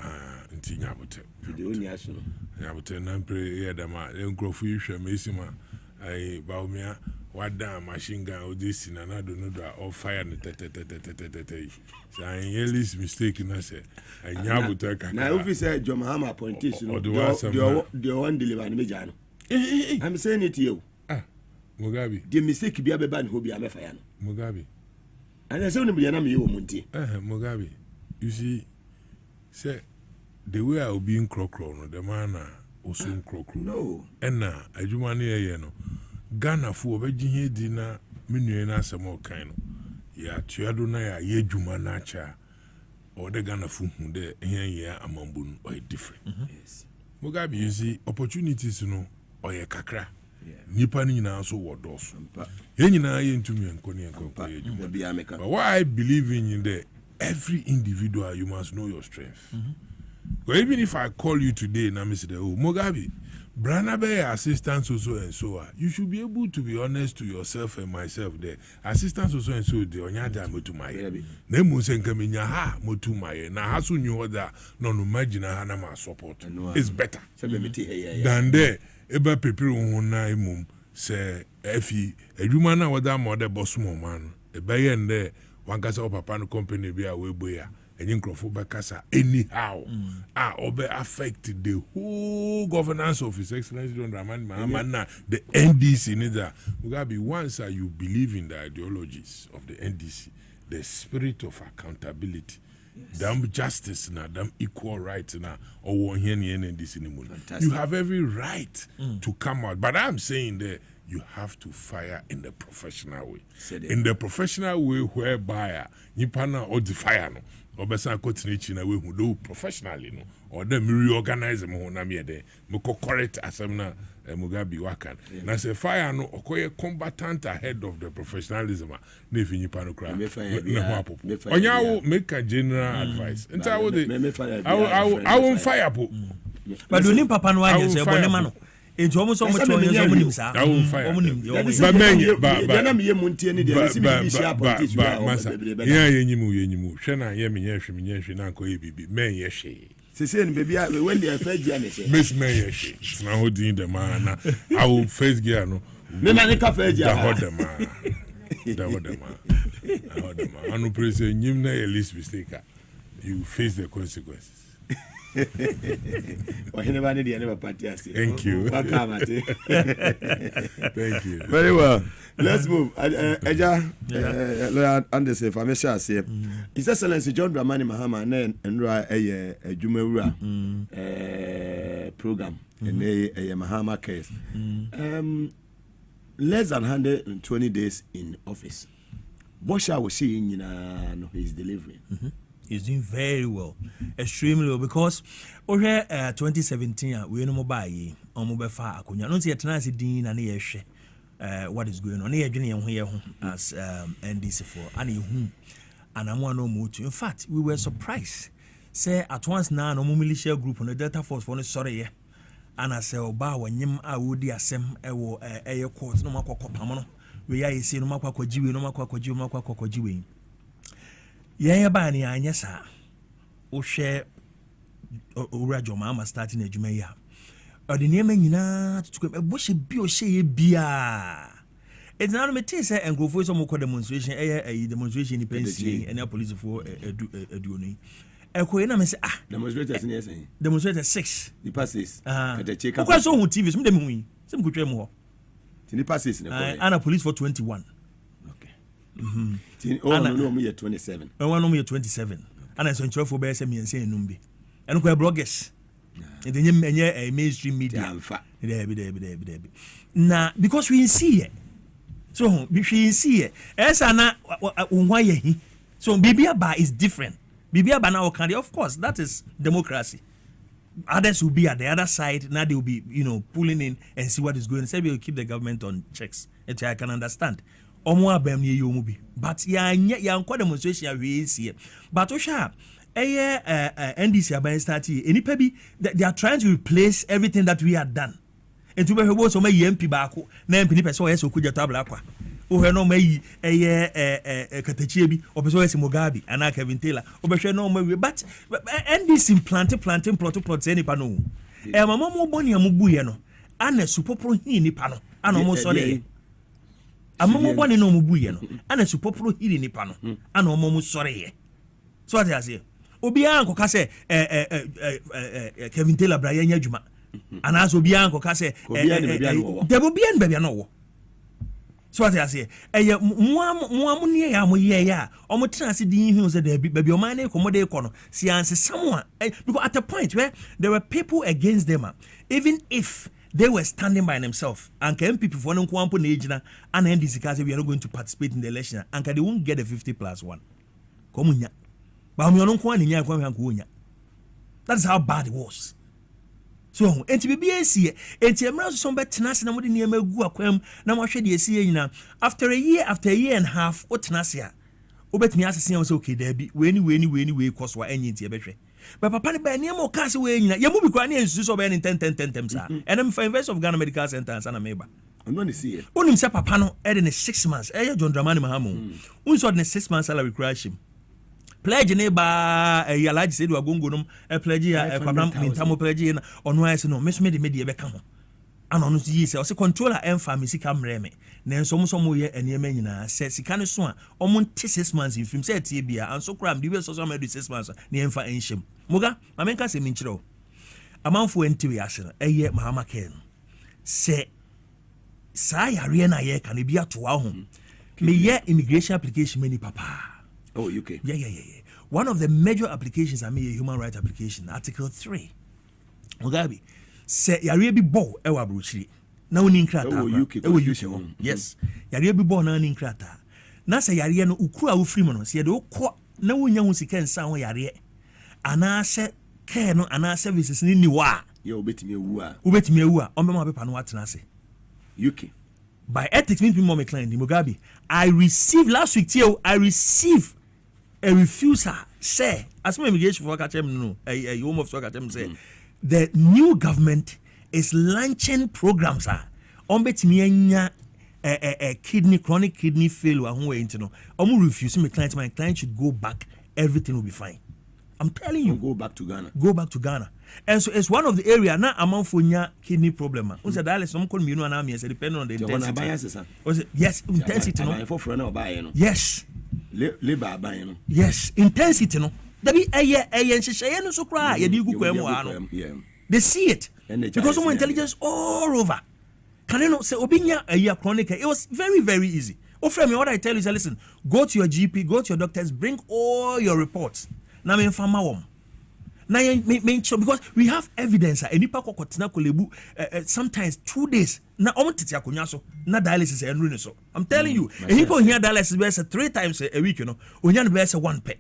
A: nti nyabote na pray ya dama enkrofo yihwe mesima ai baumia wada machine gun odisi na do no do all fire no tetetetetetete so I yearly's mistake na say nyabote kaka
B: na officer John Mahama appointees no the one deliver ni meja no I'm saying it you
A: Mugabe
B: the mistake bia beba ni ho bia mefaya no
A: Mugabe
B: and I say no bia na me yo munti
A: Mugabe you see say the way I will be in crocro no the man also in crocro
B: no
A: and adwuma na ye no Ghana fo obeji he di na menue na asemo kan no ya tuado na ya ye dwuma na cha or the Ghana fo hu de here ye amambu no or different
B: yes
A: Mugabe you see opportunities no or ye kakra nipa ni nyina so wodos ye nyina ye ntumi enkoni enkonko ye dwuma but what I believe in the every individual, you must know your strength. But even if I call you today, and I say, oh, Mugabe, Branabe assistance also and so on, you should be able to be honest to yourself and myself there. Assistance also and so the onyada motumaye. Nemu senkaminya ha motumaye. Na hasu nyuoda no imagine ha ma support. It's better than there. Eba pepiru hona imum se efi edwuma na wada mode boss mo man. Eba ye nde wankasa papa no company be a weboya enyi nkrofo bekasa anyhow obe affect the whole governance of His Excellency John Dramani Mahama na the NDC neither Mugabe once you believe in the ideologies of the NDC the spirit of accountability damn justice na damn equal rights na or here NDC you have every right to come out but I'm saying that you have to fire in the professional way. In the professional way whereby you pana or the fire no or besa continue na way who do professionally no or them reorganize them na me there me correct asemna Mugabe wakan na say fire no okoye combatant ahead of the professionalism na if you pana cry onya make a general advice and I will fire po
V: but do papa no anya say bone ma no it's almost so much on your money, sir. I will fire. But
A: Miss May, now holding the man. I will face gear. No, you face the consequences.
B: Thank
A: you.
B: Thank you. Very well. Let's move. Lawyer Anderson, if I may share, His Excellency John Dramani Mahama and a Jumewura program and a Mahama case. Less than 120 days in office. What shall we see in his delivery?
V: He's doing very well, extremely well, because over 2017 we no mobile on mobile far akunya no say tena se din na ye hwe what is going on. As NDC for and hu no mutu. In fact, we were surprised. Say at once now no militia group on the Delta Force for no sorry and I say oba wanyim a wodi asem ewo eye court no makokopam no we ya isi no makokojiwe no makokojiwe yeah ba ni anya sa o hwe owura Jomama starting adwuma ya ordinary nyina tutuko bo hye bi o hye bia it's now me say engrofo so mo demonstration demonstration ni pensi and police for eduoni ekoye na me say
B: demonstrators ni say
V: demonstrators 6
B: the passes
V: kata check up so hu TV so me hu sem kutwe mo ho
B: the passes
V: and police for 21
B: okay no me 27.
V: One no 27. And I saw for bear me and say numbi. And we bloggers. And then a mainstream media. Now, because we see it. So we see it. As ana why so Bibiaba is different. Bibiaba now can, of course, that is democracy. Others will be at the other side. Now they will be, pulling in and see what is going on. Say we will keep the government on checks. Which I can understand. But yeah, quite demonstration we see. But Osha, NDC about starting. Any pebi they are trying to replace everything that we have done. And to be able to make MP back, na MP person yes okuja tabla kwa. O no mai Katachiebi or person yes Mugabe and Kevin Taylor. O no mai but NDC planting plot any pano. Mama mo boni amubu ye no. Ana supopro hi ni pano. Ana mo sorry. Amamo boni no mubu ye no. Ana supopro hi ni pano. Ana mo sorry. So what I say? Obi anko ka say Kevin Taylor Brian Yajuma. And as Obi anko ka say there will be an baby no. So what I say? Mo ni ya mo ye ya. Omo transi din hu say there baby o man e komode kono. Si anse someone because at a point where there were people against them, even if they were standing by themselves and MPP for no kwampo na ejina and NDC ka say we are not going to participate in the election and they won't get the 50+1. Komunya. But we are not going to. That is how bad it was. So, and to be BAC, and to emerge some better Nasia, and what in the Guaquem, now what should you see after a year and a half, what Nasia? Obet me as a okay, there be when cost what any better. But Papa by near more cast away, Yamu Crani is so bad in 10 times, and I'm for invest of Ghana Medical Center and Ameba.
B: I'm going to see it.
V: Only Papano adding 6 months, John Dramani Mahamu, who saw the 6 months salary crash him. Pledge neighbor a large said we are going to a pledge a Tamo pledge on why no miss me the media become. And on the years, also controller and pharmacy come reme. Then some way and Yemena says he can't swan almost 6 months in film said Tibia and so cram the US social media 6 months near for ancient. Moga, I mean, Cassie Minchro. A month for intuition, a year Mahama Ken. Say, Say, Ariana ye can be at to our home. Me ye immigration application many papa.
B: Oh, UK.
V: Yeah. One of the major applications I made a human rights application, Article 3. Mugabe say yare bi bo e wa bruchiri. Na woni nkrata.
B: UK.
V: Yes. Yare bi bo na woni nkrata. Na say yare no ukura wo free mo no. Se de ukọ na wonya hu sika nsa ho yare. Ana se care no ana services ni wa.
B: Yeah, obetimi ewu a.
V: Obetimi ewu a. Ombema be pa no atena se.
B: UK.
V: By ethics means more my client Mugabe. I received last week I received a refusal say as my immigration for no a home of say the new government is launching programs on betimi anya chronic kidney failure ho way no refuse my client should go back, everything will be fine. I'm telling you,
B: go back to Ghana.
V: And so it's one of the area now among for kidney problem. We said that some call me no na me say depending on the intensity. Yes, intensity no. Yes.
B: Labor buy no.
V: Yes, intensity no. There be no so cry. They see it because of intelligence all over. Can you not say obinya a year chronic? It was very, very easy. Oh, friend, what I tell you is, listen, go to your GP, go to your doctors, bring all your reports. Now, I'm farmer. Now, make sure because we have evidence. Sometimes 2 days. Now, not dialysis and so. I'm telling you, and people here dialysis 3 times a week. Only 1 pay.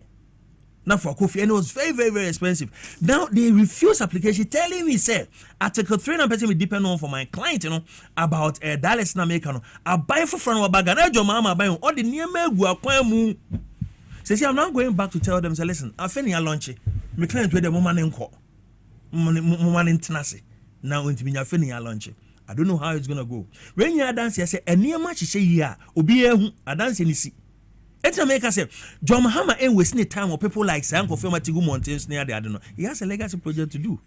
V: Now for coffee, and it was very, very, very expensive. Now they refuse application, telling me, say, Article 3 will depend on for my client, about dialysis na make I buy for front of bag and your mama buy all the near me. Say, I'm not going back to tell them, say, listen, I finish lunch. My client with the woman in court. Woman in Tennessee. Now into me, I finish lunch. I don't know how it's gonna go. When you are dancing, I say, and near much you say, yeah, Obi, I dance in the sea. It's a make us say, John Mahama ain't wasting time of people like Sanko Fematigu Mountains near the Adeno. He has a legacy project to do.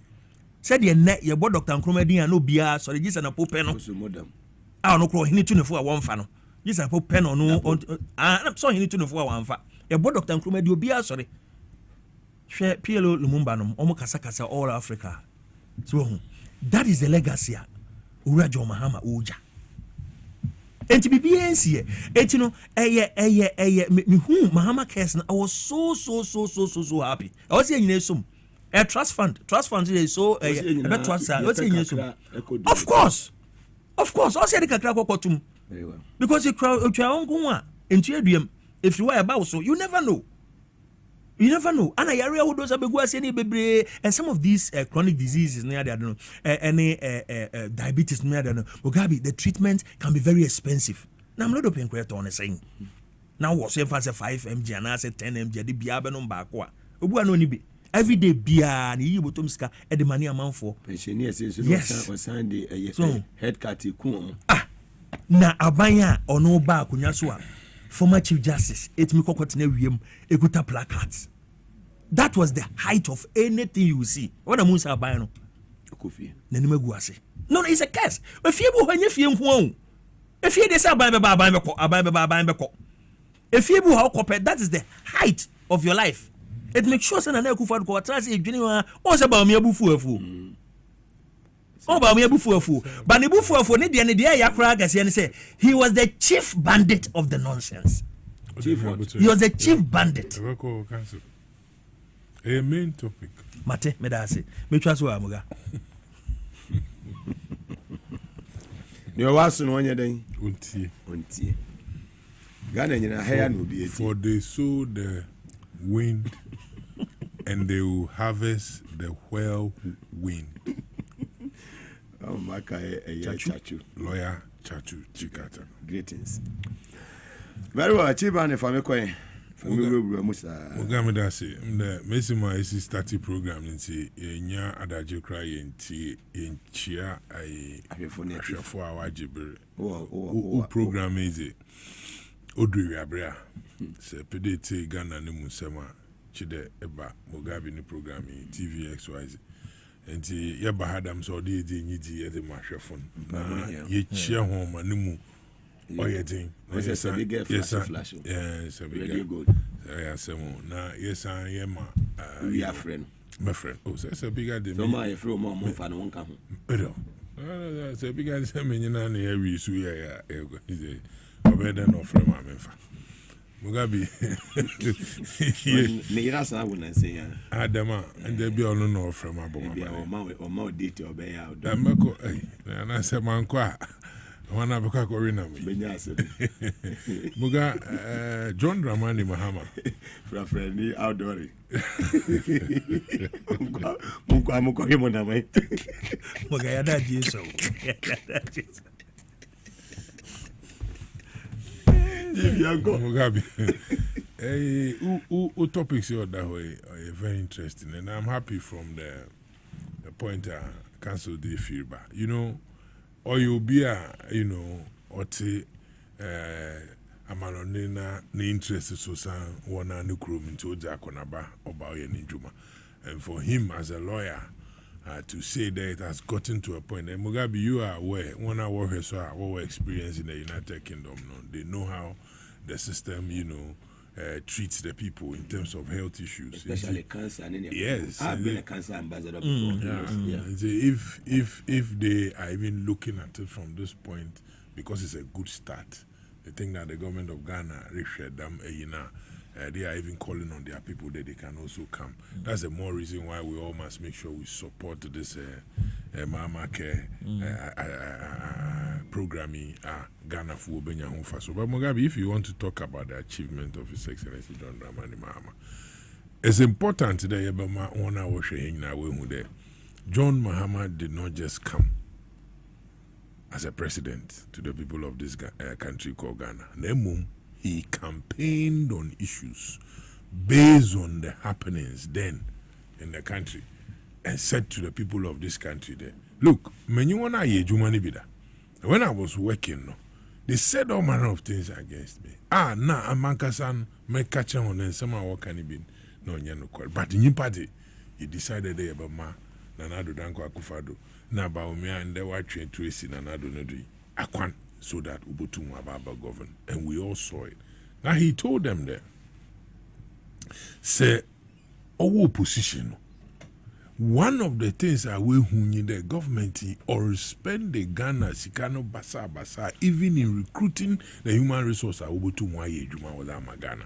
V: Said your net, your board Dr. Cromedy and no beer, so just an apple pen. I don't know, he need to know for one fan. Just a pop pen or no, I'm sorry, he need to know for one fan. Your board Dr. Cromedy beer, sorry. Share PLO Lumumbanum, Omokasakasa, all Africa. So that is the legacy. Ura John Mahama Uja. enti BBNC enti no me who Mahama Cares I was so happy. I was saying some a trust fund is so trust of course I said the kakra kokotum very well because you crowd nko into aduam if you are about so you never know and I area who those abegu bebre and some of these chronic diseases near there don't any diabetes near there Mugabe the treatment can be very expensive now I'm not open credit on saying now was if I say 5 mg and I say 10 mg the bia be no back wa obu no ni be every day bia ni yibotom ska e the money amount for
B: pensioners so Sunday head cut ku
V: na abanya ono ba akunya so a former Chief Justice etimi kokot na wiem ekuta placards. That was the height of anything you see. When a musa buy no kofi na ni magu ase. No, it's a curse. If you bu hanye fie nko if you dey say aban beko if you bu how corporate, that is the height of your life. It makes sure say na Akufo-Addo ko trans e dwene wa o se ba me abufu but ne bufuafo ne de yakra gase ne say he was the chief bandit of the nonsense. He was the chief bandit.
A: A main topic.
V: Mate me da say me twa so amuga.
B: Ne waso no onye den
A: ontie.
B: Ghana nyina haya no bi eti.
A: For they sow the wind and they will harvest the whirlwind.
B: Oh, Maka, Chachu.
A: Lawyer Chachu Chikata.
B: Greetings. Very well, Chief, and if I'm a coin.
A: Mugabe Maase, the Mesima is starting program in the Nya Adagio Cry in Chia. I have 4 hour Jibber. Who program is it? Audrey Abrea. Se pedete Ghana Nimusema Chide Eba Mugabe ni program in TVXYZ. Enti ya bahadam so de nyidi ya de mahwefon na ye chia ho manimu oyedin
B: yes flash
A: yes
B: very good
A: semo na yes an ye ma
B: we are friend
A: my friend oh so bigger de
B: so my friend mo fa no nka ho
A: pero so bigger de me nyina na ya wi su ya e obeda no friend ma me fa Mugabe
B: ne ira sa wona se ya
A: Adama and there be ono no from aboma
B: o ma date obey out
A: da meko na se manko a wana beka ko rina me
B: benya ase
A: Muga John Dramani Mahama
B: fra ni outdoor munko himo na mai
V: Muga ya da jeso
A: Mugabe. Topics here that way are very interesting, and I'm happy from the point Council did feedback. You know, or you'll be or amanonena ne interest so san wana ne krom into Jakonaba about Ninjuma, and for him as a lawyer. To say that it has gotten to a point. And Mugabe, you are aware, when I work so our experience in the United Kingdom, they know how the system, treats the people in terms of health issues.
B: Especially cancer.
A: Yes.
B: I've been a cancer ambassador before.
A: If they are even looking at it from this point, because it's a good start, they think that the government of Ghana, they are even calling on their people that they can also come. That's the more reason why we all must make sure we support this Mama Care programming Ghana for Benya Honfa. So, but Mugabe, if you want to talk about the achievement of His Excellency John Dramani Mahama, it's important today. John Mahama did not just come as a president to the people of this country called Ghana. He campaigned on issues based on the happenings then in the country and said to the people of this country there, look, when I was working, they said all manner of things against me. Amankasan, me catch on and somehow what can it be? No, but in party, he decided they about ma, Nanado Danko Akufo-Addo, Nabaumia and the white train to see Nanado Nodri. Akwan. So that Ubutu Mwababa govern. And we all saw it. Now he told them there, say, our opposition, one of the things I will the government or spend the Ghana Sikano Basa even in recruiting the human resource I will to my Juma with Ghana.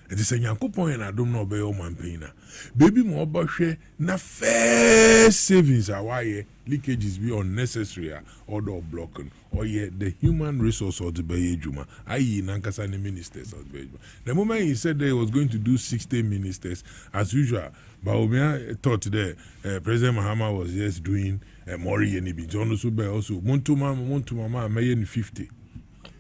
A: It is a Yankupon and I don't know about your mampaina. Baby more bashe na first savings are why leakages be unnecessary or blocking or yet the human resource or the Bayejuma, i.e. Nankasani ministers of Bayejuma. The moment he said that he was going to do 60 ministers, as usual, Baumia thought that President Mahama was just doing Mori and Ibi. John Sube also, Montuma, Mayan 50.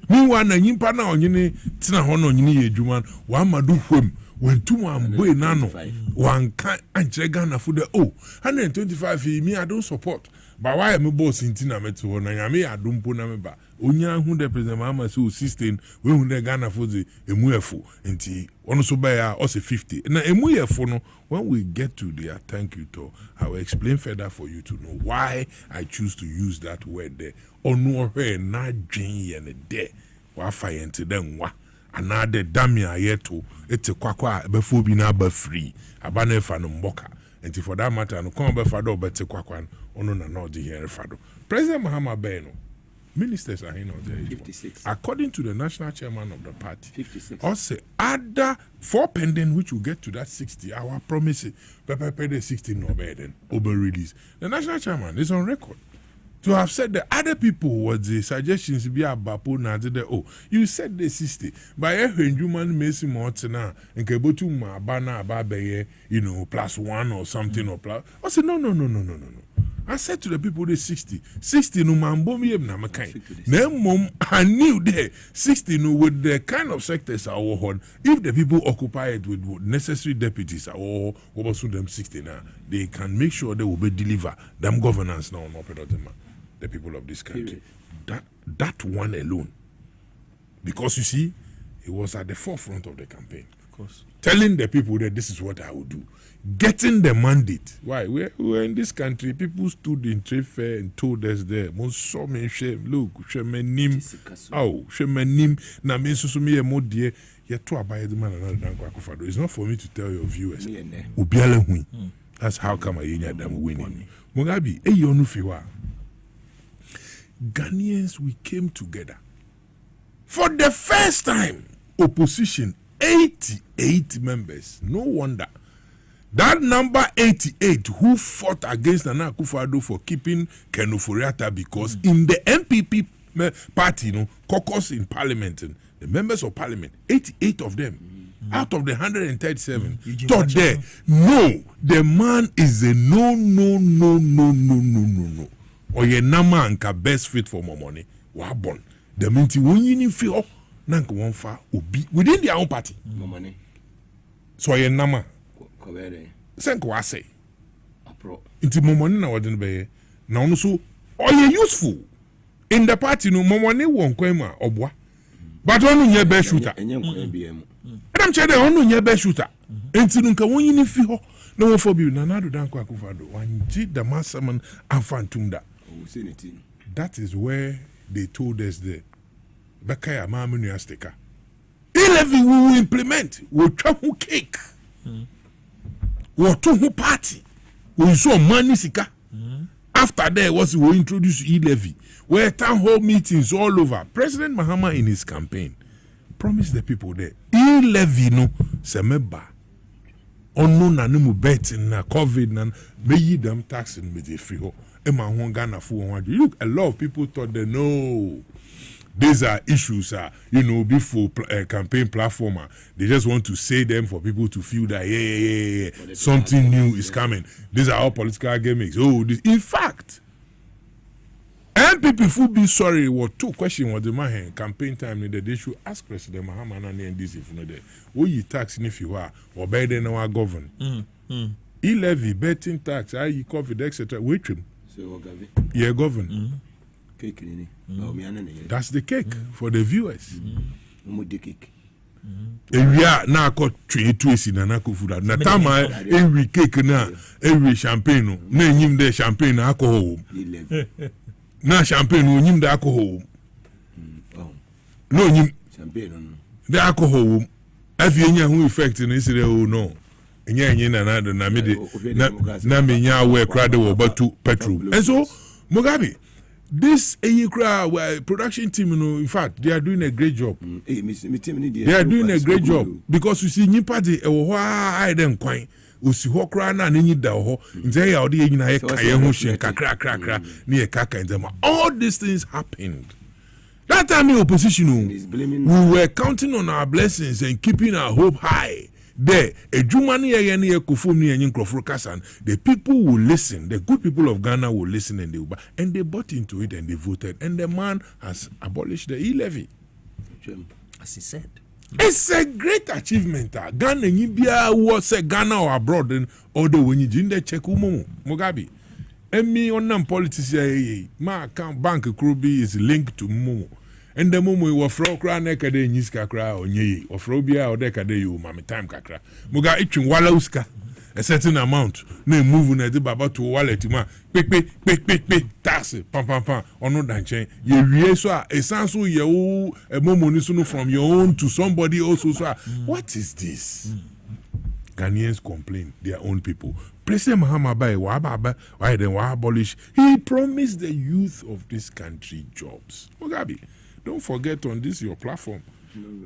A: Meanwhile, na nyimpa na onyine tina hono onyine yejuman wa madu hwem when two am boy nano one kan anche Ghana for the 125 me I don't support but why am boss intina meto na nyame adumpo na meba onya hu the President Mahama so 16 we hu the Ghana for the emuefo nti ono so ba ya o se 50 na emuefo no when we get to their thank you to I will explain further for you to know why I choose to use that word there onu ohwe na dwen ye ne de wa fa yente den wa anade damia yeto ete kwakwa befo bi na ba free aba na fa no mboka nti for that matter no kon be fa do bete kwakwa ono na no de here fa do President Mahama Beno ministers are in there 56 according to the national chairman of the party 56 also other 4 pending which will get to that 60 our promise pay the 60 no better over release the national chairman is on record to have said the other people what the suggestions be about na the you said the 60 by a human Maase Maase na nke botu ma bana ababe plus 1 or something or plus I said no I said to the people the 60 no mambo mi na makai na mom I knew there 60 no with the kind of sectors are on if the people occupy it with necessary deputies or over them 60 now they can make sure they will be deliver them governance now no the people of this country. That one alone. Because you see, he was at the forefront of the campaign. Of course. Telling the people that this is what I will do. Getting the mandate. Why? We're in this country. People stood in trade fair and told us there. Look, Shemenim, na me susumi emo die. Yeto abaye the man another than Kwakufado. It's not for me to tell your viewers. That's how come I am winning. Mugabe, Eyonu Ghanaians, we came together. For the first time, opposition, 88 members. No wonder. That number 88 who fought against Nana Akufo-Addo for keeping Ken Ofori-Atta because in the MPP party, caucus in parliament, the members of parliament, 88 of them, out of the 137, thought there, no, the man is a no. Or ye nama anka best fit for more money. Wa bon. The minti when you feel nanka one fa ubi within their own party. More money. So ye nama. Senko wa say. Inti more money na wadin be. Na ono so or ye useful in the party no more money won kwema obwa. But onu nye best shooter. Adam chede onu nye best shooter. Inti nunka when you feel no one for be na nado danko Akufo-Addo. Wanji the masaman afantumda. That is where they told us the Bakaya Mamunu Asteka. 11 we will implement. We'll travel cake. We'll to party. We'll show money sika. After that was we introduce E-Levy. Where town hall meetings all over. President Mahama in his campaign promised the people there. E-Levy no semeba. Ono na numu betting na COVID na meyi them taxing me the free ho. Look, a lot of people thought that no, these are issues, before campaign platform. They just want to say them for people to feel that something new is coming. These are all political gimmicks. In fact, MPP will be sorry. What 2 questions was the man campaign time that they should ask President Mahama and NDC if you know that. What you tax if you are or better than our government. E-levy, betting tax, i.e. COVID, etc. Wait him. Yeah, govern. That's the cake for the viewers. We are now got 22 in an Akufo-Addo. Na tama every cake na every champagne na nyim de champagne alcohol. Na champagne nyim de alcohol. No nyim champagne the alcohol. If you nya who effect in Israel no. enye na me de na me nya we kra de wo batu petrol. And so Mugabe, this production team, in fact, they are doing a great job. They are doing a great job because you see, nipa de I dem kwan. Usi ho kra na nyi da ho nze ya ode nyina ye ka ye ho hye kakra ne ye kaka nzema. All these things happened. That time in opposition, we were counting on our blessings and keeping our hope high. There, the people will listen. The good people of Ghana will listen, and they bought into it and they voted. And the man has abolished the e-levy.
V: As he said.
A: It's a great achievement. Ghana, was a Ghana or abroad, and all the when you check Mugabe. And me on politics, my account bank Krubi is linked to Momo. And the Momo was fro cra nekade niska cra or ye, or frobia or decade you, mammy time kakra. Muga itching walauska, a certain amount, no moving at the baba to wallet, quick, tasse, pam, or no danche. Ye reso, a sansu ye a Momo nisuno from your own to somebody also. What is this? Ghanaians complain, their own people. President Mahama Bai Wababa, why then abolish? He promised the youth of this country jobs. Mugabe, don't forget on this your platform.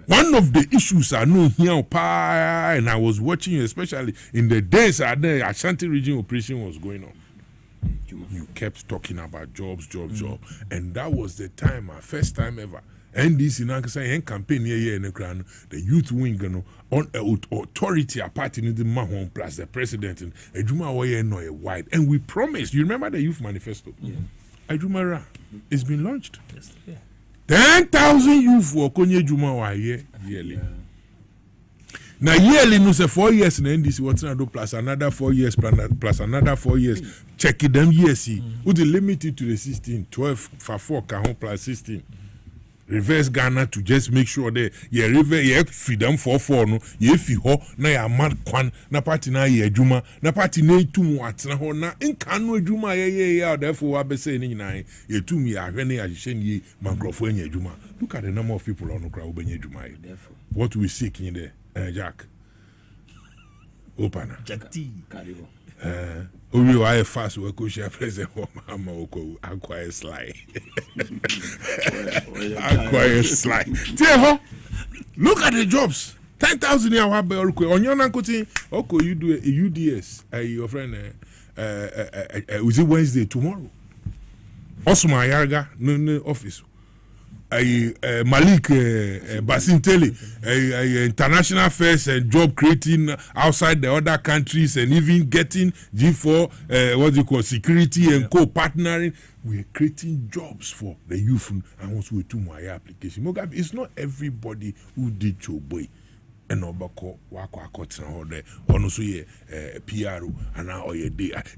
A: One of the issues I know here, and I was watching you, especially in the days the Ashanti region operation was going on. You kept talking about jobs, and that was the time, our first time ever. NDC Nankasa campaign here in the youth wing on authority party in the Mahon plus the president and Ejuma Waye no a wide. And we promised, you remember the youth manifesto? Yeah. Ejuma it's been launched. Yes. Yeah. 10,000 youth for Konye Juma Waye yearly. Now yearly no say 4 years in NDC what's not do plus another 4 years plus another 4 years. Check it them years see. Would limit it to the 16, 12 for 4 can plus 16. Reverse Ghana to just make sure that ye river ye freedom for no ye fi ho na ya mad kwan na party na ye adwuma na party na etum atena ho na nka no adwuma ye therefore wa be say ni nyina ye tum ye ahwe na ya hye ni mankrofo anya adwuma. Look at the number of people on okra obenya adwuma ye. Therefore what we seek in there Jack Opana
V: Jack T Carnival
A: Obi wa fast we ko share president Mama oko acquire slide. Acquire slide. Look at the jobs. 10,000 here wa be orukwe. Onyo na nkotin oko you do a UDS. Your friend was it Wednesday tomorrow? Osuma Yarga no office. Malik Basintele, international affairs and job creating outside the other countries and even getting G4 security and co-partnering. We are creating jobs for the youth and also we do my application. Mugabe, it's not everybody who did your boy. And Obako wako akotina hode onusu ye PRO and now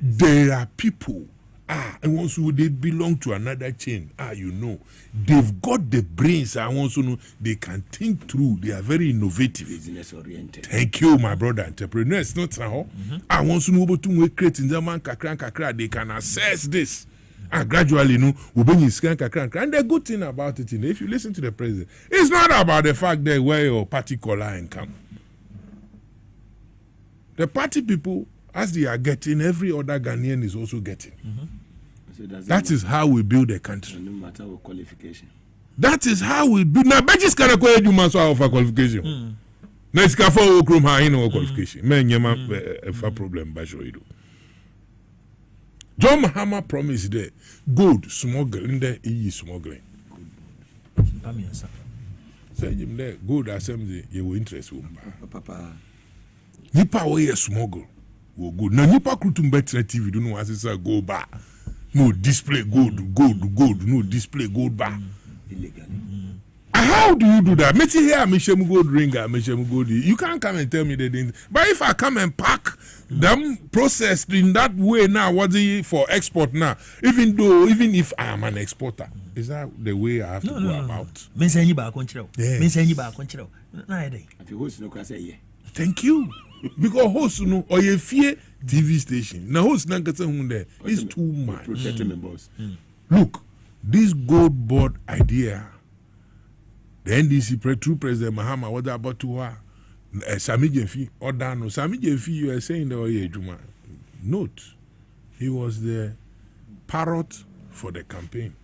A: there are people. And also they belong to another chain. You know, they've got the brains. I also know they can think through. They are very innovative, business oriented. Thank you, my brother. Entrepreneurs, not now. I want to know about to create in the man kakra. They can assess this. And gradually, we bring kakra. And the good thing about it, if you listen to the president, it's not about the fact that where your party color and come. The party people, as they are getting, every other Ghanaian is also getting. So that is how we build a country. No matter what qualification. That is how we build. Now, Betty's can acquire you must have a qualification. Now, it's for Okrum high no qualification. Men, you have a problem. John Mahama promised that gold smuggling there is smuggling. Say him there, gold assembly, you will interest him. Papa. Nipa way smuggle. Good. Now, Nipa Krutum better TV, don't know what it's a go bar. No display gold, no display gold bar. Illegal. How do you do that? Me here, Mishem gold ringer, Mishem gold. You can't come and tell me they didn't. But if I come and pack them processed in that way now, what's it for export now? Even if I am an exporter, is that the way I have to go about?
V: Me say you back control. Me say you back control. Na day.
B: If you host no class yeah.
A: Thank you. Because host no or you fear TV station. Now host na kasa hunde is too much.
B: Protecting the boss.
A: Look, this gold board idea, the NDC true President Mahama was about to Sami Jefi order no Sami Jefi you are saying that oye Juma. Note, he was the parrot for the campaign,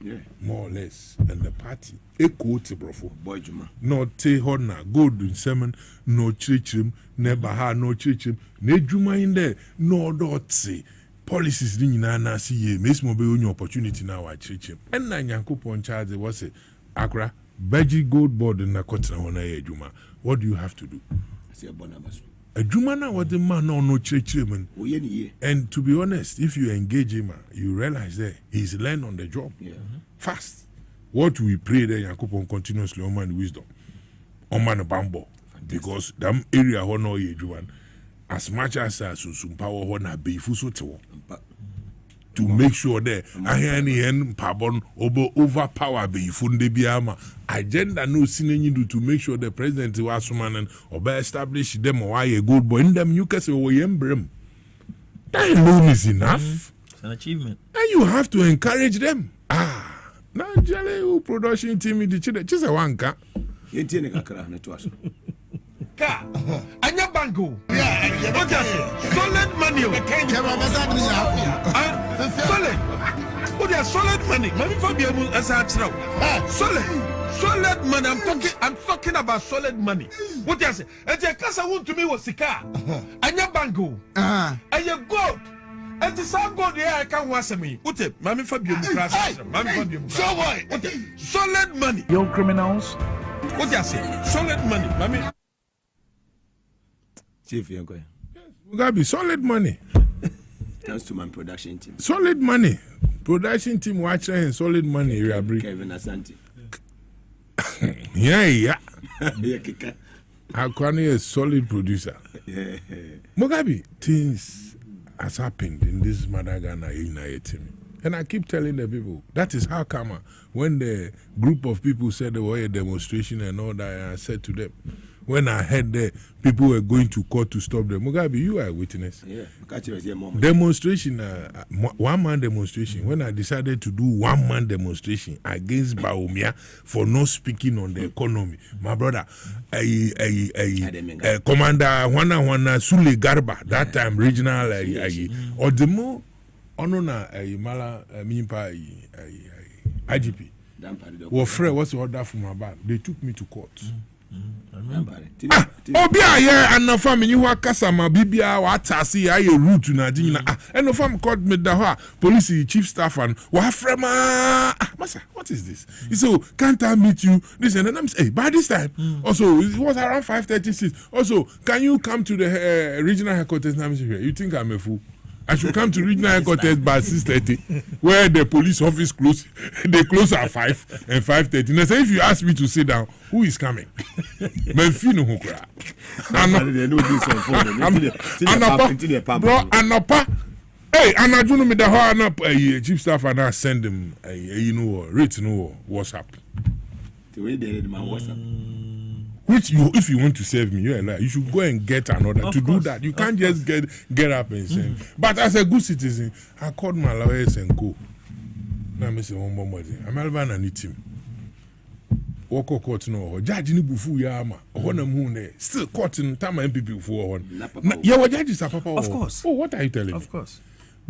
A: more or less, and the party. Echo to Brofo.
B: Boy Juma.
A: No te hona, good in semen, no churchim, never ha, no churchim, ne Juma in there, no dot say. Policies didn't na see ye, Miss Mobile only opportunity now at churchim. And then Yanko charge was a Accra, Beji Gold Board in Nakotna on a Juma. What do you have to do? A Jumana was the man no churchman. And to be honest, if you engage him, you realize that he's learned on the job. Fast. What we pray there, Yakupon continuously on man wisdom. On man bambo. Because that area honor ye Juan. As much as some power honor be fuso to make sure that I and Pabon overpower be funde biama agenda no sinning to make sure the president was man and establish them why a good boy in them you can say emblem. That alone is enough.
V: It's an achievement.
A: And you have to encourage them. Now Jale production team in the children just a one car.
C: Anya bango. Solid money. Solid. What is solid money? Money for be able as a solid money. I'm talking about solid money. What you say? And the casa want to me was sika. Anya bango. Anya gold. And the sound gold there I can wash me. What it? Mammy for be able so what? Solid money.
T: Young criminals.
C: What you say? Solid money. Mammy.
B: Chief Yanko.
A: Mugabe, solid money.
B: Thanks to my production team.
A: Solid money. Production team watching solid money.
B: Kevin Asante.
A: Yeah. Akwani is a solid producer. Mugabe, things has happened in this Madagana team. And I keep telling the people, that is how come when the group of people said there were a demonstration and all that, I said to them, when I heard that people were going to court to stop them, Mugabe, you are a witness.
B: Yeah,
A: demonstration, one-man demonstration. When I decided to do one-man demonstration against Baumia for not speaking on the economy, my brother, Commander Juana Sule Garba, that time regional, or the more, Onona, Mala, Mimpa, IGP, what's the order from my back? They took me to court. Obia yeah and no family you kasa ma bibia wa tasi aye route na dina and no fam called me the police chief staff and wa frema masa what is this he said can't I meet you this and then I'm say by this time also it was around 5:36 also can you come to the regional headquarters now you think I'm a fool I should come to regional headquarters by 6:30, where the police office close. They close at 5 and 5:30. And I say, if you ask me to sit down, who is coming? Menfino hukra. Anapa. Hey, Anajuno me the whole chief staff and I send him rate WhatsApp.
B: The way they read my WhatsApp.
A: Which if you want to save me, you should go and get another to do that. You can't just get up and say. But as a good citizen, I called my lawyers and go. Now I say one more thing. I'm Alvan and team. Walk court no. Judge ni bufu ya ama. Ohona mune. Still court in time MPP for one. Yeah, what judges are papa.
V: Of course.
A: Oh, what are you telling me?
V: Of course.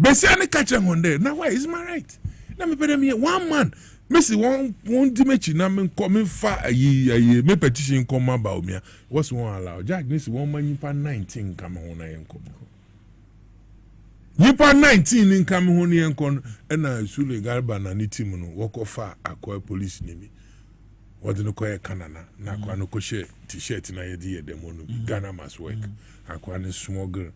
A: Besiani catch him on there. Now why is my right? Now me pay me one man. Messi one dimechi na me come fa ayi me petition come about me. What's one allow? Jack this one man yipa 19 come on na yenko. Yipa 19 in come on yenko na Sule Garba na ni team no work off akwa police nimi. What no koye kanana na kwa no ko share t-shirt na yedi demo no Ghana must work. Akwa ni small girl.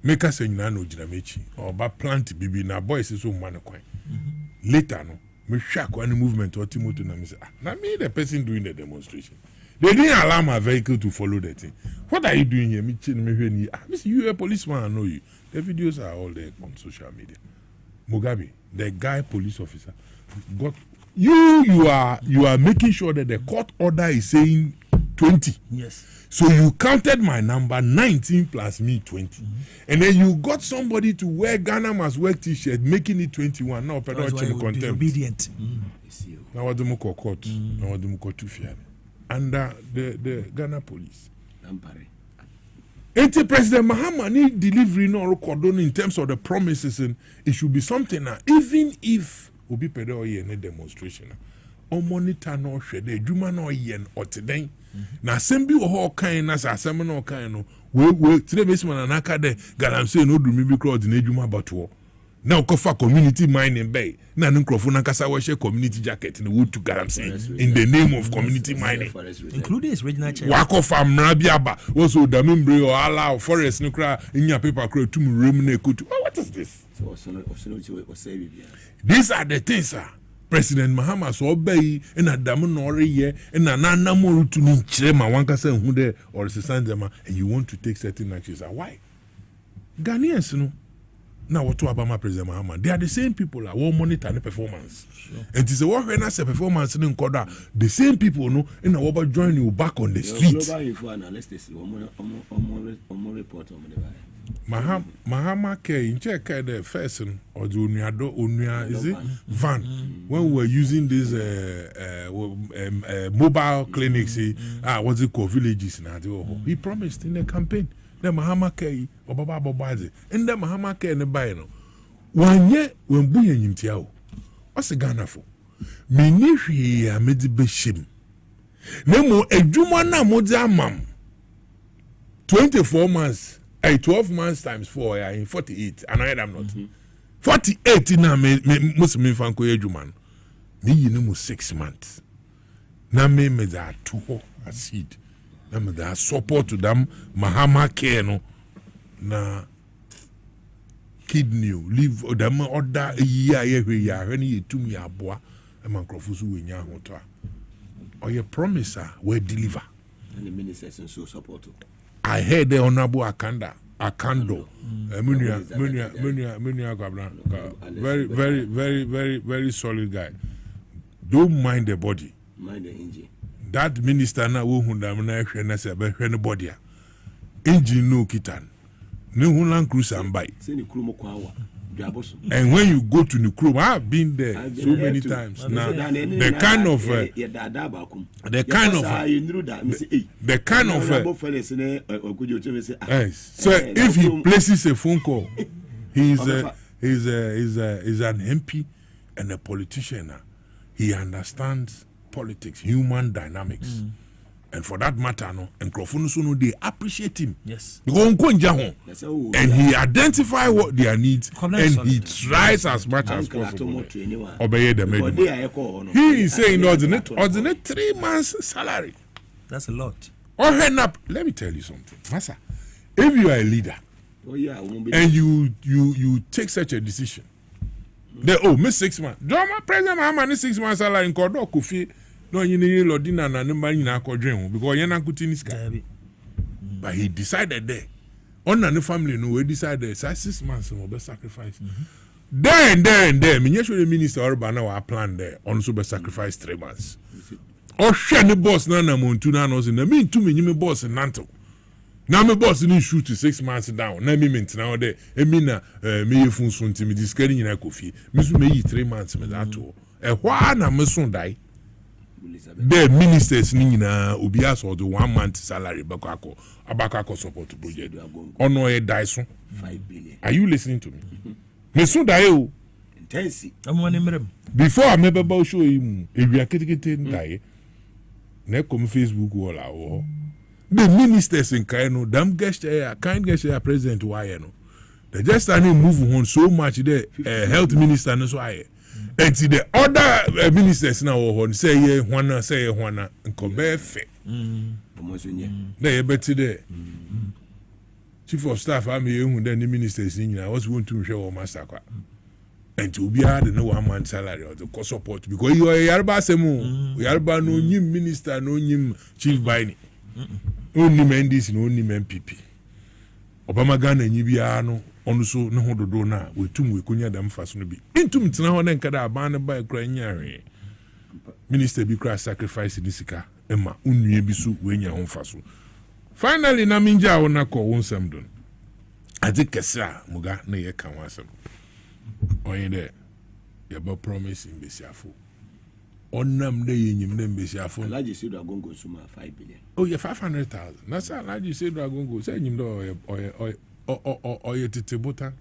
A: Make us nyina no gina mechi. Oba plant bibi na boys so man kwan. Later no me shock any movement or Timothy na me say na me the person doing the demonstration. They didn't allow my vehicle to follow that thing. What are you doing here? Me you a policeman, I know you. The videos are all there on social media. Mugabe, the guy police officer, got you are making sure that the court order is saying 20.
V: Yes.
A: So you counted my number 19 plus me 20. And then you got somebody to wear Ghana must work t-shirt, making it 21. Now, contempt.
V: Obedient.
A: Now, what do you court? Now, what do you call under the Ghana police? Enti President Mahama need delivery no record in terms of the promises, and it should be something now. Even if obi pede o ye ne demonstration, o monitor no hwe de adwuma no ye or today. Na sembi wo ho kan na asem no kan no we today basement na aka de galamse no do mi bi crowd na adwuma bato. Na ukofa community mining bay na nkrofo na kasa we share community jacket na wo to galamse in the name of community mining,
V: including his regional chair.
A: Wakofa mrabiaba also damimbre or ala forest no kra nya paper kra tum rem na ekotu. What is this? These are the things, sir. President Mahama so obey na dam no oreye na nanamoru to ni chire ma wankasa hu de or sesandema, and you want to take certain actions. Why? Ghanaians no now what to Obama President Mahama, they are the same people that will monitor the performance. Sure. And it is a work when I say performance in Koda, the same people no in our over join you back on the street. Mahama K in check the first or the Unia is it van when we were using these mobile clinics, what's it called, villages now. He promised in the campaign. The Mahama K or Baba Bobazi, and the Mahama K and the Bayano. 1 year when Buya Yimtiao. What's a Ghana for? Minishi a medibeshim. Nemo a Jumana Mozamam. 24 months, 12 months times 4, in 48, and I am not. 48 in a Muslim Fanko Juman. Me, you know, 6 months. Na me that 2 a seed. Nam da support to them Mahama care no na kidney live them order a year every year when you to me aboa e man krofusu we nya hoto a or your promiser will deliver
D: and the ministers so support.
A: I heard the honorable Akando Munia Gabna, very solid guy. Don't mind the body,
D: mind the engine.
A: That minister na wo hu dam na hwe na se be hwe ne body a engine no kitan ne hu Land Cruiser mbai. And when you go to Nukrum, I've been there so many times now. The kind of so if he places a phone call, he's an MP and a politician. He understands politics, human dynamics. And for that matter, no, and no, they appreciate him.
V: Yes.
A: And he identifies what their needs and he tries as much as possible. Obey the medium. He is saying ordinate 3 months salary.
V: That's a lot.
A: Let me tell you something. Masa, if you are a leader and you take such a decision, me 6 months. Drama President Mahama 6 months salary in Kodo Kofi. No, you need Lodina and the man in our dream because you're not good in this guy. But he decided there. On the family, no, we decided 6 months will be sacrificed. There, the minister Urbana our plan there, also be sacrificed 3 months. Or share the boss Nana Montuna knows in the mean to me, you boss in Nanto. Now, my boss didn't shoot 6 months down. Now, me now there, Emina, me phone soon to me, discarding in a coffee. Miss me 3 months, me that too. A while, I'm a son die. The ministers nina obias or the 1 month salary abakako support project ono e daiso
D: 5 billion.
A: Are you listening to me? Me so dai o
D: intense
A: before I remember about show him ewia ketekete ndai na come Facebook wall awo the ministers in Kaino damn gesture kind gesture president why no they just standing move on so much the health minister no so aye. And see the other ministers now say ye Juana and Kobefe. They better there. Chief of staff, I'm here who then the ministers in I was going to show massacre. And to be hard no 1 month salary or the cost support because you are Yarba Semu, Yarba no new minister, no new chief binding. Only men this and only men PP. Obama Ghana and Yibiano. Also, no hold do na we tum we kunya them fast no be intum tina ho na nkada aban ba kra nyare minister bi kra sacrifice disika ema unue bi so we nya ho faso finally na minja wona ko wonsam don ade kesa muga na ye kan wasam oyin de ye ba promise in besiafo Onam de yenyim ne mbesiafo.
D: Alaji said Agongo Suma 5 billion.
A: Oh yeah, 500,000. That's how Alaji said Agongo. Say nyim do oye titebota.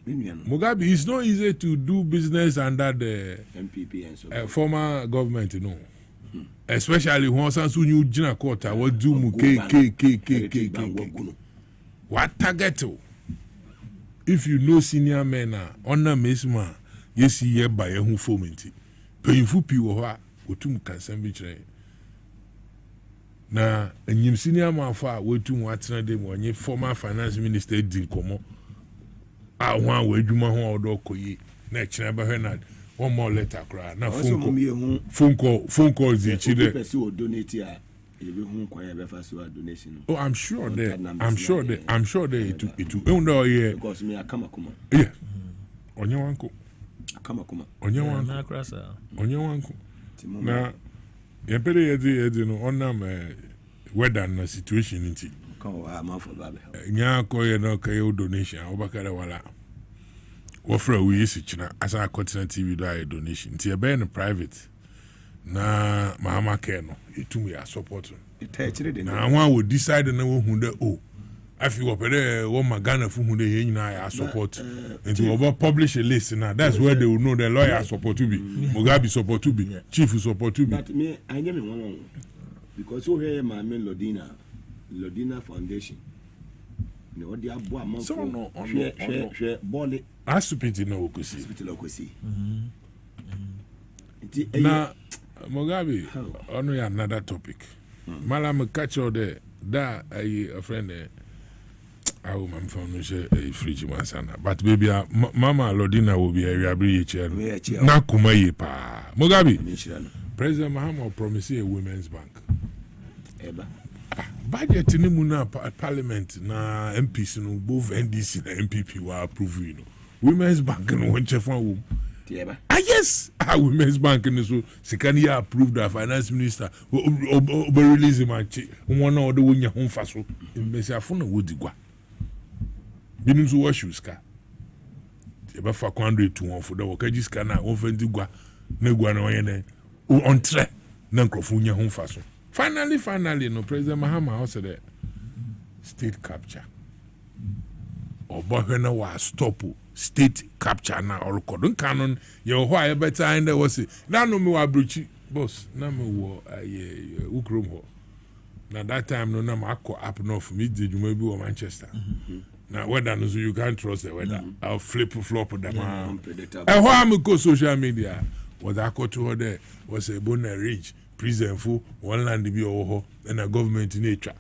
A: Mugabe, it's not easy to do business under the
D: MPP and so
A: former government, you know. Especially when Sansu New Jina Kota, what do mu K. What target? If you know senior men, honor mesma, yes, ye by a who fomenty. Painful people who to can be trained. Na enyim senior man fa wetu watena dem onye former finance minister din komo a wan we adwuma ho odo koyi na kire ba hwe one more letter kra na phone call zi chide
D: person will donate a ebe hu kwan be fa so donation.
A: Oh, I'm sure that it no yeah
D: because me akama kuma
A: yeah onye wanko
D: akama kuma
A: onye wanko na yepere yedi no onam weather na situation nti
D: kan wa ma for babe
A: nya ko ye no ka yo donation obakare wala wofra we yesi china asa continent TV do a donation nti e be no private na mahama care no etum ya support na wan we decide na wo hu de o afi wo pere wo magana fu hu de ye nyina ya support nti wo publish a list now that's where they will know the lawyer support to be Mugabe support to be chief support to be.
D: But me I get me one because who here my main Lodina Foundation no dia bo amon
A: so no
D: share bole
A: asupiti na okosi na Mugabe ono ya another topic mala me catch all there that a friend I will mam phone no share a fridge masana but baby mama Lodina will be a reabri chair na kuma yi pa Mugabe President Mahama promised a women's bank
D: eba
A: budget ni mu na parliament na MPs no both NDC na MPP were approve women's bank no won chef one yes women's bank no so second year approved the finance minister obe release him achi won na odo wonya ho fa so mbesiafo na wodigwa binu so washu ska eba fa kwando to won for the wakaji ska na won fa ndigwa na gwa na won ne on tre na nkrofo nya ho fa so finally no President Mahama also the state capture obohwe was stop state capture na olkodun canon ye ho aye better and there was na no me wa brochi boss na me wo ukrom ho na that time no na makọ up north me di juma bi wo Manchester na weather no so you can't trust the weather I'll flop them and how am go social media was akoto there was a bona ridge prison for one land be over and a government in nature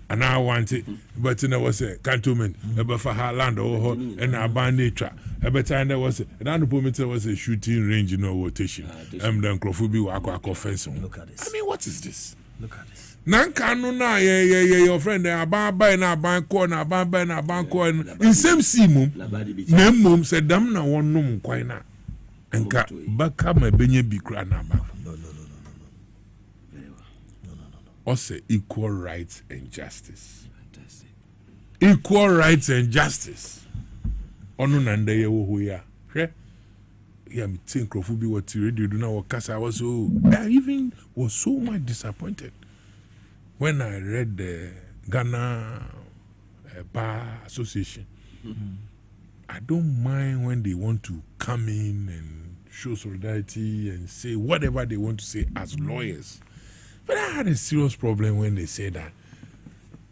A: and I want it but there was a cantonment about for her land over and a band nature every time there was and there was a shooting range rotation and then Crawford offense.
V: Look at this.
A: I mean, what is this?
V: Look at this.
A: Nankano na your friend there about buy na bank corner about buy na bank corner in same simum mum said damn na one num kwaina enka baka ma benye bi kra na ba also equal rights and justice. Fantastic. Equal rights and justice. Ono nande ye wo ya. Hwe. Yeah, me think Crawford what radio do now kasa was so I even was so much disappointed when I read the Ghana Bar Association. I don't mind when they want to come in and show solidarity and say whatever they want to say as lawyers. But I had a serious problem when they say that,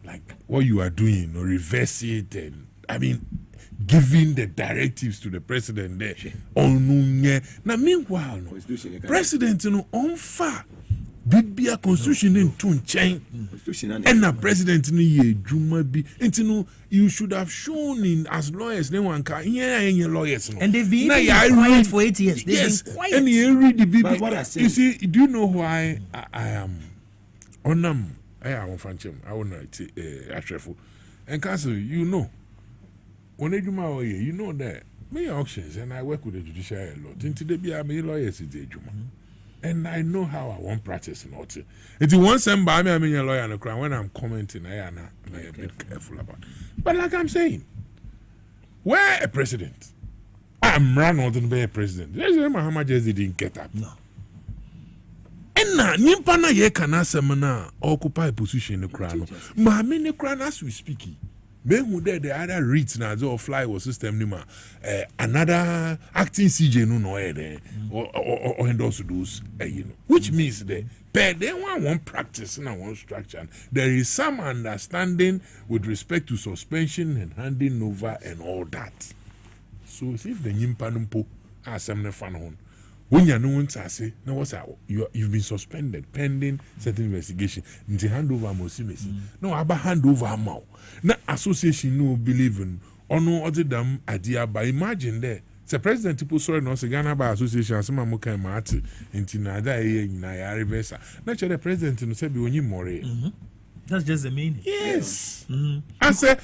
A: like, what you are doing, or reverse it, and I mean, giving the directives to the president there. Now, meanwhile, president, on far, Bibia constitution in tune chain, and the president, you should have shown in as lawyers, no one can, lawyers,
V: and they've been quiet for 8 years.
A: Yes,
V: been quiet.
A: And you read the Bible. You see, do you know why I am on them? I am on Fanchem. I want to Ashrefo and Castle. You know, when they do my way, you know that me auctions and I work with the judiciary a lot. Into the be me lawyers is and I know how I want practice not to. If you want somebody, I mean a lawyer on the ground when I'm commenting, I am a bit careful about. But like I'm saying, where a president? I'm run on to be a president. Mahama just didn't get up.
V: No.
A: ɛna nimpa na yɛ kana asɛm na occupy position no kra no maame ne kra na as we speak mehu there the other reads na the fly was system ni ma another acting CJ no no there or endorse those you know which means that per they want one practice and one structure there is some understanding with respect to suspension and handing over and all that so if the nyimpa no asem ne fan hon when you know say no what's you've been suspended pending certain investigation nti hand over mosimesi no aba hand over amount na association no believe in ono other them idea but imagine there the president people sorry no say Ghana Bar Association asema mo kan maati nti na da ye nyina ya reverse na chere the president no say bi onyi more
V: that's just the meaning
A: yes I say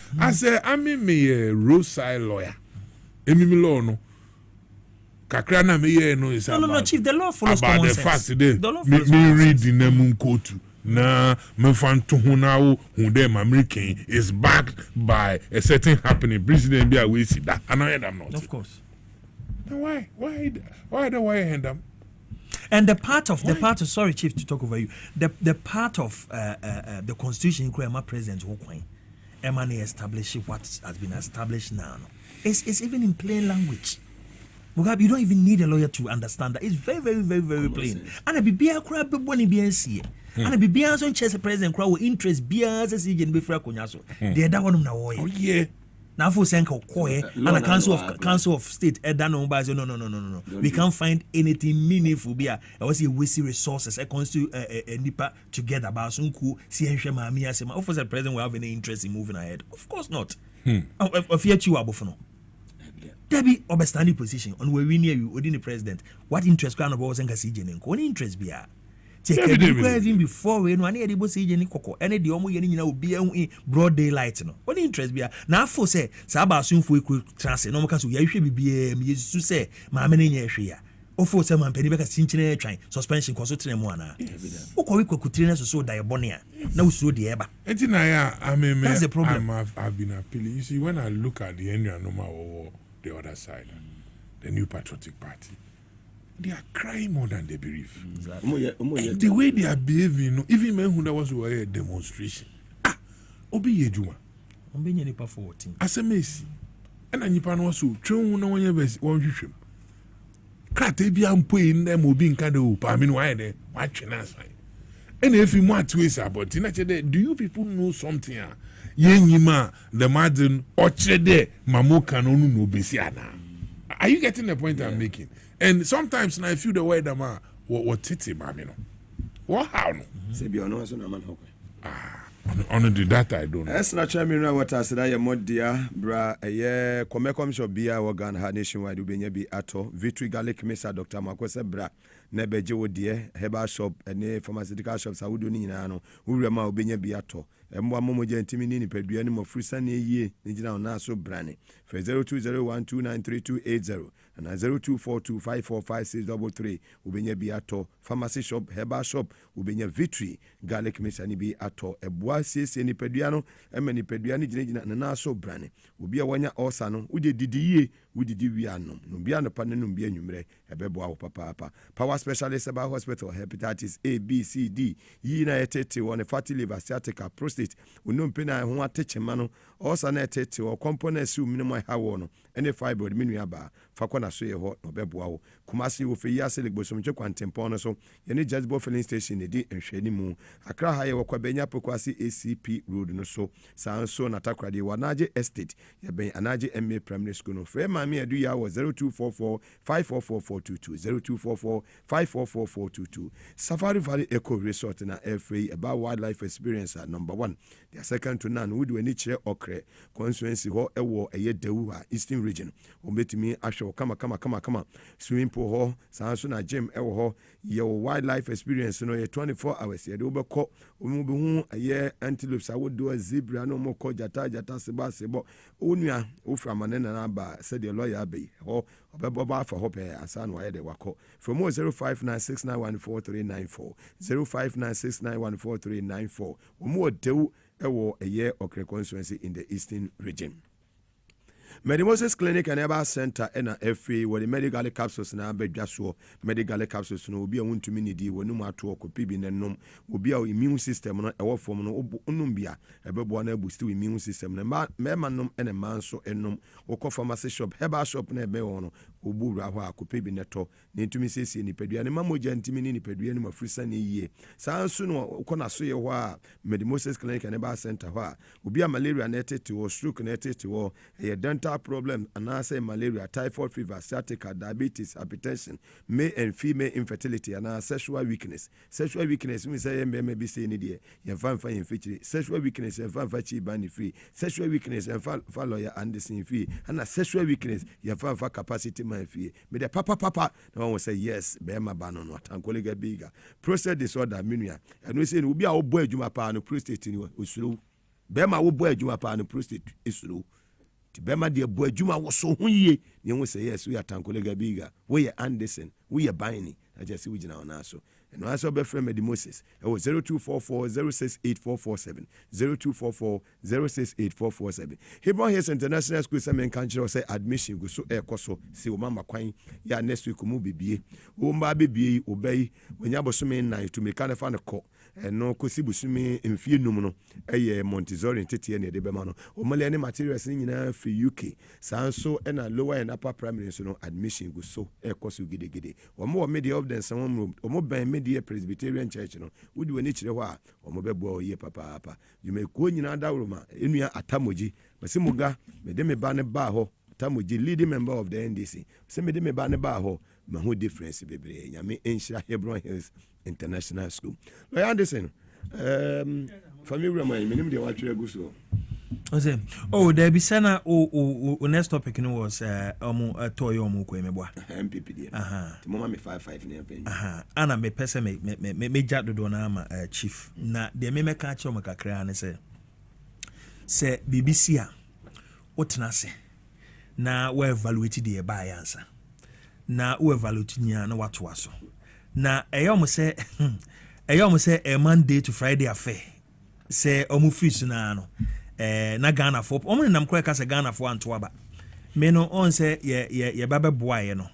A: I mean me roadside lawyer emi law no kakra na me ye no is
V: no chief the law follows
A: about
V: common
A: the
V: sense.
A: fact that me read the name kotu na me fan to hu na wo hu dem American is backed by a certain happening president be we see that and I am not
V: of course
A: then why hand them
V: and the part of sorry chief to talk over you the part of the constitution my president who coin emani establish what has been established now it's even in plain language. Mugabe, you don't even need a lawyer to understand that. It's very, very, very, very plain. And a BBA crab bonny BNC. And a BBA on chess president crowd with interest beers as agent before Conyaso. They're that one now. Oh, yeah. Now for Senko Koy and a council of state no. We can't find anything meaningful beer. I was a waste resources. I constitute a nipa together about Sunku, Siensha Mamia Sema. Of course, the president will have any interest in moving ahead. Of course not. Of yet you are buffalo. There be overstanding position on where we near you within the president. What interest can about CJ and what interest be? Take even before we know any able CJ and Coco, any the omo yen will be in broad daylight. No, what interest be? Now for say, Saba soon for quick transit. No more you should be to say, my many years. O for some penny back a cinchine train suspension consulting moana. O could train so diabonia. No so the eba.
A: I mean,
V: that's the problem.
A: I've been appealing. You see, when I look at the end normal the other side, the New Patriotic Party, they are crying more than they believe. And the way they are behaving, even men who was a demonstration. Obi Yejuma.
V: Obi Nipa 14.
A: As a Maase. And a Nipan was so true no one ever one you. Cratabian putting them will be in Kado, I mean, why they watching us. And if you want to say about it, do you people know something? Yenyima the madden ochede mamoka no no besiana. Are you getting the point I'm making? And sometimes now I feel the way that what titi mamino. What how no?
B: Say be ono so na man hokwe.
A: On the data I don't know.
B: That's not me what I said I mod dear bra a come shop bia organ ha nationwide ubenya bi ato Victory Garlic Maase Dr. Makwese bra na beje wo de herbal shop and pharmaceutical shops awudo ni nyina no wura ma ubenya bi ato emwa momoje ntimi ni nipadua ni mofrisa na yie ni gina na so brane for 0201293280 and 0242545633 ubenya bi ato pharmacy shop herbal shop ubenya Victory Garlic Maase ni bi ato eboa siesie nipadua no ema nipadua ni gina na so brane obi a wanya osa no ude didi wi no no bia no pa no bia nwumre ebeboa wo papa power specialist about hospital hepatitis A B C D yi na etete won fatty liver sciatica prostate unom pena ho atechema no osa na etete wo components minimum hawo no ene fibroid menu aba fakona so ye ho no beboa wo kumasi wo fe ya sele gbosomche kwantempon no so ye ne Charitable filling station ne di nhwani mu akra ha ye wo kwa benya pokwasi ACP road no so sanso na takrade wanaje estate ye ben anaje MA primary school no free mami adu ya wo 0244 544422 0244 Safari Valley Eco Resort na FA about wildlife experience number 1 the second to none would any chair okre constituency ho ewo eye dewu eastern region ometimi ahwe kama swimming pool ho sanso na gym ewo ho ye wildlife experience no ye 24 hours ye de obekọ omubehu eye antelopes awodo zebra no mokọ jata sebo onua oframane na ba said the lawyer be ho obeba for hope asan wa ye de wakọ from 0596914394 0596914394 omo dewu ewo eye okre constituency in the eastern region. Medimosis Clinic and Herbal Center and every where the medical capsules na bedwaso medical capsules no obi a wontumi ne di wonu mato okopi bi nenom obi a immune system no ewo form no onum bia ebebo na boost immune system na mema nom ene manso enom okọ pharmacy shop herbal shop na ebe wono obura ho akopi bi neto ne ntumi siesie ni padua ne mamoja ntimi ni padua ni mafrisa ne yie sanso no okọ na so ye ho a Medimosis Clinic and Herbal Center ho a obi a malaria na etete wo stroke na etete wo a dental problem and I say malaria, typhoid fever, sciatica, diabetes, hypertension, male and female infertility, and sexual weakness. Sexual weakness, we say, maybe say, you can find feature. Sexual weakness, and find cheap bandy free. Sexual weakness, and follow your Anderson fee. And a sexual weakness, you find for capacity man fee. But the papa, no one will say, yes, Bema Banon, what I'm calling a bigger. Prostate disorder, Minia. And we say, we'll be our boy, Jumapa, and prostate in Uslu. Bema will boy, Jumapa, and prostate is slow. Bema dear boy Juma was so ye. You say yes, we are Tankolega Biga, we are Anderson, we are Binding. I just see we now so. And I saw friend Medimosis. It was 0244 068447. 0244 068447. Hebron Hills International School Semen Country say admission go so air coso. See Mama Quine. Ya next week will be Umba baby obey when Yabosumi night to make kind of a call. And no Kosibusumi in few numino, a Montessori and Titi and the Bemano, or Malani materials in free UK. Sanso and a lower and upper primary so admission go so air cosu giddy. Or more media of than some room, or more by media Presbyterian Church, would do a nature or mobile ye papa. You may go in another room, in your Atamoji, Masimuga, Medeme Bane Baho, Tamoji, leading member of the NDC. Send me Bane Baho, my whole difference, baby. Yami Ancient Hebron Hills International School. Lawyer Anderson, family my minimum de watch go.
V: Oh, there be sana next topic no was toy omu ko emeboa.
B: MPP there. Mama me 55 near pen.
V: Ana me pese me jado do na ama chief. Na de me ka che o makakra ne se BBC a wotena se na we evaluate the buy answer. Na we evaluate nya na wato aso. Na eyom se a Monday to Friday affair. Se omu free na no. Na Ghana for omo nam kura ka se Ghana for anto aba. Me no on se ye baba boy no.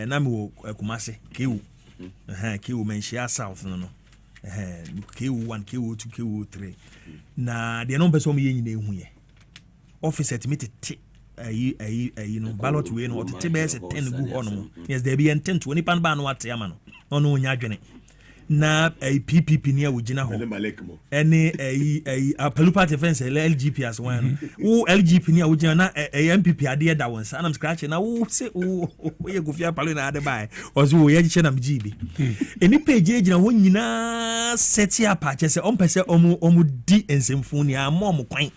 V: Na me wo Kumase KU. KU menshia south no. KU1 KU2 KU3. Na de no person me nyina ehu ye. Office admit you know ballot we no tete be se 10 gu hono. Yes there be 10 20 pan ba no ate ama no. Ono nya adwene. Na PPP near Wujina ho. Any a Pelupa defense LGP as one. Who LGP near Wujina na MPP ade da won sa. I'm scratching na who say we go fia palu na ade bai. Ozo we ye na mjibi. Any page agina ho nyina set up a che se on pese omu di ensemfu ni amom kwan.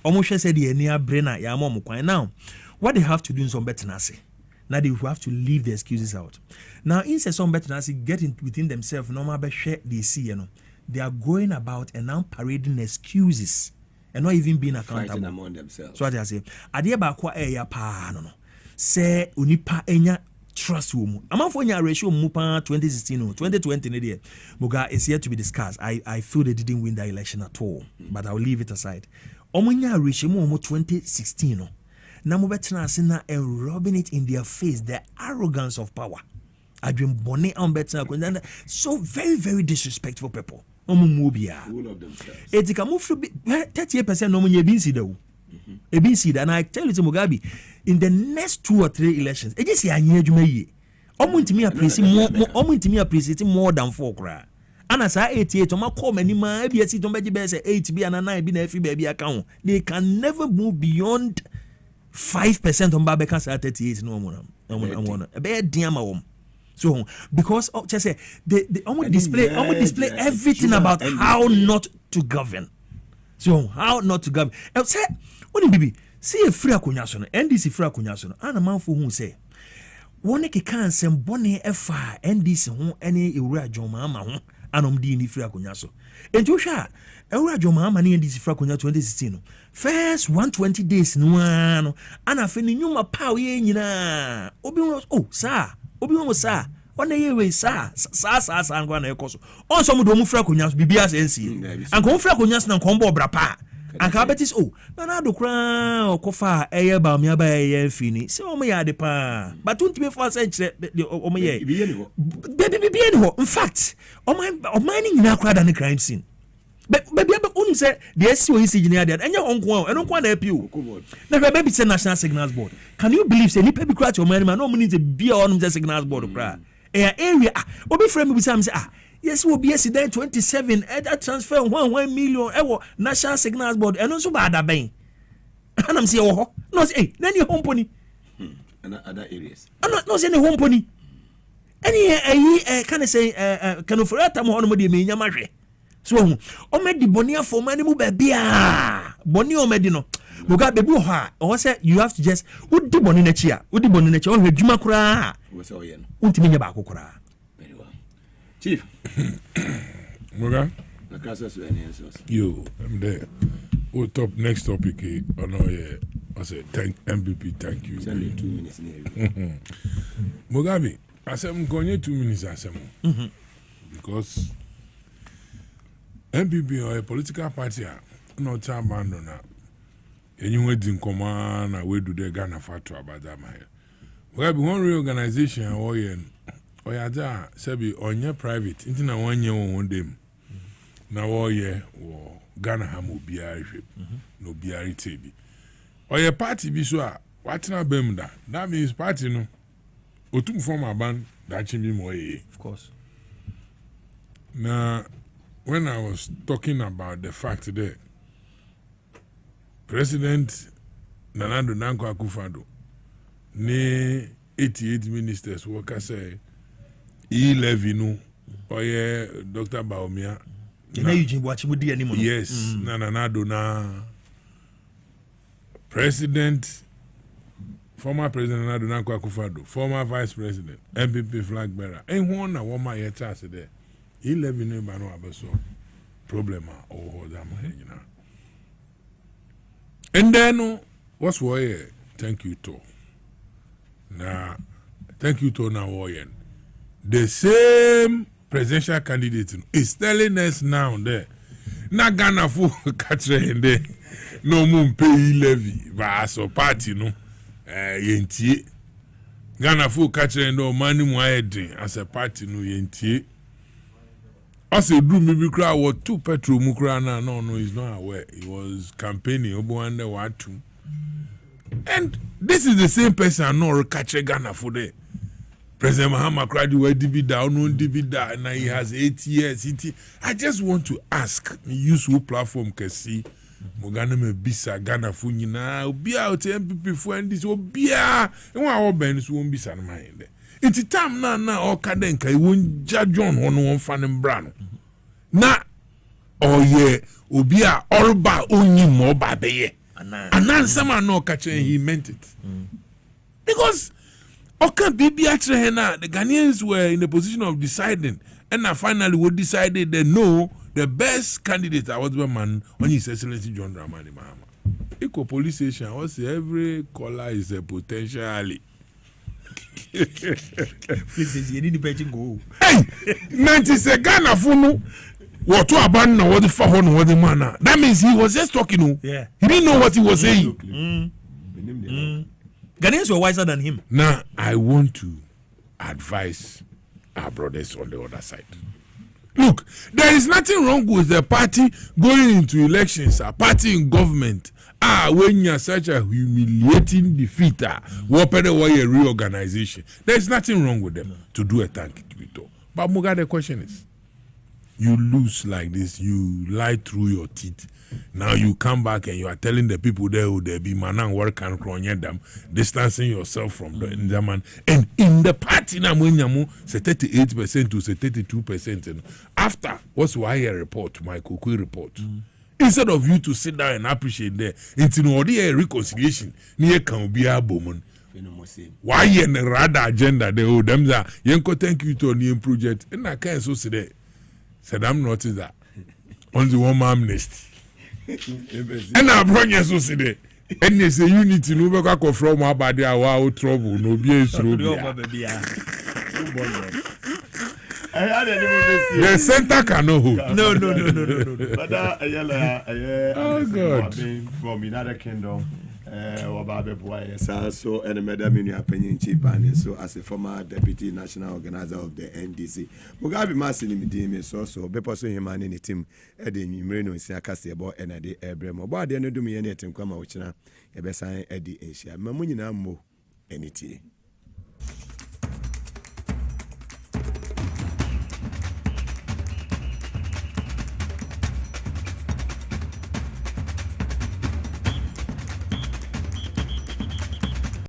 V: Omu hwe se de ani abre na ya amom kwan. Now what they have to do in some better na say. Now they have to leave the excuses out. Now, in some better getting within themselves, no matter share they see, you know, they are going about and now parading excuses and not even being accountable.
B: Fighting among themselves.
V: So what I say, adia ba kwa ya pa no. Say unipa enya trust womu. Amafo nya ratio mu pa 2016 no 2020 ne dey. Muga is yet to be discussed. I feel they didn't win the election at all, but I'll leave it aside. Omunya ratio mu 2016 no. Na mo betena asina and rubbing it in their face, the arrogance of power. Adwem bone on betena so very very disrespectful people. Omumubia.
B: Full of themselves.
V: Etika mo 38% no munye bin sida wo. E bin sida and I tell you to Mugabe in the next 2 or 3 elections, e just anye adwuma yie. Omuntimi appreciate more than 4 kra. Ana sa 88 oma call many ma e bi esi to beji be say 8 bi ana 9 bi na afi ba bi aka ho. They can never move beyond 5% on Babeka 38 no more. A bad diama wom. So because just say they almost display everything about how not to govern. So how not to govern. I say what bibi see a free akunyaso no NDC free akunyaso no ana manfo hu say woni keka nsem bone efa NDC ho ene ewura dwoma ama ho anom di ni free akunyaso. Enti wo hwa ewura dwoma ama ne NDC free akunyaso 2016 no first 120 days no ano ana fe ni nyuma paw ye nyina obi wo sa ona ye we sa ngwa na ekoso onso mo do mo frɛ konyaso bibia sensi anko mo frɛ konyaso na nko mbo bra pa And Cabetis, oh, Nana do crown or cofa, air by me by a fini. So, me are the pa. But don't be for such oh, me. Baby, in fact, or mining now crowd and the crime scene. But only say the SOE engineer that and your uncle, and don't want to help you. Now, baby, it's a national signals board. Can you believe say, any paper crack your man, no money to be on the signals board cry? Area, obi friend with some say, yes, will be yesterday 27 that transfer 1 million national signals board and also bad bang. And I'm saying, oh, no, say, then your home pony.
D: And other areas.
V: I'm not saying home pony. Any can I say, can of rat am on the mean yamare. So, o me di bonia for money mu baby boni o me di no. Mugabe bu ha, or say you have to just would di boni na chia, would di boni na chia, on hedjuma kura.
D: What's all yen?
V: Untimi nya ba kura.
D: Very well. Chief.
A: Muga?
D: Yo,
A: I'm there. We'll top next topic. Oh no, yeah. I said thank MVP, thank you.
D: Send me 2 minutes near.
A: Mugabe, I said I'm going 2 minutes. I said because MPP or a political party no time abandon. And you went in command and we do the Ghana factor about that. We have one reorganization or yeah, Sebi on your private, into 1 year on them. Now, all year or Ghana Hamu BR ship, no BR TB. Or your party be so what na bemda. That means party no. Otum form a band that should be more.
V: Of course.
A: Now, when I was talking about the fact that President Nana Nanko Akufo-Addo ne 88 ministers worker say levy no or Dr. Baumia. Yes, Nana Dona President, former President Nana Nanko Akufo-Addo, former Vice President, MPP flag bearer. And one a woman yet there. 11 no man have so problem or them you know. And then what's why thank you to now thank you to now the same presidential candidate is telling us now there na Ghana for catch in there no moon pay levy but so party no yentie Ghana for catch in no money mo as a party no yentie. As a do maybe cry what 2 petrol mukra no he's not aware. He was campaigning Obuande Watu. And this is the same person no catch Ghana for there. President Mahama cried where DB and now he has 8 years. I just want to ask useful platform can see Mogana me bisa Ghana for nyina obi out MPP for and this obi a won ben so won bisa no mind. It's time na o kadenka won John hono won fanem bra no na oye obi a orba onyi mo ba beye anansama no ka chen he meant it because oka bibi atre na the Ghanaians were in the position of deciding and now finally we decided that no the best candidate was the man on His Excellency John Dramani Mahama. Equal police station was every caller is a potentially.
V: Please, you need to pay go.
A: Hey, 90 Ghana funu. What to abandon what the phone what the man. That means he was just talking.
V: Yeah.
A: He didn't know what he was saying.
V: Ghanaians were wiser than him.
A: Now I want to advise our brothers on the other side. Look, there is nothing wrong with the party going into elections, a party in government. When you're such a humiliating defeater, what a reorganization. There's nothing wrong with them to do a thank you. But Muga, the question is, you lose like this, you lie through your teeth. Now you come back and you are telling the people there who they be manang work and cronye them, distancing yourself from the man. And in the party now when you say 38% to say 32%. After what's why a report, my Kukui report. Instead of you to sit down and appreciate there, it's in order reconciliation. Near can be a woman. Why in the rather agenda they hold them that Yenko thank you to a new project. And I can't so say that. Said I'm not that. On the one amnesty. And I brought you so say that. And they say unity no back from our body our trouble no be a The center cannot hold.
B: No. Oh God.
C: From United Kingdom.
B: So and Madam Penny Chief so as a former deputy national organizer of the NDC. Mugabe Maase in so be person him and any team Eddie Mreno in Siakasi about and Eddie Abraham. About the end of me anything come out, Ebesan Eddie Asia. Mamunina mo anything.